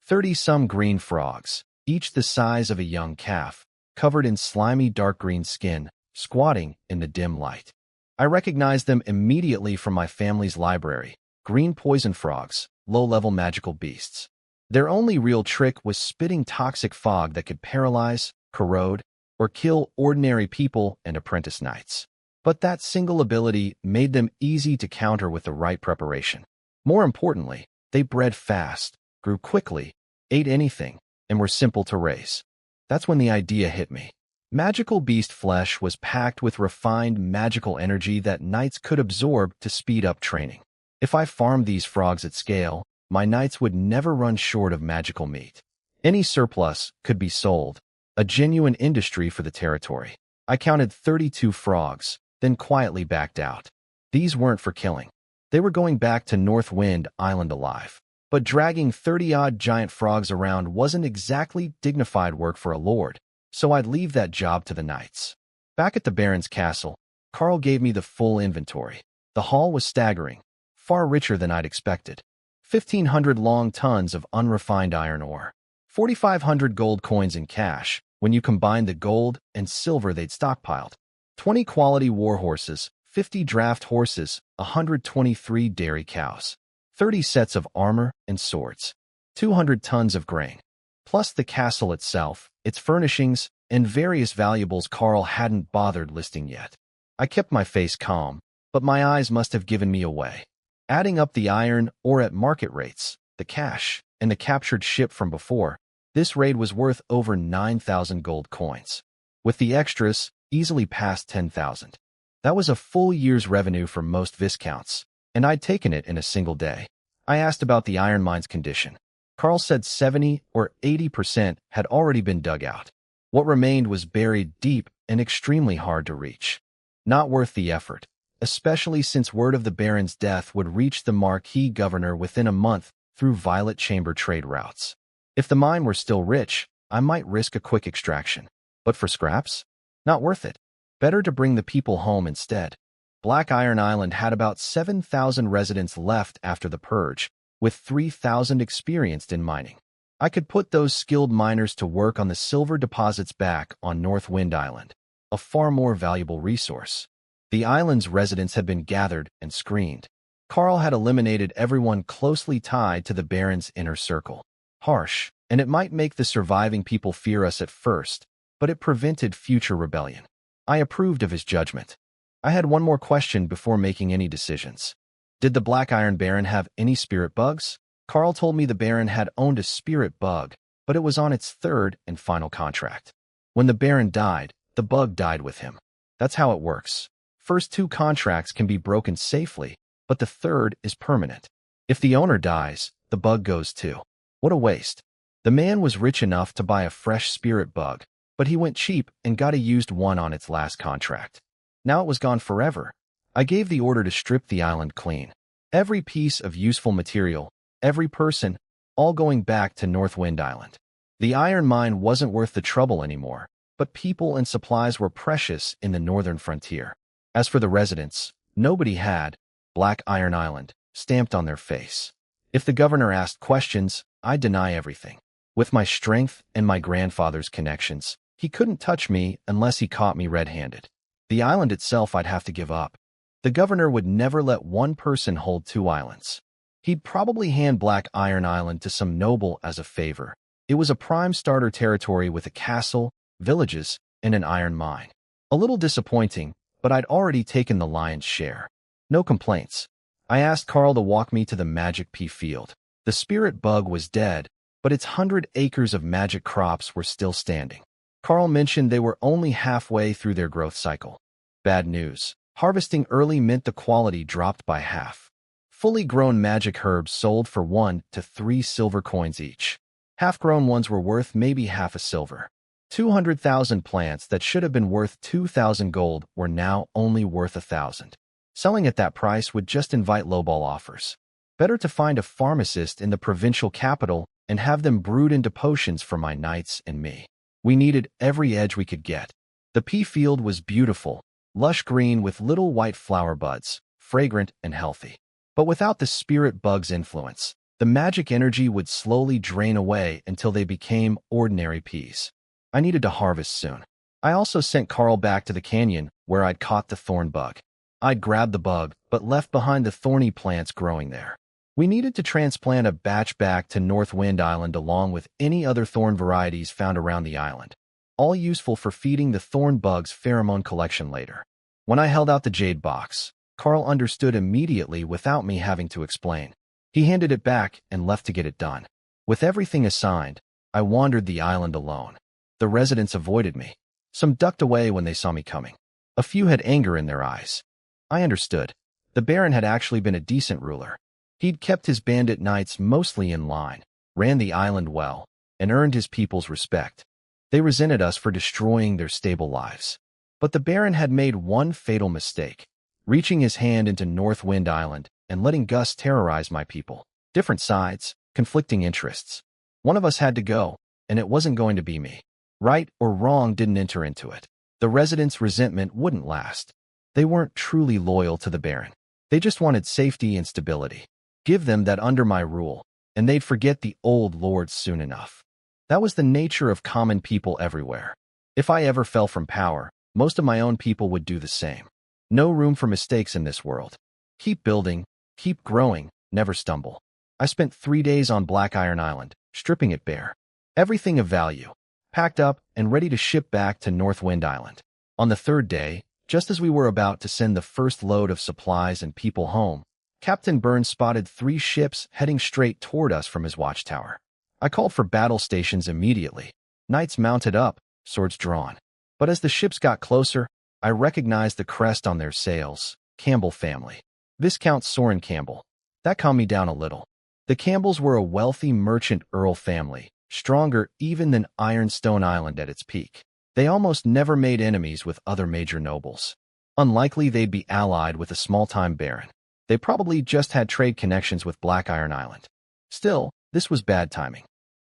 30-some green frogs, each the size of a young calf, covered in slimy dark green skin, squatting in the dim light. I recognized them immediately from my family's library. Green poison frogs, low-level magical beasts. Their only real trick was spitting toxic fog that could paralyze, corrode, or kill ordinary people and apprentice knights. But that single ability made them easy to counter with the right preparation. More importantly, they bred fast, grew quickly, ate anything, and were simple to raise. That's when the idea hit me. Magical beast flesh was packed with refined magical energy that knights could absorb to speed up training. If I farmed these frogs at scale, my knights would never run short of magical meat. Any surplus could be sold, a genuine industry for the territory. I counted 32 frogs, then quietly backed out. These weren't for killing. They were going back to Northwind Island alive. But dragging 30-odd giant frogs around wasn't exactly dignified work for a lord, so I'd leave that job to the knights. Back at the Baron's castle, Carl gave me the full inventory. The haul was staggering, far richer than I'd expected. 1,500 long tons of unrefined iron ore, 4,500 gold coins in cash when you combine the gold and silver they'd stockpiled, 20 quality war horses, 50 draft horses, 123 dairy cows, 30 sets of armor and swords, 200 tons of grain, plus the castle itself, its furnishings, and various valuables Carl hadn't bothered listing yet. I kept my face calm, but my eyes must have given me away. Adding up the iron ore at market rates, the cash, and the captured ship from before, this raid was worth over 9,000 gold coins. With the extras, easily past 10,000. That was a full year's revenue for most viscounts, and I'd taken it in a single day. I asked about the iron mine's condition. Carl said 70 or 80% had already been dug out. What remained was buried deep and extremely hard to reach. Not worth the effort, especially since word of the Baron's death would reach the Marquis governor within a month through Violet Chamber trade routes. If the mine were still rich, I might risk a quick extraction. But for scraps? Not worth it. Better to bring the people home instead. Black Iron Island had about 7,000 residents left after the purge, with 3,000 experienced in mining. I could put those skilled miners to work on the silver deposits back on Northwind Island, a far more valuable resource. The island's residents had been gathered and screened. Carl had eliminated everyone closely tied to the Baron's inner circle. Harsh, and it might make the surviving people fear us at first, but it prevented future rebellion. I approved of his judgment. I had one more question before making any decisions. Did the Black Iron Baron have any spirit bugs? Carl told me the Baron had owned a spirit bug, but it was on its third and final contract. When the Baron died, the bug died with him. That's how it works. First two contracts can be broken safely, but the third is permanent. If the owner dies, the bug goes too. What a waste. The man was rich enough to buy a fresh spirit bug, but he went cheap and got a used one on its last contract. Now it was gone forever. I gave the order to strip the island clean. Every piece of useful material, every person, all going back to Northwind Island. The iron mine wasn't worth the trouble anymore, but people and supplies were precious in the northern frontier. As for the residents, nobody had Black Iron Island stamped on their face. If the governor asked questions, I'd deny everything. With my strength and my grandfather's connections, he couldn't touch me unless he caught me red-handed. The island itself I'd have to give up. The governor would never let one person hold two islands. He'd probably hand Black Iron Island to some noble as a favor. It was a prime starter territory with a castle, villages, and an iron mine. A little disappointing, but I'd already taken the lion's share. No complaints. I asked Carl to walk me to the magic pea field. The spirit bug was dead, but its 100 acres of magic crops were still standing. Carl mentioned they were only halfway through their growth cycle. Bad news. Harvesting early meant the quality dropped by half. Fully grown magic herbs sold for 1 to 3 silver coins each. Half-grown ones were worth maybe half a silver. 200,000 plants that should have been worth 2,000 gold were now only worth 1,000. Selling at that price would just invite lowball offers. Better to find a pharmacist in the provincial capital and have them brewed into potions for my knights and me. We needed every edge we could get. The pea field was beautiful, lush green with little white flower buds, fragrant and healthy. But without the spirit bug's influence, the magic energy would slowly drain away until they became ordinary peas. I needed to harvest soon. I also sent Carl back to the canyon where I'd caught the thorn bug. I'd grabbed the bug, but left behind the thorny plants growing there. We needed to transplant a batch back to Northwind Island along with any other thorn varieties found around the island, all useful for feeding the thorn bug's pheromone collection later. When I held out the jade box, Carl understood immediately without me having to explain. He handed it back and left to get it done. With everything assigned, I wandered the island alone. The residents avoided me. Some ducked away when they saw me coming. A few had anger in their eyes. I understood. The Baron had actually been a decent ruler. He'd kept his bandit knights mostly in line, ran the island well, and earned his people's respect. They resented us for destroying their stable lives. But the Baron had made one fatal mistake, reaching his hand into Northwind Island and letting Gus terrorize my people. Different sides, conflicting interests. One of us had to go, and it wasn't going to be me. Right or wrong didn't enter into it. The residents' resentment wouldn't last. They weren't truly loyal to the Baron. They just wanted safety and stability. Give them that under my rule, and they'd forget the old lords soon enough. That was the nature of common people everywhere. If I ever fell from power, most of my own people would do the same. No room for mistakes in this world. Keep building, keep growing, never stumble. I spent 3 days on Black Iron Island, stripping it bare. Everything of value, packed up and ready to ship back to Northwind Island. On the third day, just as we were about to send the first load of supplies and people home, Captain Burns spotted 3 ships heading straight toward us from his watchtower. I called for battle stations immediately. Knights mounted up, swords drawn. But as the ships got closer, I recognized the crest on their sails, Campbell family. Viscount Soren Campbell. That calmed me down a little. The Campbells were a wealthy merchant earl family, stronger even than Ironstone Island at its peak. They almost never made enemies with other major nobles. Unlikely they'd be allied with a small-time baron. They probably just had trade connections with Black Iron Island. Still, this was bad timing.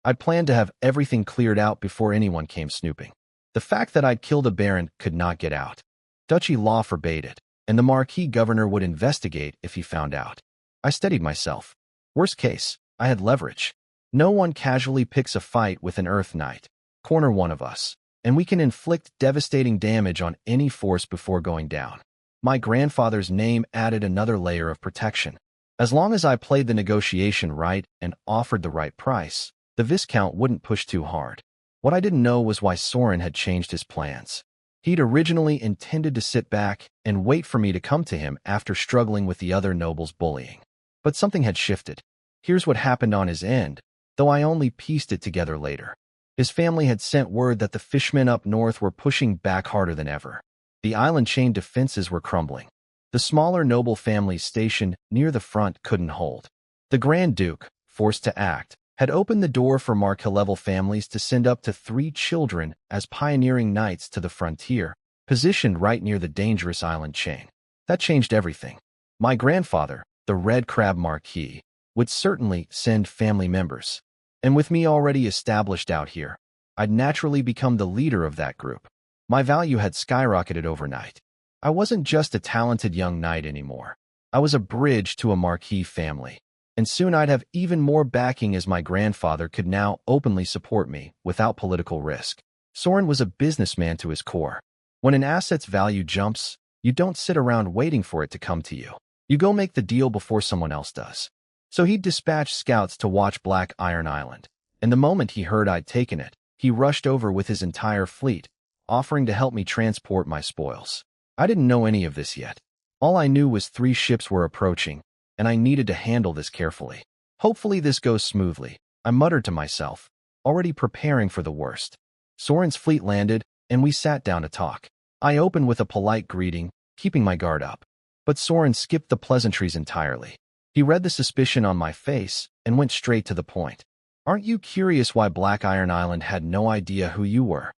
I'd planned to have everything cleared out before anyone came snooping. The fact that I'd killed a baron could not get out. Duchy law forbade it, and the Marquis governor would investigate if he found out. I steadied myself. Worst case, I had leverage. No one casually picks a fight with an Earth Knight. Corner one of us, and we can inflict devastating damage on any force before going down. My grandfather's name added another layer of protection. As long as I played the negotiation right and offered the right price, the Viscount wouldn't push too hard. What I didn't know was why Soren had changed his plans. He'd originally intended to sit back and wait for me to come to him after struggling with the other nobles' bullying. But something had shifted. Here's what happened on his end, though I only pieced it together later. His family had sent word that the fishmen up north were pushing back harder than ever. The island chain defenses were crumbling. The smaller noble families stationed near the front couldn't hold. The Grand Duke, forced to act, had opened the door for Marquis-level families to send up to 3 children as pioneering knights to the frontier, positioned right near the dangerous island chain. That changed everything. My grandfather, the Red Crab Marquis, would certainly send family members. And with me already established out here, I'd naturally become the leader of that group. My value had skyrocketed overnight. I wasn't just a talented young knight anymore. I was a bridge to a Marquis family. And soon I'd have even more backing as my grandfather could now openly support me without political risk. Soren was a businessman to his core. When an asset's value jumps, you don't sit around waiting for it to come to you. You go make the deal before someone else does. So he'd dispatched scouts to watch Black Iron Island, and the moment he heard I'd taken it, he rushed over with his entire fleet, offering to help me transport my spoils. I didn't know any of this yet. All I knew was 3 ships were approaching, and I needed to handle this carefully. Hopefully this goes smoothly, I muttered to myself, already preparing for the worst. Soren's fleet landed, and we sat down to talk. I opened with a polite greeting, keeping my guard up. But Soren skipped the pleasantries entirely. He read the suspicion on my face and went straight to the point. Aren't you curious why Black Iron Island had no idea who you were?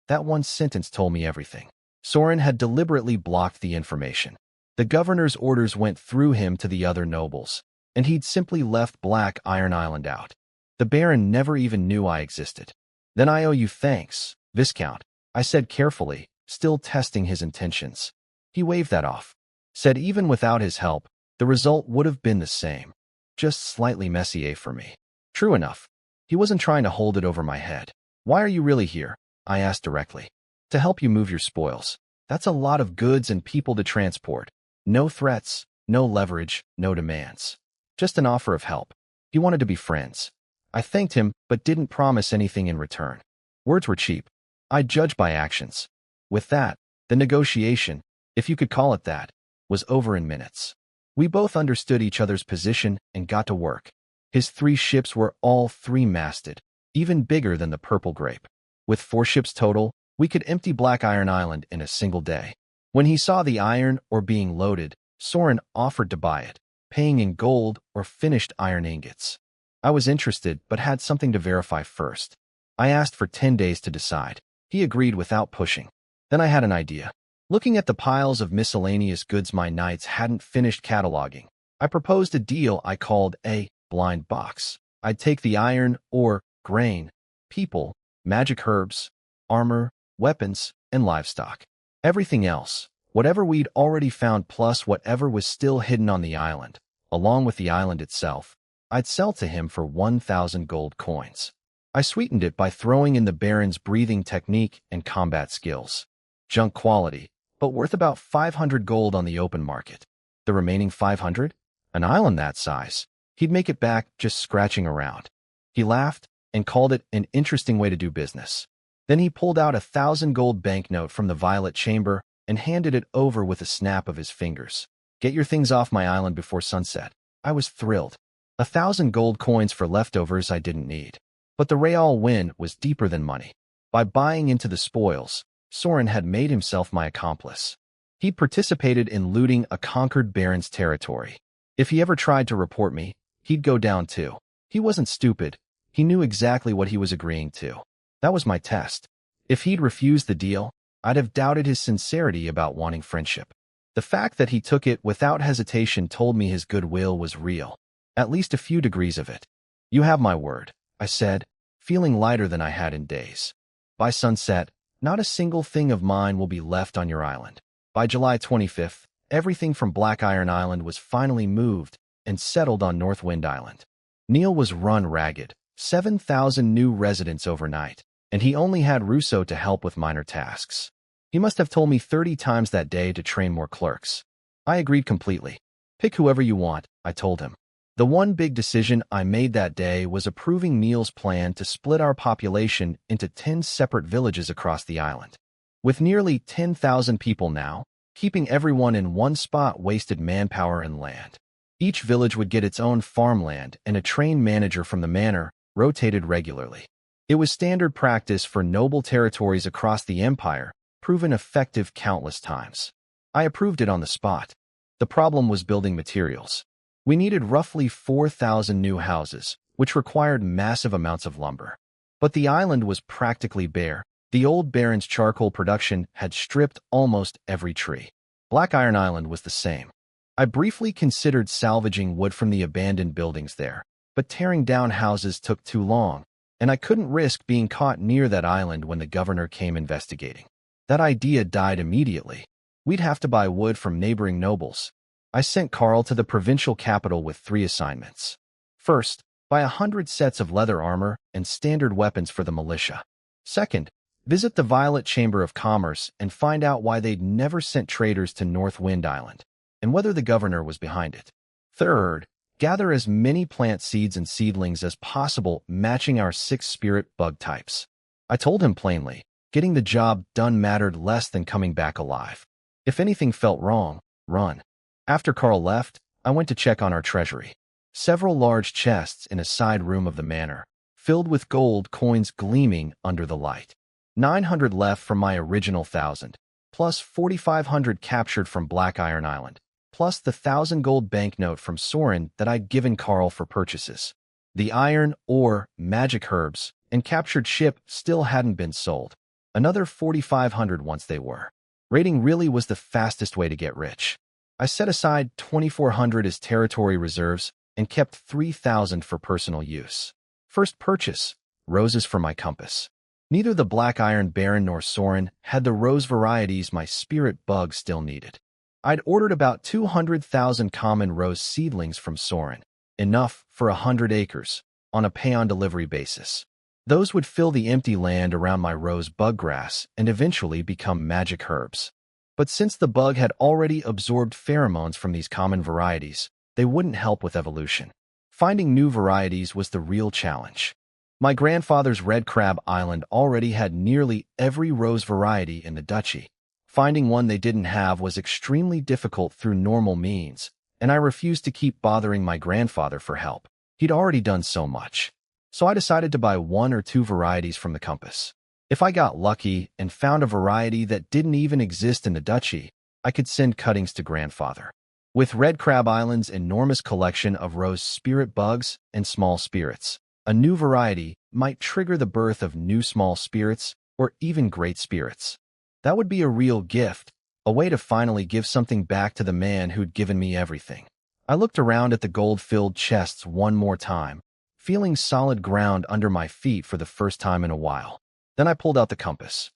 That one sentence told me everything. Soren had deliberately blocked the information. The governor's orders went through him to the other nobles, and he'd simply left Black Iron Island out. The Baron never even knew I existed. Then I owe you thanks, Viscount, I said carefully, still testing his intentions. He waved that off. Said even without his help, the result would have been the same. Just slightly messier for me. True enough. He wasn't trying to hold it over my head. Why are you really here? I asked directly. To help you move your spoils. That's a lot of goods and people to transport. No threats, no leverage, no demands. Just an offer of help. He wanted to be friends. I thanked him, but didn't promise anything in return. Words were cheap. I judged by actions. With that, the negotiation, if you could call it that, was over in minutes. We both understood each other's position and got to work. His 3 ships were all 3-masted, even bigger than the Purple Grape. With 4 ships total, we could empty Black Iron Island in a single day. When he saw the iron ore being loaded, Soren offered to buy it, paying in gold or finished iron ingots. I was interested but had something to verify first. I asked for 10 days to decide. He agreed without pushing. Then I had an idea. Looking at the piles of miscellaneous goods my knights hadn't finished cataloging, I proposed a deal I called a blind box. I'd take the iron ore, grain, people, magic herbs, armor, weapons, and livestock. Everything else, whatever we'd already found plus whatever was still hidden on the island, along with the island itself, I'd sell to him for 1,000 gold coins. I sweetened it by throwing in the Baron's breathing technique and combat skills. Junk quality, but worth about 500 gold on the open market. The remaining 500? An island that size. He'd make it back just scratching around. He laughed and called it an interesting way to do business. Then he pulled out a 1,000 gold banknote from the violet chamber and handed it over with a snap of his fingers. Get your things off my island before sunset. I was thrilled. 1,000 gold coins for leftovers I didn't need. But the real win was deeper than money. By buying into the spoils, Soren had made himself my accomplice. He participated in looting a conquered baron's territory. If he ever tried to report me, he'd go down too. He wasn't stupid. He knew exactly what he was agreeing to. That was my test. If he'd refused the deal, I'd have doubted his sincerity about wanting friendship. The fact that he took it without hesitation told me his goodwill was real. At least a few degrees of it. You have my word, I said, feeling lighter than I had in days. By sunset, not a single thing of mine will be left on your island. By July 25th, everything from Black Iron Island was finally moved and settled on North Wind Island. Neil was run ragged, 7,000 new residents overnight, and he only had Russo to help with minor tasks. He must have told me 30 times that day to train more clerks. I agreed completely. Pick whoever you want, I told him. The one big decision I made that day was approving Neil's plan to split our population into 10 separate villages across the island. With nearly 10,000 people now, keeping everyone in one spot wasted manpower and land. Each village would get its own farmland and a trained manager from the manor, rotated regularly. It was standard practice for noble territories across the empire, proven effective countless times. I approved it on the spot. The problem was building materials. We needed roughly 4,000 new houses, which required massive amounts of lumber. But the island was practically bare. The old baron's charcoal production had stripped almost every tree. Black Iron Island was the same. I briefly considered salvaging wood from the abandoned buildings there, but tearing down houses took too long, and I couldn't risk being caught near that island when the governor came investigating. That idea died immediately. We'd have to buy wood from neighboring nobles. I sent Carl to the provincial capital with 3 assignments. First, buy 100 sets of leather armor and standard weapons for the militia. Second, visit the Violet Chamber of Commerce and find out why they'd never sent traders to North Wind Island, and whether the governor was behind it. Third, gather as many plant seeds and seedlings as possible matching our 6 spirit bug types. I told him plainly, getting the job done mattered less than coming back alive. If anything felt wrong, run. After Carl left, I went to check on our treasury. Several large chests in a side room of the manor, filled with gold coins gleaming under the light. 900 left from my original 1,000, plus 4,500 captured from Black Iron Island, plus the 1,000 gold banknote from Soren that I'd given Carl for purchases. The iron, ore, magic herbs, and captured ship still hadn't been sold. Another 4,500 once they were. Raiding really was the fastest way to get rich. I set aside 2,400 as territory reserves and kept 3,000 for personal use. First purchase, roses for my compass. Neither the Black Iron Baron nor Soren had the rose varieties my spirit bug still needed. I'd ordered about 200,000 common rose seedlings from Soren, enough for 100 acres, on a pay-on-delivery basis. Those would fill the empty land around my rose bug grass and eventually become magic herbs. But since the bug had already absorbed pheromones from these common varieties, they wouldn't help with evolution. Finding new varieties was the real challenge. My grandfather's Red Crab Island already had nearly every rose variety in the duchy. Finding one they didn't have was extremely difficult through normal means, and I refused to keep bothering my grandfather for help. He'd already done so much. So I decided to buy 1 or 2 varieties from the compass. If I got lucky and found a variety that didn't even exist in the duchy, I could send cuttings to grandfather. With Red Crab Island's enormous collection of rose spirit bugs and small spirits, a new variety might trigger the birth of new small spirits or even great spirits. That would be a real gift, a way to finally give something back to the man who'd given me everything. I looked around at the gold-filled chests one more time, feeling solid ground under my feet for the first time in a while. Then I pulled out the compass.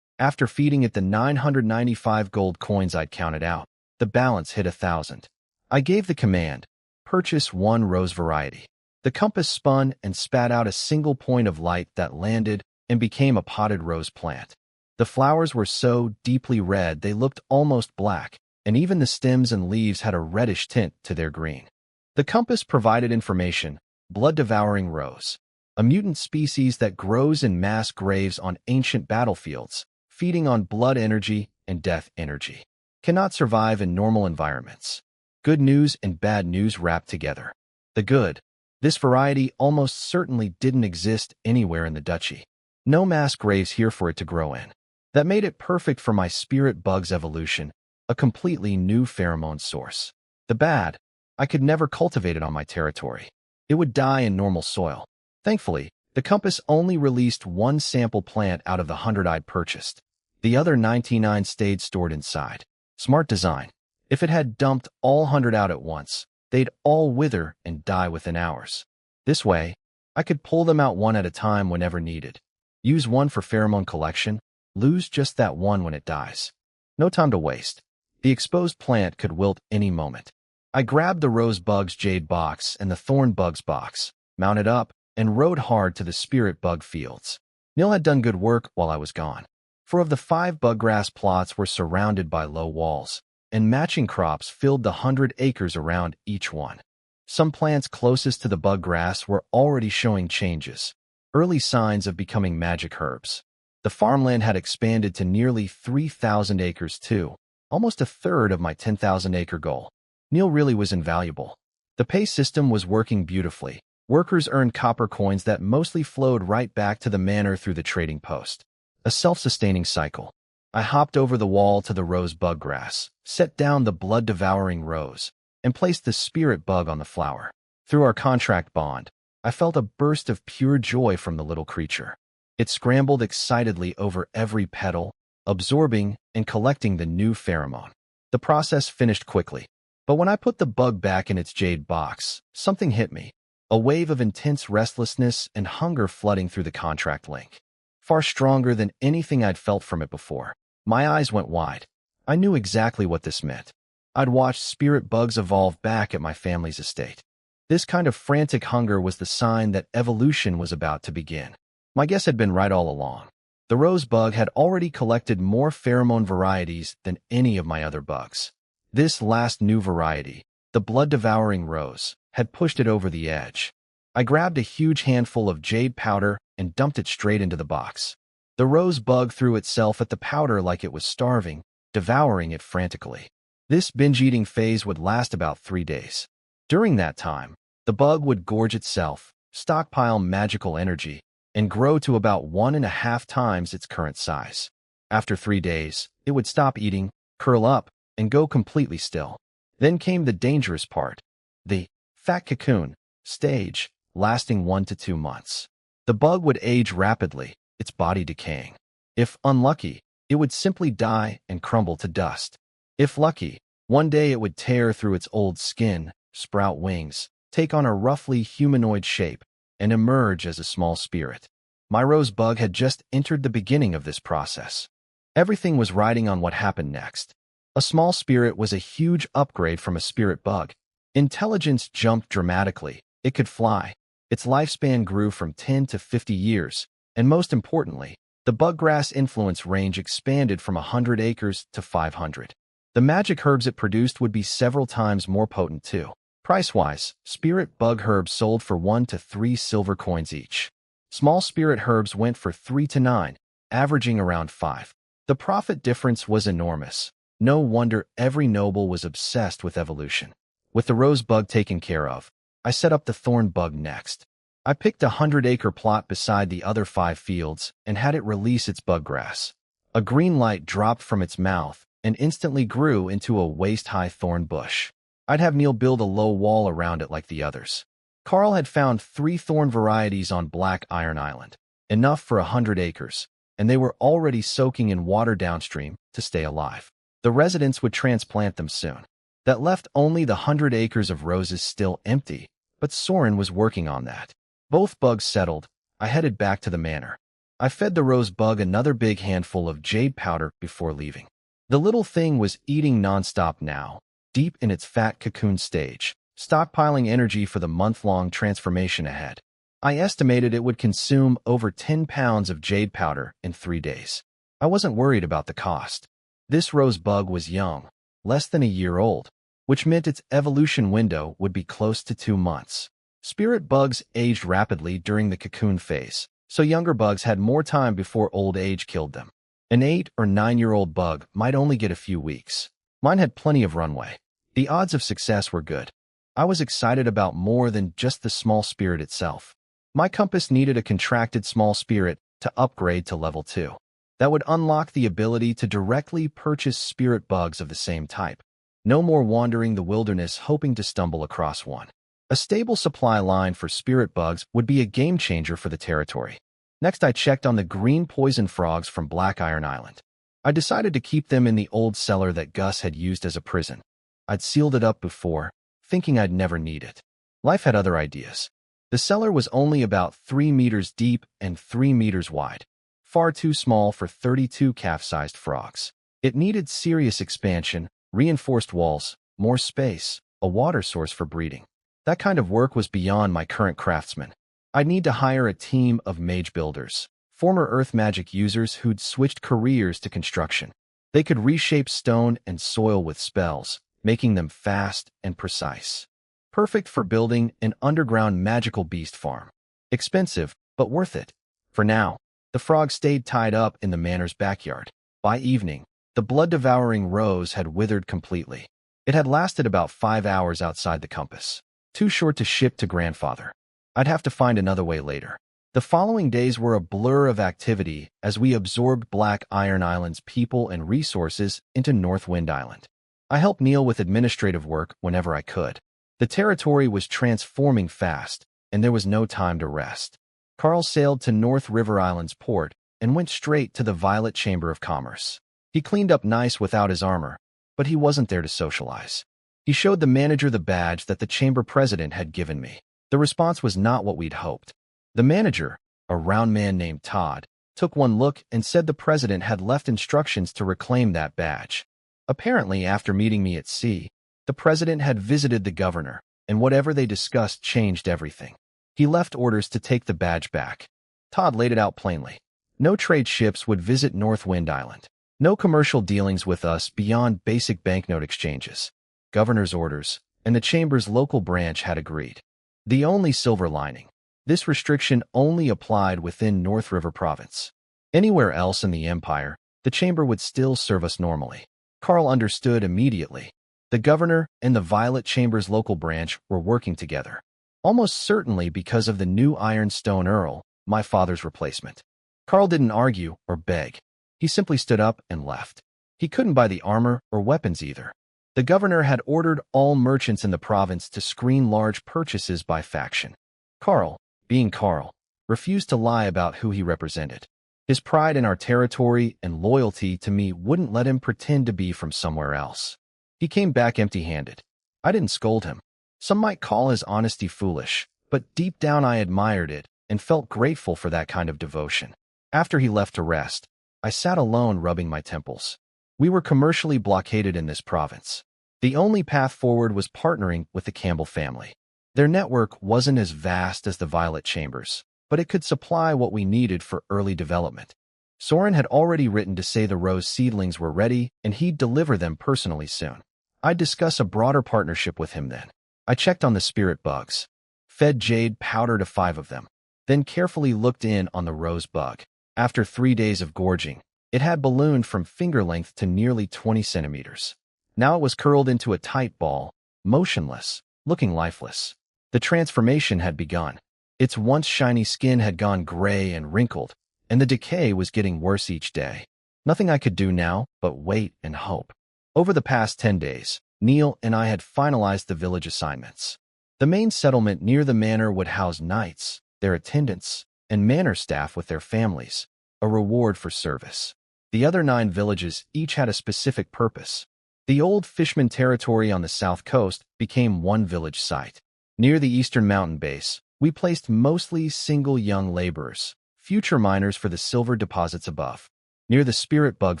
After feeding it the 995 gold coins I'd counted out, the balance hit 1,000. I gave the command, purchase 1 rose variety. The compass spun and spat out a single point of light that landed and became a potted rose plant. The flowers were so deeply red they looked almost black, and even the stems and leaves had a reddish tint to their green. The compass provided information: blood-devouring rose, a mutant species that grows in mass graves on ancient battlefields, feeding on blood energy and death energy. Cannot survive in normal environments. Good news and bad news wrapped together. The good: this variety almost certainly didn't exist anywhere in the duchy. No mass graves here for it to grow in. That made it perfect for my spirit bug's evolution, a completely new pheromone source. The bad: I could never cultivate it on my territory. It would die in normal soil. Thankfully, the compass only released 1 sample plant out of the 100 I'd purchased. The other 99 stayed stored inside. Smart design. If it had dumped all 100 out at once, they'd all wither and die within hours. This way, I could pull them out one at a time whenever needed. Use one for pheromone collection, lose just that one when it dies. No time to waste. The exposed plant could wilt any moment. I grabbed the rose bug's jade box and the thorn bug's box, mounted up, and rode hard to the spirit bug fields. Neil had done good work while I was gone. 4 of the 5 buggrass plots were surrounded by low walls, and matching crops filled the 100 acres around each one. Some plants closest to the buggrass were already showing changes, early signs of becoming magic herbs. The farmland had expanded to nearly 3,000 acres too, almost a third of my 10,000-acre goal. Neil really was invaluable. The pay system was working beautifully. Workers earned copper coins that mostly flowed right back to the manor through the trading post. A self-sustaining cycle. I hopped over the wall to the rose buggrass, set down the blood-devouring rose, and placed the spirit bug on the flower. Through our contract bond, I felt a burst of pure joy from the little creature. It scrambled excitedly over every petal, absorbing and collecting the new pheromone. The process finished quickly, but when I put the bug back in its jade box, something hit me. A wave of intense restlessness and hunger flooding through the contract link. Far stronger than anything I'd felt from it before. My eyes went wide. I knew exactly what this meant. I'd watched spirit bugs evolve back at my family's estate. This kind of frantic hunger was the sign that evolution was about to begin. My guess had been right all along. The rose bug had already collected more pheromone varieties than any of my other bugs. This last new variety, the blood-devouring rose, had pushed it over the edge. I grabbed a huge handful of jade powder and dumped it straight into the box. The rose bug threw itself at the powder like it was starving, devouring it frantically. This binge-eating phase would last about 3 days. During that time, the bug would gorge itself, stockpile magical energy, and grow to about 1.5 times its current size. After 3 days, it would stop eating, curl up, and go completely still. Then came the dangerous part, the fat cocoon stage, lasting 1 to 2 months. The bug would age rapidly, its body decaying. If unlucky, it would simply die and crumble to dust. If lucky, one day it would tear through its old skin, sprout wings, take on a roughly humanoid shape, and emerge as a small spirit. My rose bug had just entered the beginning of this process. Everything was riding on what happened next. A small spirit was a huge upgrade from a spirit bug. Intelligence jumped dramatically. It could fly. Its lifespan grew from 10 to 50 years, and most importantly, the buggrass influence range expanded from 100 acres to 500. The magic herbs it produced would be several times more potent too. Price-wise, spirit bug herbs sold for 1 to 3 silver coins each. Small spirit herbs went for 3 to 9, averaging around 5. The profit difference was enormous. No wonder every noble was obsessed with evolution. With the rose bug taken care of, I set up the thorn bug next. I picked a 100-acre plot beside the other 5 fields and had it release its bug grass. A green light dropped from its mouth and instantly grew into a waist-high thorn bush. I'd have Neil build a low wall around it like the others. Carl had found 3 thorn varieties on Black Iron Island, enough for 100 acres, and they were already soaking in water downstream to stay alive. The residents would transplant them soon. That left only the 100 acres of roses still empty, but Soren was working on that. Both bugs settled, I headed back to the manor. I fed the rose bug another big handful of jade powder before leaving. The little thing was eating nonstop now, deep in its fat cocoon stage, stockpiling energy for the month-long transformation ahead. I estimated it would consume over 10 pounds of jade powder in 3 days. I wasn't worried about the cost. This rose bug was young, less than a year old, which meant its evolution window would be close to 2 months. Spirit bugs aged rapidly during the cocoon phase, so younger bugs had more time before old age killed them. An 8 or 9-year-old bug might only get a few weeks. Mine had plenty of runway. The odds of success were good. I was excited about more than just the small spirit itself. My compass needed a contracted small spirit to upgrade to level 2. That would unlock the ability to directly purchase spirit bugs of the same type. No more wandering the wilderness hoping to stumble across one. A stable supply line for spirit bugs would be a game changer for the territory. Next, I checked on the green poison frogs from Black Iron Island. I decided to keep them in the old cellar that Gus had used as a prison. I'd sealed it up before, thinking I'd never need it. Life had other ideas. The cellar was only about 3 meters deep and 3 meters wide. Far too small for 32 calf-sized frogs. It needed serious expansion, reinforced walls, more space, a water source for breeding. That kind of work was beyond my current craftsmen. I'd need to hire a team of mage builders, former earth magic users who'd switched careers to construction. They could reshape stone and soil with spells, making them fast and precise. Perfect for building an underground magical beast farm. Expensive, but worth it. For now, the frog stayed tied up in the manor's backyard. By evening, the blood-devouring rose had withered completely. It had lasted about 5 hours outside the compass. Too short to ship to grandfather. I'd have to find another way later. The following days were a blur of activity as we absorbed Black Iron Island's people and resources into North Wind Island. I helped Neil with administrative work whenever I could. The territory was transforming fast, and there was no time to rest. Carl sailed to North River Island's port and went straight to the Violet Chamber of Commerce. He cleaned up nice without his armor, but he wasn't there to socialize. He showed the manager the badge that the chamber president had given me. The response was not what we'd hoped. The manager, a round man named Todd, took one look and said the president had left instructions to reclaim that badge. Apparently, after meeting me at sea, the president had visited the governor, and whatever they discussed changed everything. He left orders to take the badge back. Todd laid it out plainly. No trade ships would visit North Wind Island. No commercial dealings with us beyond basic banknote exchanges. Governor's orders, and the chamber's local branch had agreed. The only silver lining: this restriction only applied within North River Province. Anywhere else in the empire, the chamber would still serve us normally. Carl understood immediately. The governor and the Violet Chamber's local branch were working together. Almost certainly because of the new Ironstone Earl, my father's replacement. Carl didn't argue or beg. He simply stood up and left. He couldn't buy the armor or weapons either. The governor had ordered all merchants in the province to screen large purchases by faction. Carl, being Carl, refused to lie about who he represented. His pride in our territory and loyalty to me wouldn't let him pretend to be from somewhere else. He came back empty-handed. I didn't scold him. Some might call his honesty foolish, but deep down I admired it and felt grateful for that kind of devotion. After he left to rest, I sat alone rubbing my temples. We were commercially blockaded in this province. The only path forward was partnering with the Campbell family. Their network wasn't as vast as the Violet Chambers, but it could supply what we needed for early development. Soren had already written to say the rose seedlings were ready and he'd deliver them personally soon. I'd discuss a broader partnership with him then. I checked on the spirit bugs, fed jade powder to 5 of them, then carefully looked in on the rose bug. After 3 days of gorging, It had ballooned from finger length to nearly 20 centimeters. Now it was curled into a tight ball, motionless, looking lifeless. The transformation had begun. Its once shiny skin had gone gray and wrinkled, and the decay was getting worse each day. Nothing I could do now but wait and hope. Over the past 10 days, Neil and I had finalized the village assignments. The main settlement near the manor would house knights, their attendants, and manor staff with their families, a reward for service. The other 9 villages each had a specific purpose. The old Fishman territory on the south coast became one village site. Near the eastern mountain base, we placed mostly single young laborers, future miners for the silver deposits above. Near the spirit bug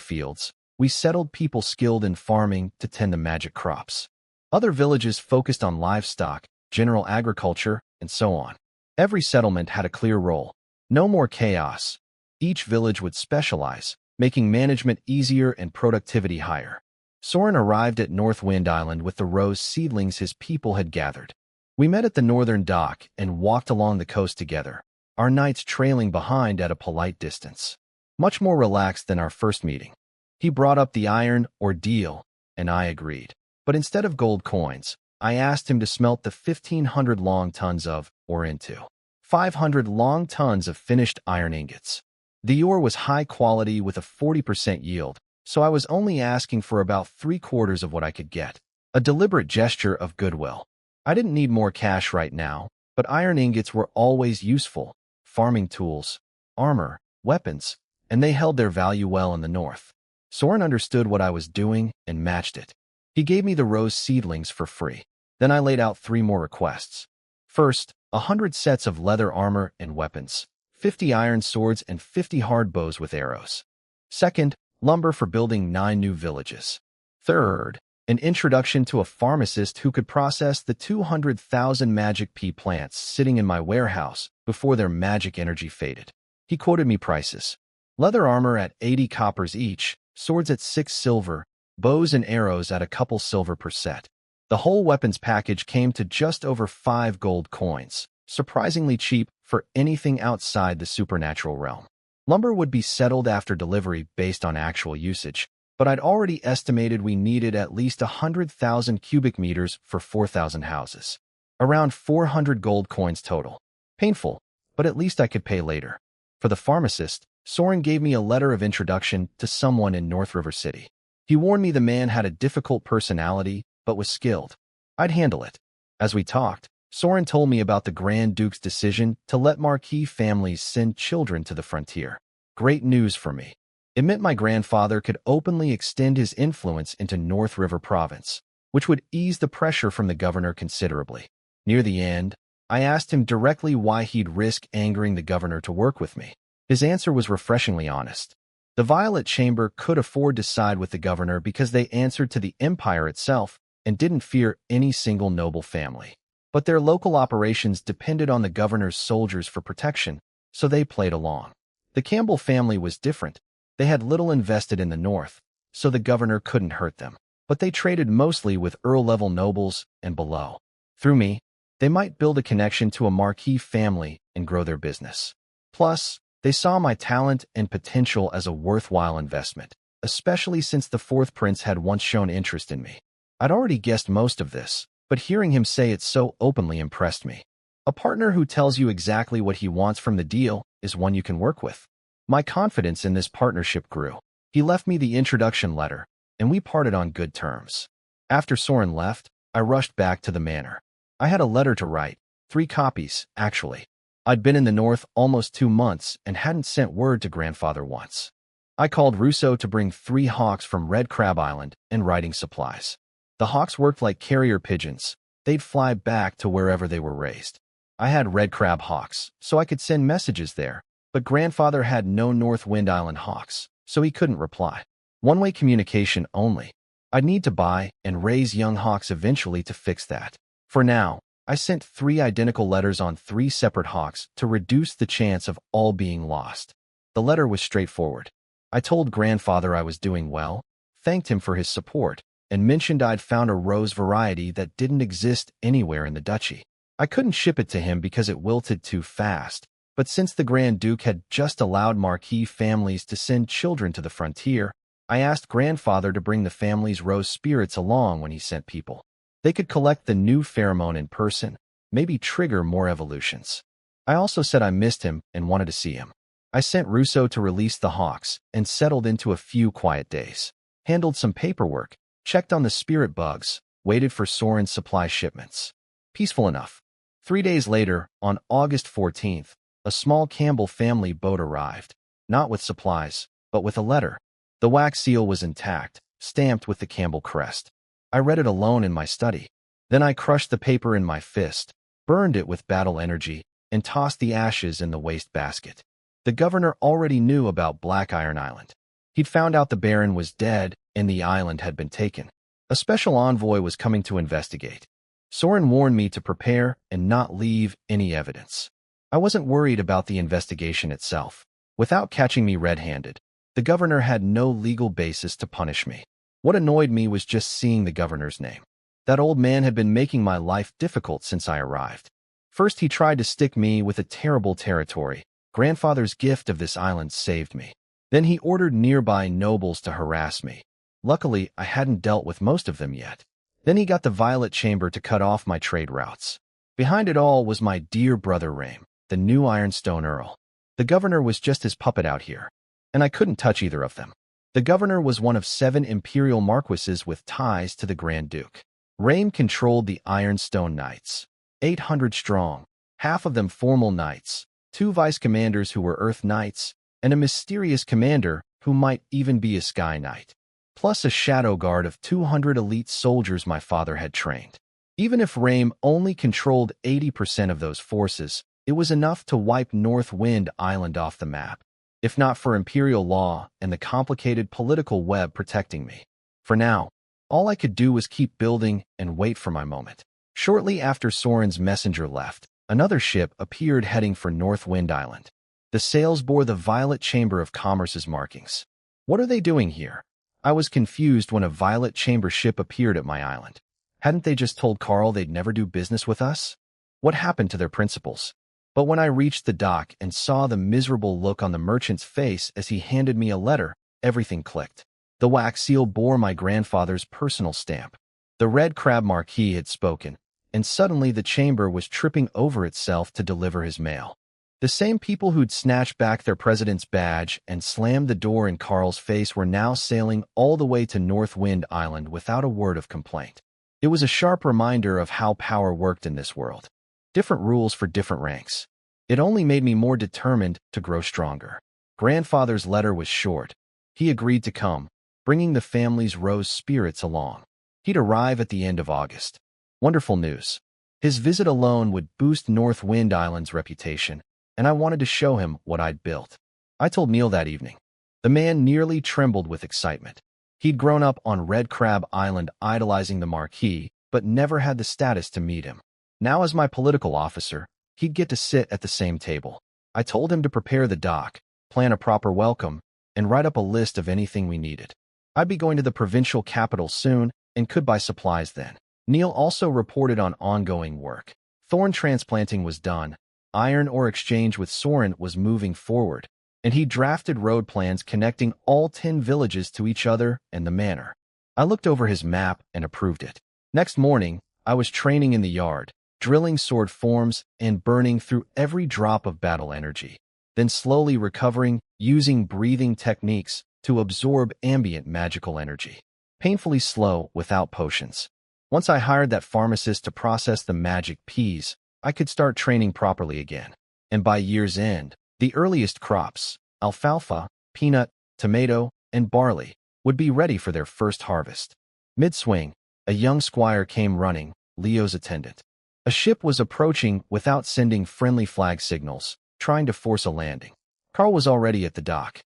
fields, we settled people skilled in farming to tend the magic crops. Other villages focused on livestock, general agriculture, and so on. Every settlement had a clear role. No more chaos. Each village would specialize, making management easier and productivity higher. Soren arrived at North Wind Island with the rose seedlings his people had gathered. We met at the northern dock and walked along the coast together, our knights trailing behind at a polite distance. Much more relaxed than our first meeting. He brought up the iron ordeal, and I agreed. But instead of gold coins, I asked him to smelt the 1,500 long tons of, or into 500 long tons of finished iron ingots. The ore was high quality with a 40% yield, so I was only asking for about 3/4 of what I could get. A deliberate gesture of goodwill. I didn't need more cash right now, but iron ingots were always useful. Farming tools, armor, weapons, and they held their value well in the north. Soren understood what I was doing and matched it. He gave me the rose seedlings for free. Then I laid out 3 more requests. First, 100 sets of leather armor and weapons, 50 iron swords and 50 hard bows with arrows. Second, lumber for building 9 new villages. Third, an introduction to a pharmacist who could process the 200,000 magic pea plants sitting in my warehouse before their magic energy faded. He quoted me prices. Leather armor at 80 coppers each, swords at 6 silver, bows and arrows at a couple silver per set. The whole weapons package came to just over 5 gold coins, surprisingly cheap for anything outside the supernatural realm. Lumber would be settled after delivery based on actual usage, but I'd already estimated we needed at least 100,000 cubic meters for 4,000 houses. Around 400 gold coins total. Painful, but at least I could pay later. For the pharmacist, Soren gave me a letter of introduction to someone in North River City. He warned me the man had a difficult personality, but was skilled. I'd handle it. As we talked, Soren told me about the Grand Duke's decision to let Marquis families send children to the frontier. Great news for me. It meant my grandfather could openly extend his influence into North River Province, which would ease the pressure from the governor considerably. Near the end, I asked him directly why he'd risk angering the governor to work with me. His answer was refreshingly honest. The Violet Chamber could afford to side with the governor because they answered to the empire itself and didn't fear any single noble family. But their local operations depended on the governor's soldiers for protection, so they played along. The Campbell family was different. They had little invested in the north, so the governor couldn't hurt them. But they traded mostly with Earl-level nobles and below. Through me, they might build a connection to a Marquis family and grow their business. Plus, they saw my talent and potential as a worthwhile investment, especially since the 4th prince had once shown interest in me. I'd already guessed most of this, but hearing him say it so openly impressed me. A partner who tells you exactly what he wants from the deal is one you can work with. My confidence in this partnership grew. He left me the introduction letter, and we parted on good terms. After Soren left, I rushed back to the manor. I had a letter to write, 3 copies, actually. I'd been in the north almost 2 months and hadn't sent word to grandfather once. I called Russo to bring 3 hawks from Red Crab Island and writing supplies. The hawks worked like carrier pigeons. They'd fly back to wherever they were raised. I had Red Crab hawks, so I could send messages there. But grandfather had no North Wind Island hawks, so he couldn't reply. One-way communication only. I'd need to buy and raise young hawks eventually to fix that. For now, I sent 3 identical letters on 3 separate hawks to reduce the chance of all being lost. The letter was straightforward. I told grandfather I was doing well, thanked him for his support, and mentioned I'd found a rose variety that didn't exist anywhere in the duchy. I couldn't ship it to him because it wilted too fast, But since the Grand Duke had just allowed Marquis families to send children to the frontier, I asked grandfather to bring the family's rose spirits along when he sent people. They could collect the new pheromone in person, maybe trigger more evolutions. I also said I missed him and wanted to see him. I sent Russo to release the hawks and settled into a few quiet days. Handled some paperwork, checked on the spirit bugs, waited for Soren's supply shipments. Peaceful enough. 3 days later, on August 14th, a small Campbell family boat arrived, not with supplies, but with a letter. The wax seal was intact, stamped with the Campbell crest. I read it alone in my study. Then I crushed the paper in my fist, burned it with battle energy, and tossed the ashes in the waste basket. The governor already knew about Black Iron Island. He'd found out the Baron was dead and the island had been taken. A special envoy was coming to investigate. Soren warned me to prepare and not leave any evidence. I wasn't worried about the investigation itself. Without catching me red-handed, the governor had no legal basis to punish me. What annoyed me was just seeing the governor's name. That old man had been making my life difficult since I arrived. First, he tried to stick me with a terrible territory. Grandfather's gift of this island saved me. Then he ordered nearby nobles to harass me. Luckily, I hadn't dealt with most of them yet. Then he got the Violet Chamber to cut off my trade routes. Behind it all was my dear brother Rame, the new Ironstone Earl. The governor was just his puppet out here, and I couldn't touch either of them. The governor was one of 7 imperial marquises with ties to the Grand Duke. Rame controlled the Ironstone Knights, 800 strong, half of them formal knights, 2 vice commanders who were Earth Knights, and a mysterious commander who might even be a Sky Knight, plus a shadow guard of 200 elite soldiers my father had trained. Even if Rame only controlled 80% of those forces, it was enough to wipe North Wind Island off the map, if not for imperial law and the complicated political web protecting me. For now, all I could do was keep building and wait for my moment. Shortly after Soren's messenger left, another ship appeared heading for North Wind Island. The sails bore the Violet Chamber of Commerce's markings. What are they doing here? I was confused when a Violet Chamber ship appeared at my island. Hadn't they just told Carl they'd never do business with us? What happened to their principles? But when I reached the dock and saw the miserable look on the merchant's face as he handed me a letter, everything clicked. The wax seal bore my grandfather's personal stamp. The Red Crab Marquis had spoken, and suddenly the chamber was tripping over itself to deliver his mail. The same people who'd snatched back their president's badge and slammed the door in Carl's face were now sailing all the way to North Wind Island without a word of complaint. It was a sharp reminder of how power worked in this world. Different rules for different ranks. It only made me more determined to grow stronger. Grandfather's letter was short. He agreed to come, bringing the family's rose spirits along. He'd arrive at the end of August. Wonderful news. His visit alone would boost North Wind Island's reputation, and I wanted to show him what I'd built. I told Neil that evening. The man nearly trembled with excitement. He'd grown up on Red Crab Island idolizing the Marquis, but never had the status to meet him. Now as my political officer, he'd get to sit at the same table. I told him to prepare the dock, plan a proper welcome, and write up a list of anything we needed. I'd be going to the provincial capital soon and could buy supplies then. Neil also reported on ongoing work. Thorn transplanting was done, iron ore exchange with Soren was moving forward, and he drafted road plans connecting all 10 villages to each other and the manor. I looked over his map and approved it. Next morning, I was training in the yard, drilling sword forms and burning through every drop of battle energy, then slowly recovering, using breathing techniques to absorb ambient magical energy. Painfully slow, without potions. Once I hired that pharmacist to process the magic peas, I could start training properly again. And by year's end, the earliest crops, alfalfa, peanut, tomato, and barley, would be ready for their first harvest. Mid-swing, a young squire came running, Leo's attendant. A ship was approaching without sending friendly flag signals, trying to force a landing. Carl was already at the dock.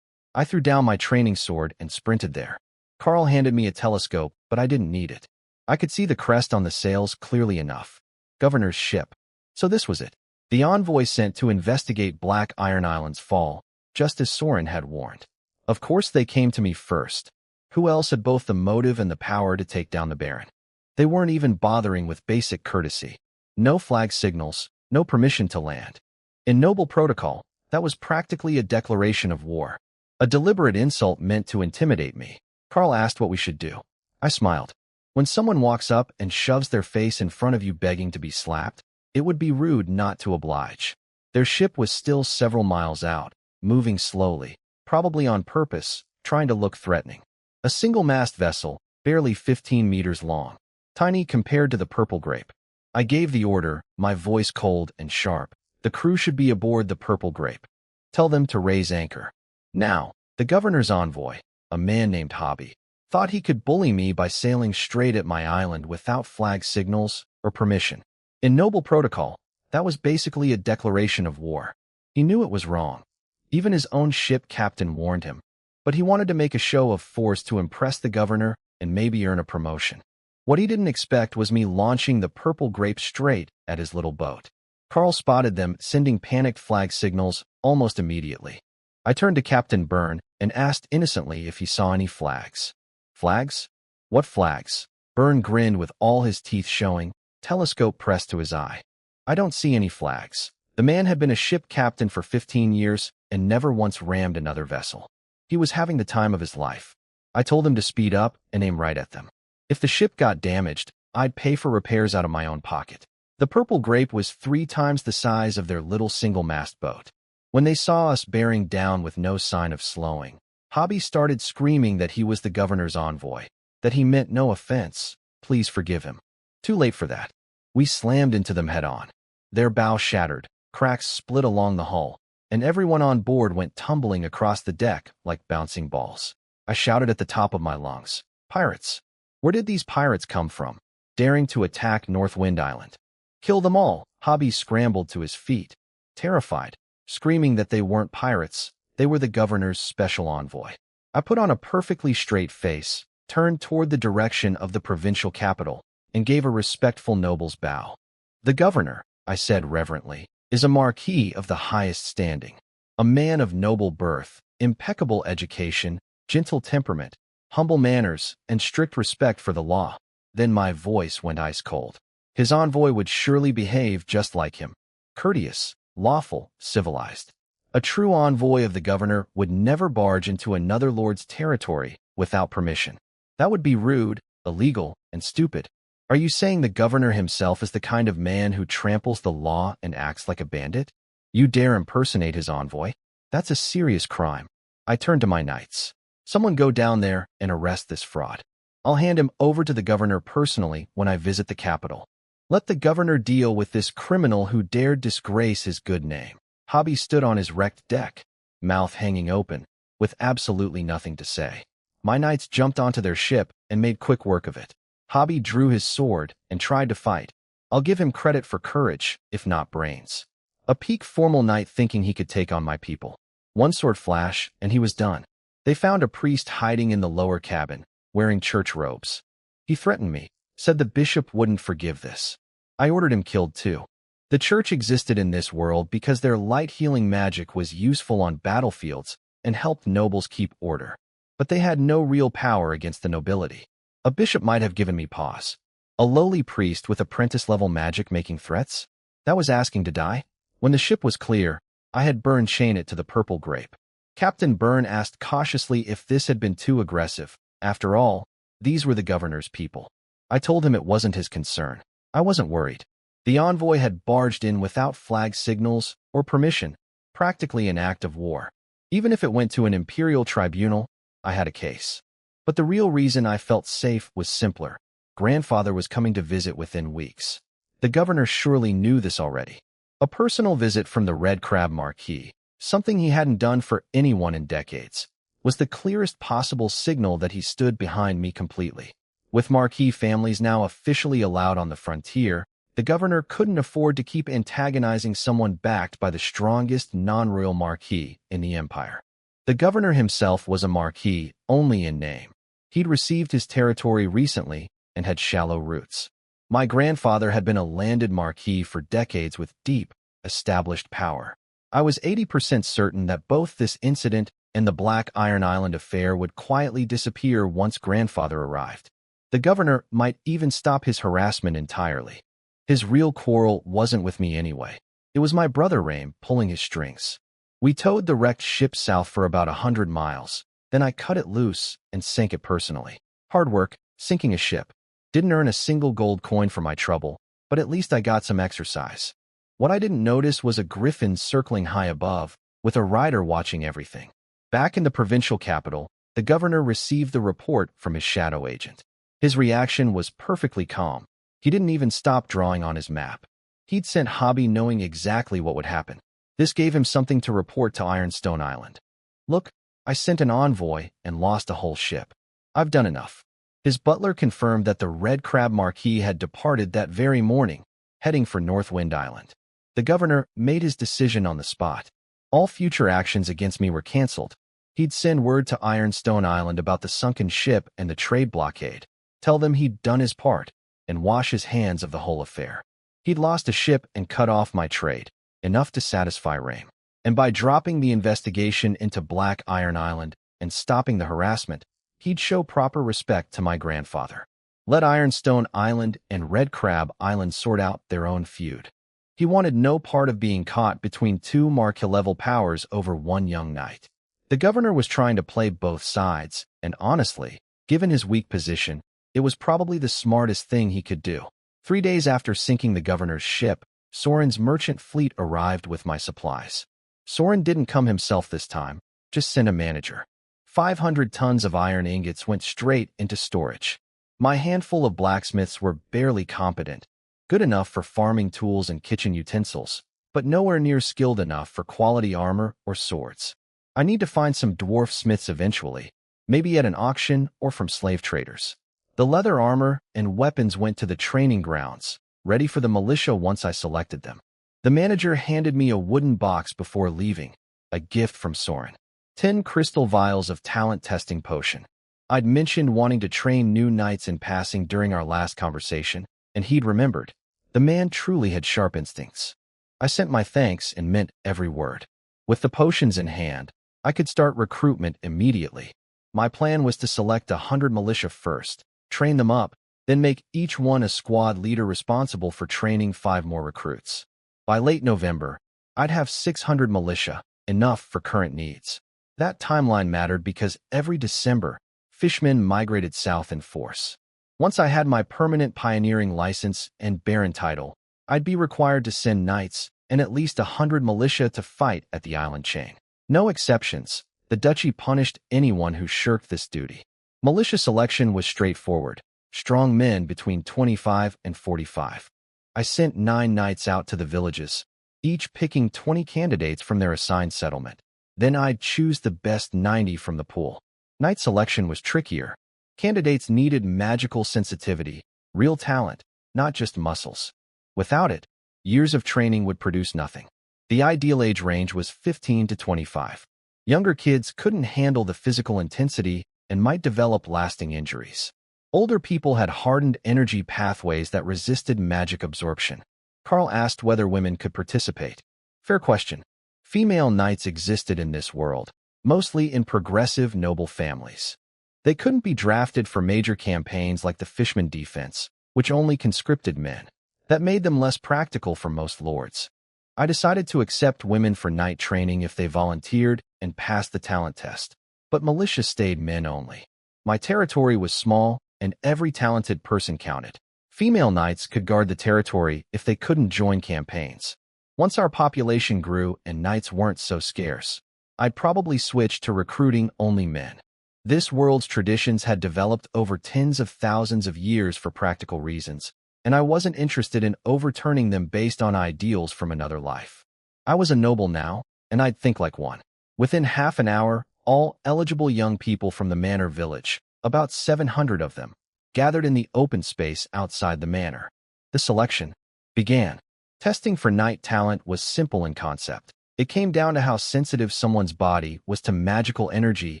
I threw down my training sword and sprinted there. Carl handed me a telescope, but I didn't need it. I could see the crest on the sails clearly enough. Governor's ship. So this was it. The envoy sent to investigate Black Iron Island's fall, just as Soren had warned. Of course they came to me first. Who else had both the motive and the power to take down the Baron? They weren't even bothering with basic courtesy. No flag signals, no permission to land. In noble protocol, that was practically a declaration of war. A deliberate insult meant to intimidate me. Carl asked what we should do. I smiled. When someone walks up and shoves their face in front of you begging to be slapped, it would be rude not to oblige. Their ship was still several miles out, moving slowly, probably on purpose, trying to look threatening. A single-mast vessel, barely 15 meters long, tiny compared to the Purple Grape. I gave the order, my voice cold and sharp. The crew should be aboard the Purple Grape. Tell them to raise anchor. Now, the governor's envoy, a man named Hobby, thought he could bully me by sailing straight at my island without flag signals or permission. In noble protocol, that was basically a declaration of war. He knew it was wrong. Even his own ship captain warned him. But he wanted to make a show of force to impress the governor and maybe earn a promotion. What he didn't expect was me launching the Purple Grape straight at his little boat. Carl spotted them, sending panicked flag signals almost immediately. I turned to Captain Byrne and asked innocently if he saw any flags. Flags? What flags? Byrne grinned with all his teeth showing, telescope pressed to his eye. I don't see any flags. The man had been a ship captain for 15 years and never once rammed another vessel. He was having the time of his life. I told him to speed up and aim right at them. If the ship got damaged, I'd pay for repairs out of my own pocket. The Purple Grape was 3 times the size of their little single-mast boat. When they saw us bearing down with no sign of slowing, Hobby started screaming that he was the governor's envoy, that he meant no offense, please forgive him. Too late for that. We slammed into them head-on. Their bow shattered, cracks split along the hull, and everyone on board went tumbling across the deck like bouncing balls. I shouted at the top of my lungs, "Pirates! Where did these pirates come from, daring to attack North Wind Island?" "Kill them all!" Hobby scrambled to his feet, terrified, screaming that they weren't pirates, they were the governor's special envoy. I put on a perfectly straight face, turned toward the direction of the provincial capital, and gave a respectful noble's bow. "The governor," I said reverently, "is a marquis of the highest standing, a man of noble birth, impeccable education, gentle temperament, humble manners, and strict respect for the law." Then my voice went ice cold. His envoy would surely behave just like him. Courteous, lawful, civilized. A true envoy of the governor would never barge into another lord's territory without permission. That would be rude, illegal, and stupid. Are you saying the governor himself is the kind of man who tramples the law and acts like a bandit? You dare impersonate his envoy? That's a serious crime. I turned to my knights. Someone go down there and arrest this fraud. I'll hand him over to the governor personally when I visit the capital. Let the governor deal with this criminal who dared disgrace his good name. Hobby stood on his wrecked deck, mouth hanging open, with absolutely nothing to say. My knights jumped onto their ship and made quick work of it. Hobby drew his sword and tried to fight. I'll give him credit for courage, if not brains. A peak formal knight thinking he could take on my people. One sword flash, and he was done. They found a priest hiding in the lower cabin, wearing church robes. He threatened me, said the bishop wouldn't forgive this. I ordered him killed too. The church existed in this world because their light healing magic was useful on battlefields and helped nobles keep order. But they had no real power against the nobility. A bishop might have given me pause. A lowly priest with apprentice-level magic making threats? That was asking to die? When the ship was clear, I had Byrne chain it to the Purple Grape. Captain Byrne asked cautiously if this had been too aggressive. After all, these were the governor's people. I told him it wasn't his concern. I wasn't worried. The envoy had barged in without flag signals or permission, practically an act of war. Even if it went to an imperial tribunal, I had a case. But the real reason I felt safe was simpler. Grandfather was coming to visit within weeks. The governor surely knew this already. A personal visit from the Red Crab Marquis, something he hadn't done for anyone in decades, was the clearest possible signal that he stood behind me completely. With Marquis families now officially allowed on the frontier, the governor couldn't afford to keep antagonizing someone backed by the strongest non-royal marquis in the empire. The governor himself was a marquis only in name. He'd received his territory recently and had shallow roots. My grandfather had been a landed marquis for decades with deep, established power. I was 80% certain that both this incident and the Black Iron Island affair would quietly disappear once grandfather arrived. The governor might even stop his harassment entirely. His real quarrel wasn't with me anyway. It was my brother Rame pulling his strings. We towed the wrecked ship south for about 100 miles. Then I cut it loose and sank it personally. Hard work, sinking a ship. Didn't earn a single gold coin for my trouble, but at least I got some exercise. What I didn't notice was a griffin circling high above, with a rider watching everything. Back in the provincial capital, the governor received the report from his shadow agent. His reaction was perfectly calm. He didn't even stop drawing on his map. He'd sent Hobby knowing exactly what would happen. This gave him something to report to Ironstone Island. Look, I sent an envoy and lost a whole ship. I've done enough. His butler confirmed that the Red Crab Marquis had departed that very morning, heading for Northwind Island. The governor made his decision on the spot. All future actions against me were cancelled. He'd send word to Ironstone Island about the sunken ship and the trade blockade, tell them he'd done his part, and wash his hands of the whole affair. He'd lost a ship and cut off my trade, enough to satisfy Rame. And by dropping the investigation into Black Iron Island and stopping the harassment, he'd show proper respect to my grandfather. Let Ironstone Island and Red Crab Island sort out their own feud. He wanted no part of being caught between two marquis-level powers over one young knight. The governor was trying to play both sides, and honestly, given his weak position, it was probably the smartest thing he could do. 3 days after sinking the governor's ship, Soren's merchant fleet arrived with my supplies. Soren didn't come himself this time, just sent a manager. 500 tons of iron ingots went straight into storage. My handful of blacksmiths were barely competent, good enough for farming tools and kitchen utensils, but nowhere near skilled enough for quality armor or swords. I need to find some dwarf smiths eventually, maybe at an auction or from slave traders. The leather armor and weapons went to the training grounds, ready for the militia once I selected them. The manager handed me a wooden box before leaving, a gift from Soren. 10 crystal vials of talent testing potion. I'd mentioned wanting to train new knights in passing during our last conversation, and he'd remembered. The man truly had sharp instincts. I sent my thanks and meant every word. With the potions in hand, I could start recruitment immediately. My plan was to select 100 militia first, train them up, then make each one a squad leader responsible for training 5 more recruits. By late November, I'd have 600 militia, enough for current needs. That timeline mattered because every December, fishmen migrated south in force. Once I had my permanent pioneering license and baron title, I'd be required to send knights and at least 100 militia to fight at the island chain. No exceptions. The duchy punished anyone who shirked this duty. Militia selection was straightforward. Strong men between 25 and 45. I sent 9 knights out to the villages, each picking 20 candidates from their assigned settlement. Then I'd choose the best 90 from the pool. Knight selection was trickier. Candidates needed magical sensitivity, real talent, not just muscles. Without it, years of training would produce nothing. The ideal age range was 15 to 25. Younger kids couldn't handle the physical intensity and might develop lasting injuries. Older people had hardened energy pathways that resisted magic absorption. Carl asked whether women could participate. Fair question. Female knights existed in this world, mostly in progressive noble families. They couldn't be drafted for major campaigns like the Fishman defense, which only conscripted men. That made them less practical for most lords. I decided to accept women for knight training if they volunteered and passed the talent test, but militia stayed men only. My territory was small, and every talented person counted. Female knights could guard the territory if they couldn't join campaigns. Once our population grew and knights weren't so scarce, I'd probably switch to recruiting only men. This world's traditions had developed over tens of thousands of years for practical reasons, and I wasn't interested in overturning them based on ideals from another life. I was a noble now, and I'd think like one. Within half an hour, all eligible young people from the manor village, about 700 of them, gathered in the open space outside the manor. The selection began. Testing for knight talent was simple in concept. It came down to how sensitive someone's body was to magical energy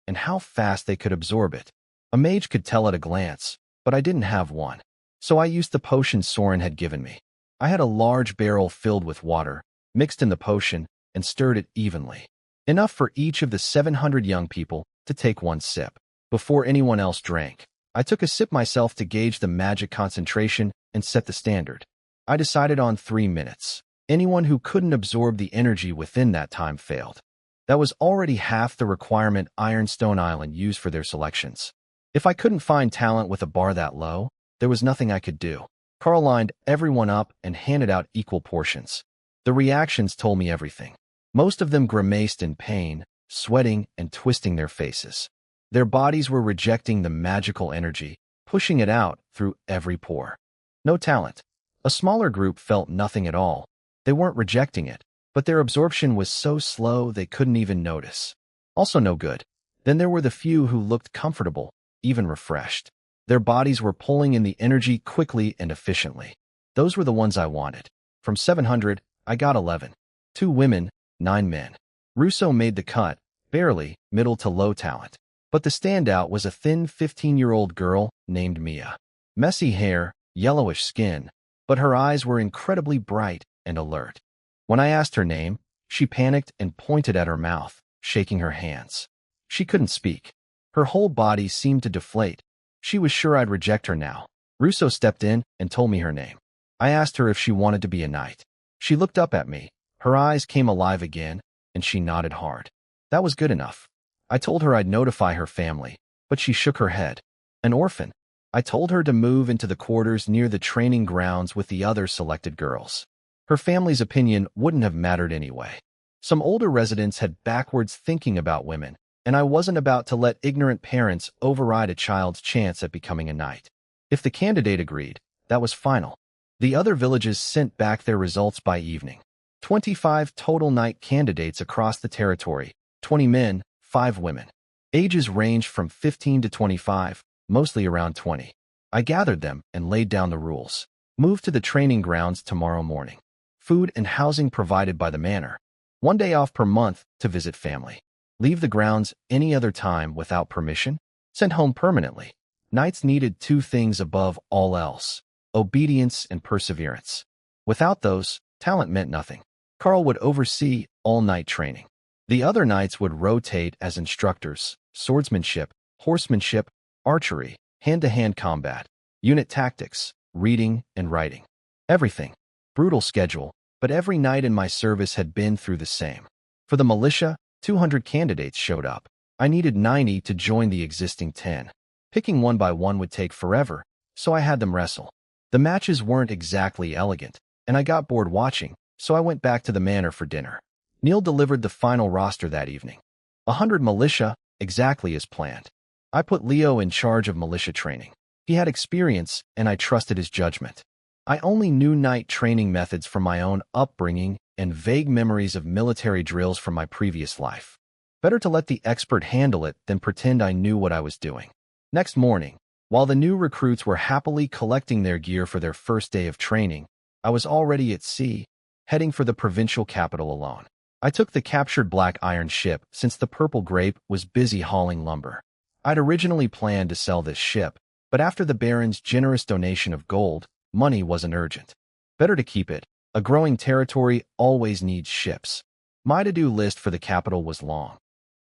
and how fast they could absorb it. A mage could tell at a glance, but I didn't have one. So I used the potion Soren had given me. I had a large barrel filled with water, mixed in the potion, and stirred it evenly. Enough for each of the 700 young people to take one sip. Before anyone else drank, I took a sip myself to gauge the magic concentration and set the standard. I decided on 3 minutes. Anyone who couldn't absorb the energy within that time failed. That was already half the requirement Ironstone Island used for their selections. If I couldn't find talent with a bar that low, there was nothing I could do. Carl lined everyone up and handed out equal portions. The reactions told me everything. Most of them grimaced in pain, sweating and twisting their faces. Their bodies were rejecting the magical energy, pushing it out through every pore. No talent. A smaller group felt nothing at all. They weren't rejecting it, but their absorption was so slow they couldn't even notice. Also no good. Then there were the few who looked comfortable, even refreshed. Their bodies were pulling in the energy quickly and efficiently. Those were the ones I wanted. From 700, I got 11. 2 women, 9 men. Russo made the cut, barely, middle to low talent. But the standout was a thin 15-year-old girl named Mia. Messy hair, yellowish skin, but her eyes were incredibly bright and alert. When I asked her name, she panicked and pointed at her mouth, shaking her hands. She couldn't speak. Her whole body seemed to deflate. She was sure I'd reject her now. Russo stepped in and told me her name. I asked her if she wanted to be a knight. She looked up at me. Her eyes came alive again, and she nodded hard. That was good enough. I told her I'd notify her family, but she shook her head. An orphan. I told her to move into the quarters near the training grounds with the other selected girls. Her family's opinion wouldn't have mattered anyway. Some older residents had backwards thinking about women, and I wasn't about to let ignorant parents override a child's chance at becoming a knight. If the candidate agreed, that was final. The other villages sent back their results by evening. 25 total knight candidates across the territory, 20 men, 5 women. Ages ranged from 15 to 25, mostly around 20. I gathered them and laid down the rules. Move to the training grounds tomorrow morning. Food and housing provided by the manor. 1 day off per month to visit family. Leave the grounds any other time without permission. Sent home permanently. Knights needed 2 things above all else: obedience and perseverance. Without those, talent meant nothing. Carl would oversee all night training. The other knights would rotate as instructors: swordsmanship, horsemanship, archery, hand-to-hand combat, unit tactics, reading and writing. Everything. Brutal schedule, but every knight in my service had been through the same. For the militia, 200 candidates showed up. I needed 90 to join the existing 10. Picking one by one would take forever, so I had them wrestle. The matches weren't exactly elegant, and I got bored watching, so I went back to the manor for dinner. Neil delivered the final roster that evening. 100 militia, exactly as planned. I put Leo in charge of militia training. He had experience, and I trusted his judgment. I only knew knight training methods from my own upbringing and vague memories of military drills from my previous life. Better to let the expert handle it than pretend I knew what I was doing. Next morning, while the new recruits were happily collecting their gear for their first day of training, I was already at sea, heading for the provincial capital alone. I took the captured black iron ship since the purple grape was busy hauling lumber. I'd originally planned to sell this ship, but after the Baron's generous donation of gold, money wasn't urgent. Better to keep it. A growing territory always needs ships. My to-do list for the capital was long.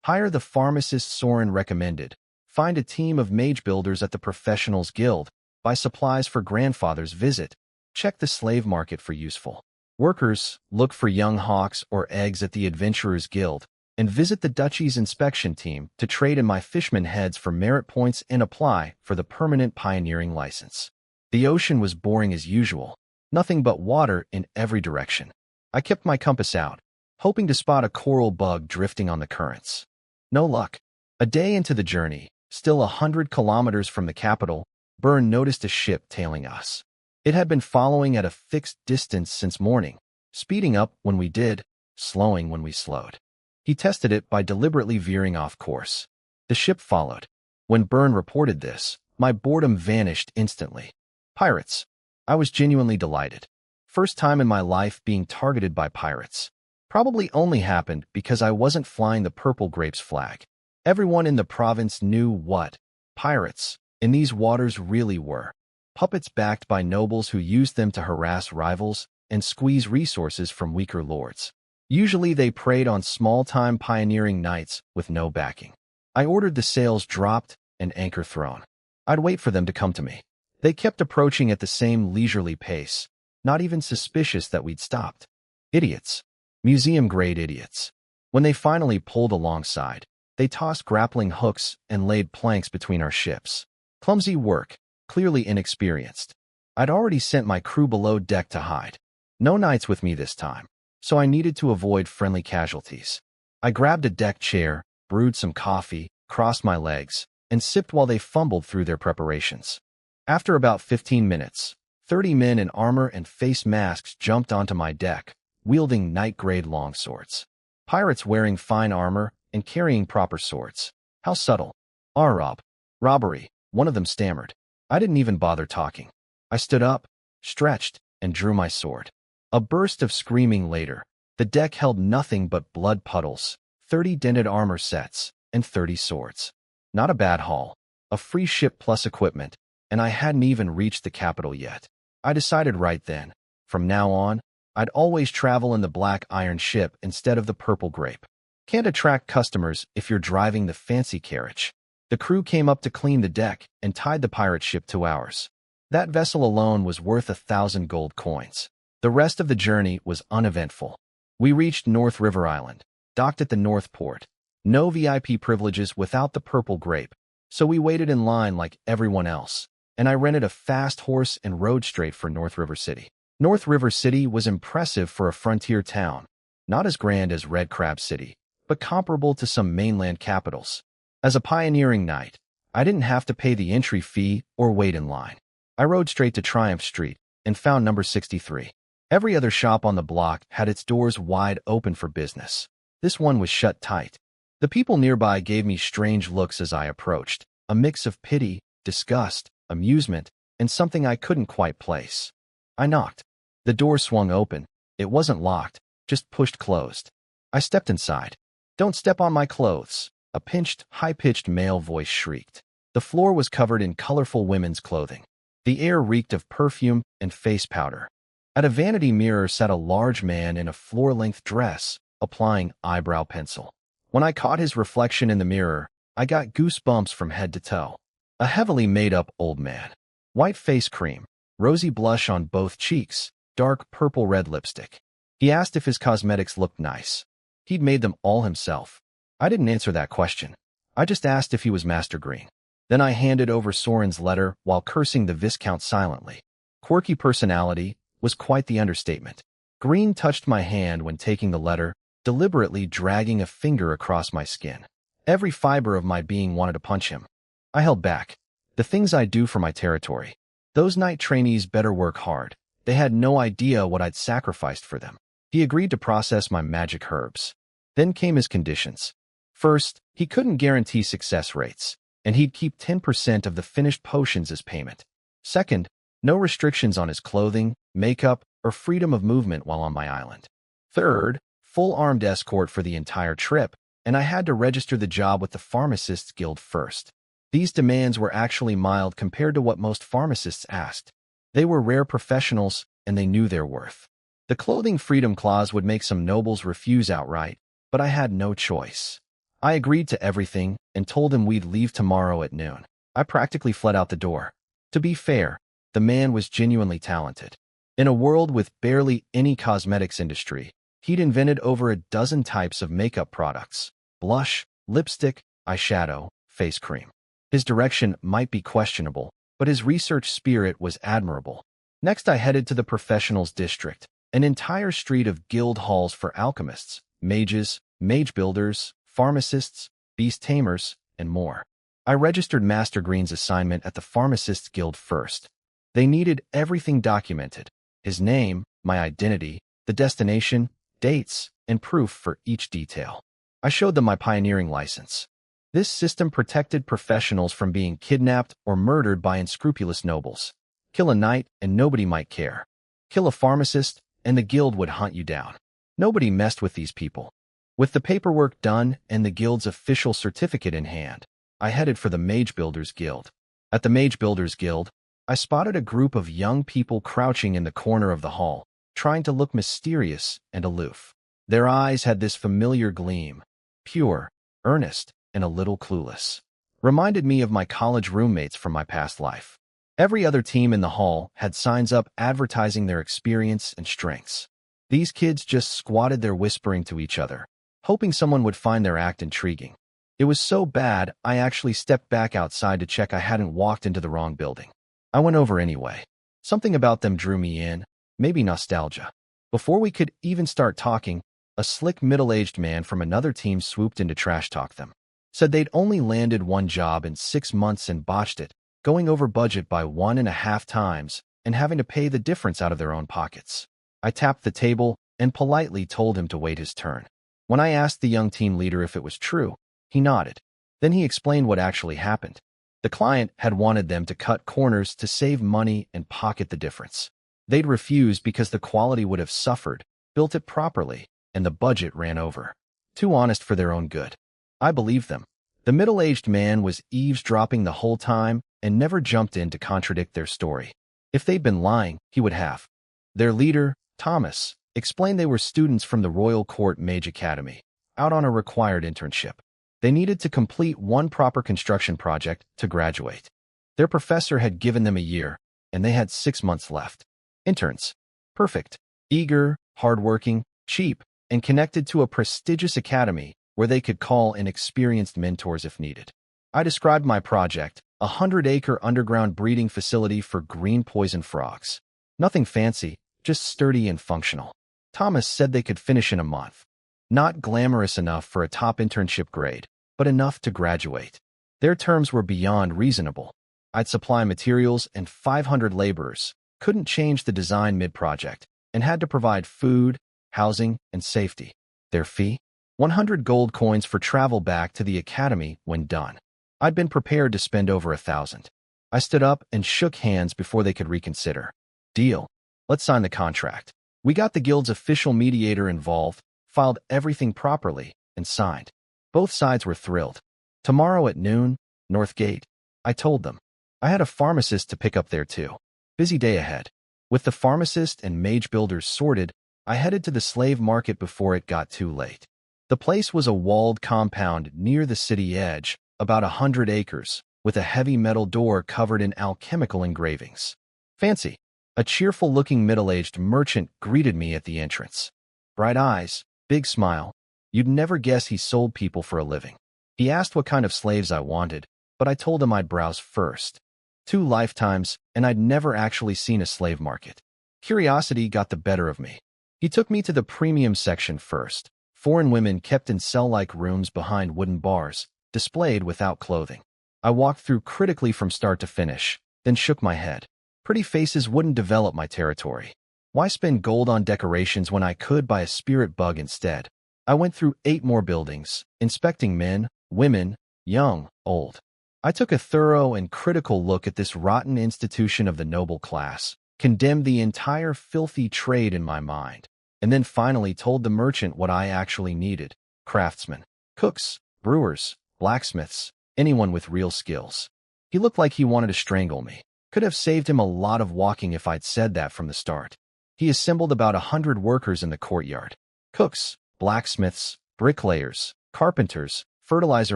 Hire the pharmacist Soren recommended. Find a team of mage builders at the Professionals Guild. Buy supplies for grandfather's visit. Check the slave market for useful workers. Look for young hawks or eggs at the Adventurers Guild. And visit the Duchy's inspection team to trade in my fishman heads for merit points and apply for the permanent pioneering license. The ocean was boring as usual. Nothing but water in every direction. I kept my compass out, hoping to spot a coral bug drifting on the currents. No luck. A day into the journey, still 100 kilometers from the capital, Byrne noticed a ship tailing us. It had been following at a fixed distance since morning, speeding up when we did, slowing when we slowed. He tested it by deliberately veering off course. The ship followed. When Byrne reported this, my boredom vanished instantly. Pirates. I was genuinely delighted. First time in my life being targeted by pirates. Probably only happened because I wasn't flying the purple grapes flag. Everyone in the province knew what pirates in these waters really were. Puppets backed by nobles who used them to harass rivals and squeeze resources from weaker lords. Usually they preyed on small-time pioneering knights with no backing. I ordered the sails dropped and anchor thrown. I'd wait for them to come to me. They kept approaching at the same leisurely pace, not even suspicious that we'd stopped. Idiots. Museum-grade idiots. When they finally pulled alongside, they tossed grappling hooks and laid planks between our ships. Clumsy work, clearly inexperienced. I'd already sent my crew below deck to hide. No knights with me this time, so I needed to avoid friendly casualties. I grabbed a deck chair, brewed some coffee, crossed my legs, and sipped while they fumbled through their preparations. After about 15 minutes, 30 men in armor and face masks jumped onto my deck, wielding knight-grade longswords. Pirates wearing fine armor and carrying proper swords. How subtle. Robbery, one of them stammered. I didn't even bother talking. I stood up, stretched, and drew my sword. A burst of screaming later. The deck held nothing but blood puddles, 30 dented armor sets, and 30 swords. Not a bad haul. A free ship plus equipment, and I hadn't even reached the capital yet. I decided right then, from now on, I'd always travel in the black iron ship instead of the purple grape. Can't attract customers if you're driving the fancy carriage. The crew came up to clean the deck and tied the pirate ship to ours. That vessel alone was worth 1,000 gold coins. The rest of the journey was uneventful. We reached North River Island, docked at the North Port. No VIP privileges without the purple grape, so we waited in line like everyone else, and I rented a fast horse and rode straight for North River City. North River City was impressive for a frontier town, not as grand as Red Crab City, but comparable to some mainland capitals. As a pioneering knight, I didn't have to pay the entry fee or wait in line. I rode straight to Triumph Street and found number 63. Every other shop on the block had its doors wide open for business. This one was shut tight. The people nearby gave me strange looks as I approached, a mix of pity, disgust, amusement, and something I couldn't quite place. I knocked. The door swung open. It wasn't locked, just pushed closed. I stepped inside. "Don't step on my clothes," a pinched, high-pitched male voice shrieked. The floor was covered in colorful women's clothing. The air reeked of perfume and face powder. At a vanity mirror sat a large man in a floor-length dress, applying eyebrow pencil. When I caught his reflection in the mirror, I got goosebumps from head to toe. A heavily made-up old man. White face cream, rosy blush on both cheeks, dark purple-red lipstick. He asked if his cosmetics looked nice. He'd made them all himself. I didn't answer that question. I just asked if he was Master Green. Then I handed over Soren's letter while cursing the viscount silently. Quirky personality was quite the understatement. Green touched my hand when taking the letter, deliberately dragging a finger across my skin. Every fiber of my being wanted to punch him. I held back. The things I do for my territory. Those knight trainees better work hard. They had no idea what I'd sacrificed for them. He agreed to process my magic herbs. Then came his conditions. First, he couldn't guarantee success rates, and he'd keep 10% of the finished potions as payment. Second, no restrictions on his clothing, makeup, or freedom of movement while on my island. Third, full armed escort for the entire trip, and I had to register the job with the Pharmacists Guild first. These demands were actually mild compared to what most pharmacists asked. They were rare professionals, and they knew their worth. The clothing freedom clause would make some nobles refuse outright, but I had no choice. I agreed to everything and told him we'd leave tomorrow at noon. I practically fled out the door. To be fair, the man was genuinely talented. In a world with barely any cosmetics industry, he'd invented over a dozen types of makeup products: blush, lipstick, eyeshadow, face cream. His direction might be questionable, but his research spirit was admirable. Next, I headed to the professionals district, an entire street of guild halls for alchemists, mages, mage builders, pharmacists, beast tamers, and more. I registered Master Green's assignment at the Pharmacists Guild first. They needed everything documented: his name, my identity, the destination, dates, and proof for each detail. I showed them my pioneering license. This system protected professionals from being kidnapped or murdered by unscrupulous nobles. Kill a knight and nobody might care. Kill a pharmacist and the guild would hunt you down. Nobody messed with these people. With the paperwork done and the guild's official certificate in hand, I headed for the Mage Builders Guild. At the Mage Builders Guild, I spotted a group of young people crouching in the corner of the hall, trying to look mysterious and aloof. Their eyes had this familiar gleam, pure, earnest, and a little clueless. Reminded me of my college roommates from my past life. Every other team in the hall had signs up advertising their experience and strengths. These kids just squatted there whispering to each other, hoping someone would find their act intriguing. It was so bad, I actually stepped back outside to check I hadn't walked into the wrong building. I went over anyway. Something about them drew me in, maybe nostalgia. Before we could even start talking, a slick middle-aged man from another team swooped in to trash-talk them. Said they'd only landed one job in 6 months and botched it, going over budget by 1.5 times and having to pay the difference out of their own pockets. I tapped the table and politely told him to wait his turn. When I asked the young team leader if it was true, he nodded. Then he explained what actually happened. The client had wanted them to cut corners to save money and pocket the difference. They'd refused because the quality would have suffered, built it properly, and the budget ran over. Too honest for their own good. I believed them. The middle-aged man was eavesdropping the whole time and never jumped in to contradict their story. If they'd been lying, he would have. Their leader, Thomas, explained they were students from the Royal Court Mage Academy, out on a required internship. They needed to complete one proper construction project to graduate. Their professor had given them a year, and they had 6 months left. Interns. Perfect. Eager, hardworking, cheap, and connected to a prestigious academy where they could call in experienced mentors if needed. I described my project, a 100-acre underground breeding facility for green poison frogs. Nothing fancy, just sturdy and functional. Thomas said they could finish in a month. Not glamorous enough for a top internship grade, but enough to graduate. Their terms were beyond reasonable. I'd supply materials and 500 laborers, couldn't change the design mid-project, and had to provide food, housing, and safety. Their fee? 100 gold coins for travel back to the academy when done. I'd been prepared to spend over 1,000. I stood up and shook hands before they could reconsider. Deal. Let's sign the contract. We got the guild's official mediator involved, filed everything properly, and signed. Both sides were thrilled. Tomorrow at noon, North Gate. I told them. I had a pharmacist to pick up there too. Busy day ahead. With the pharmacist and mage builders sorted, I headed to the slave market before it got too late. The place was a walled compound near the city edge, about 100 acres, with a heavy metal door covered in alchemical engravings. Fancy. A cheerful-looking middle-aged merchant greeted me at the entrance. Bright eyes, big smile. You'd never guess he sold people for a living. He asked what kind of slaves I wanted, but I told him I'd browse first. 2 lifetimes, and I'd never actually seen a slave market. Curiosity got the better of me. He took me to the premium section first. Foreign women kept in cell-like rooms behind wooden bars, displayed without clothing. I walked through critically from start to finish, then shook my head. Pretty faces wouldn't develop my territory. Why spend gold on decorations when I could buy a spirit bug instead? I went through 8 more buildings, inspecting men, women, young, old. I took a thorough and critical look at this rotten institution of the noble class, condemned the entire filthy trade in my mind, and then finally told the merchant what I actually needed: craftsmen, cooks, brewers, blacksmiths, anyone with real skills. He looked like he wanted to strangle me. Could have saved him a lot of walking if I'd said that from the start. He assembled about 100 workers in the courtyard. Cooks, blacksmiths, bricklayers, carpenters, fertilizer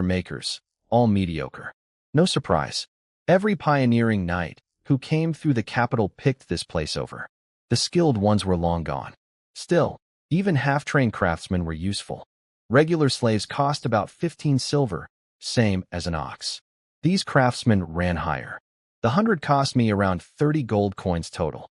makers, all mediocre. No surprise. Every pioneering knight who came through the capital picked this place over. The skilled ones were long gone. Still, even half-trained craftsmen were useful. Regular slaves cost about 15 silver, same as an ox. These craftsmen ran higher. The 100 cost me around 30 gold coins total.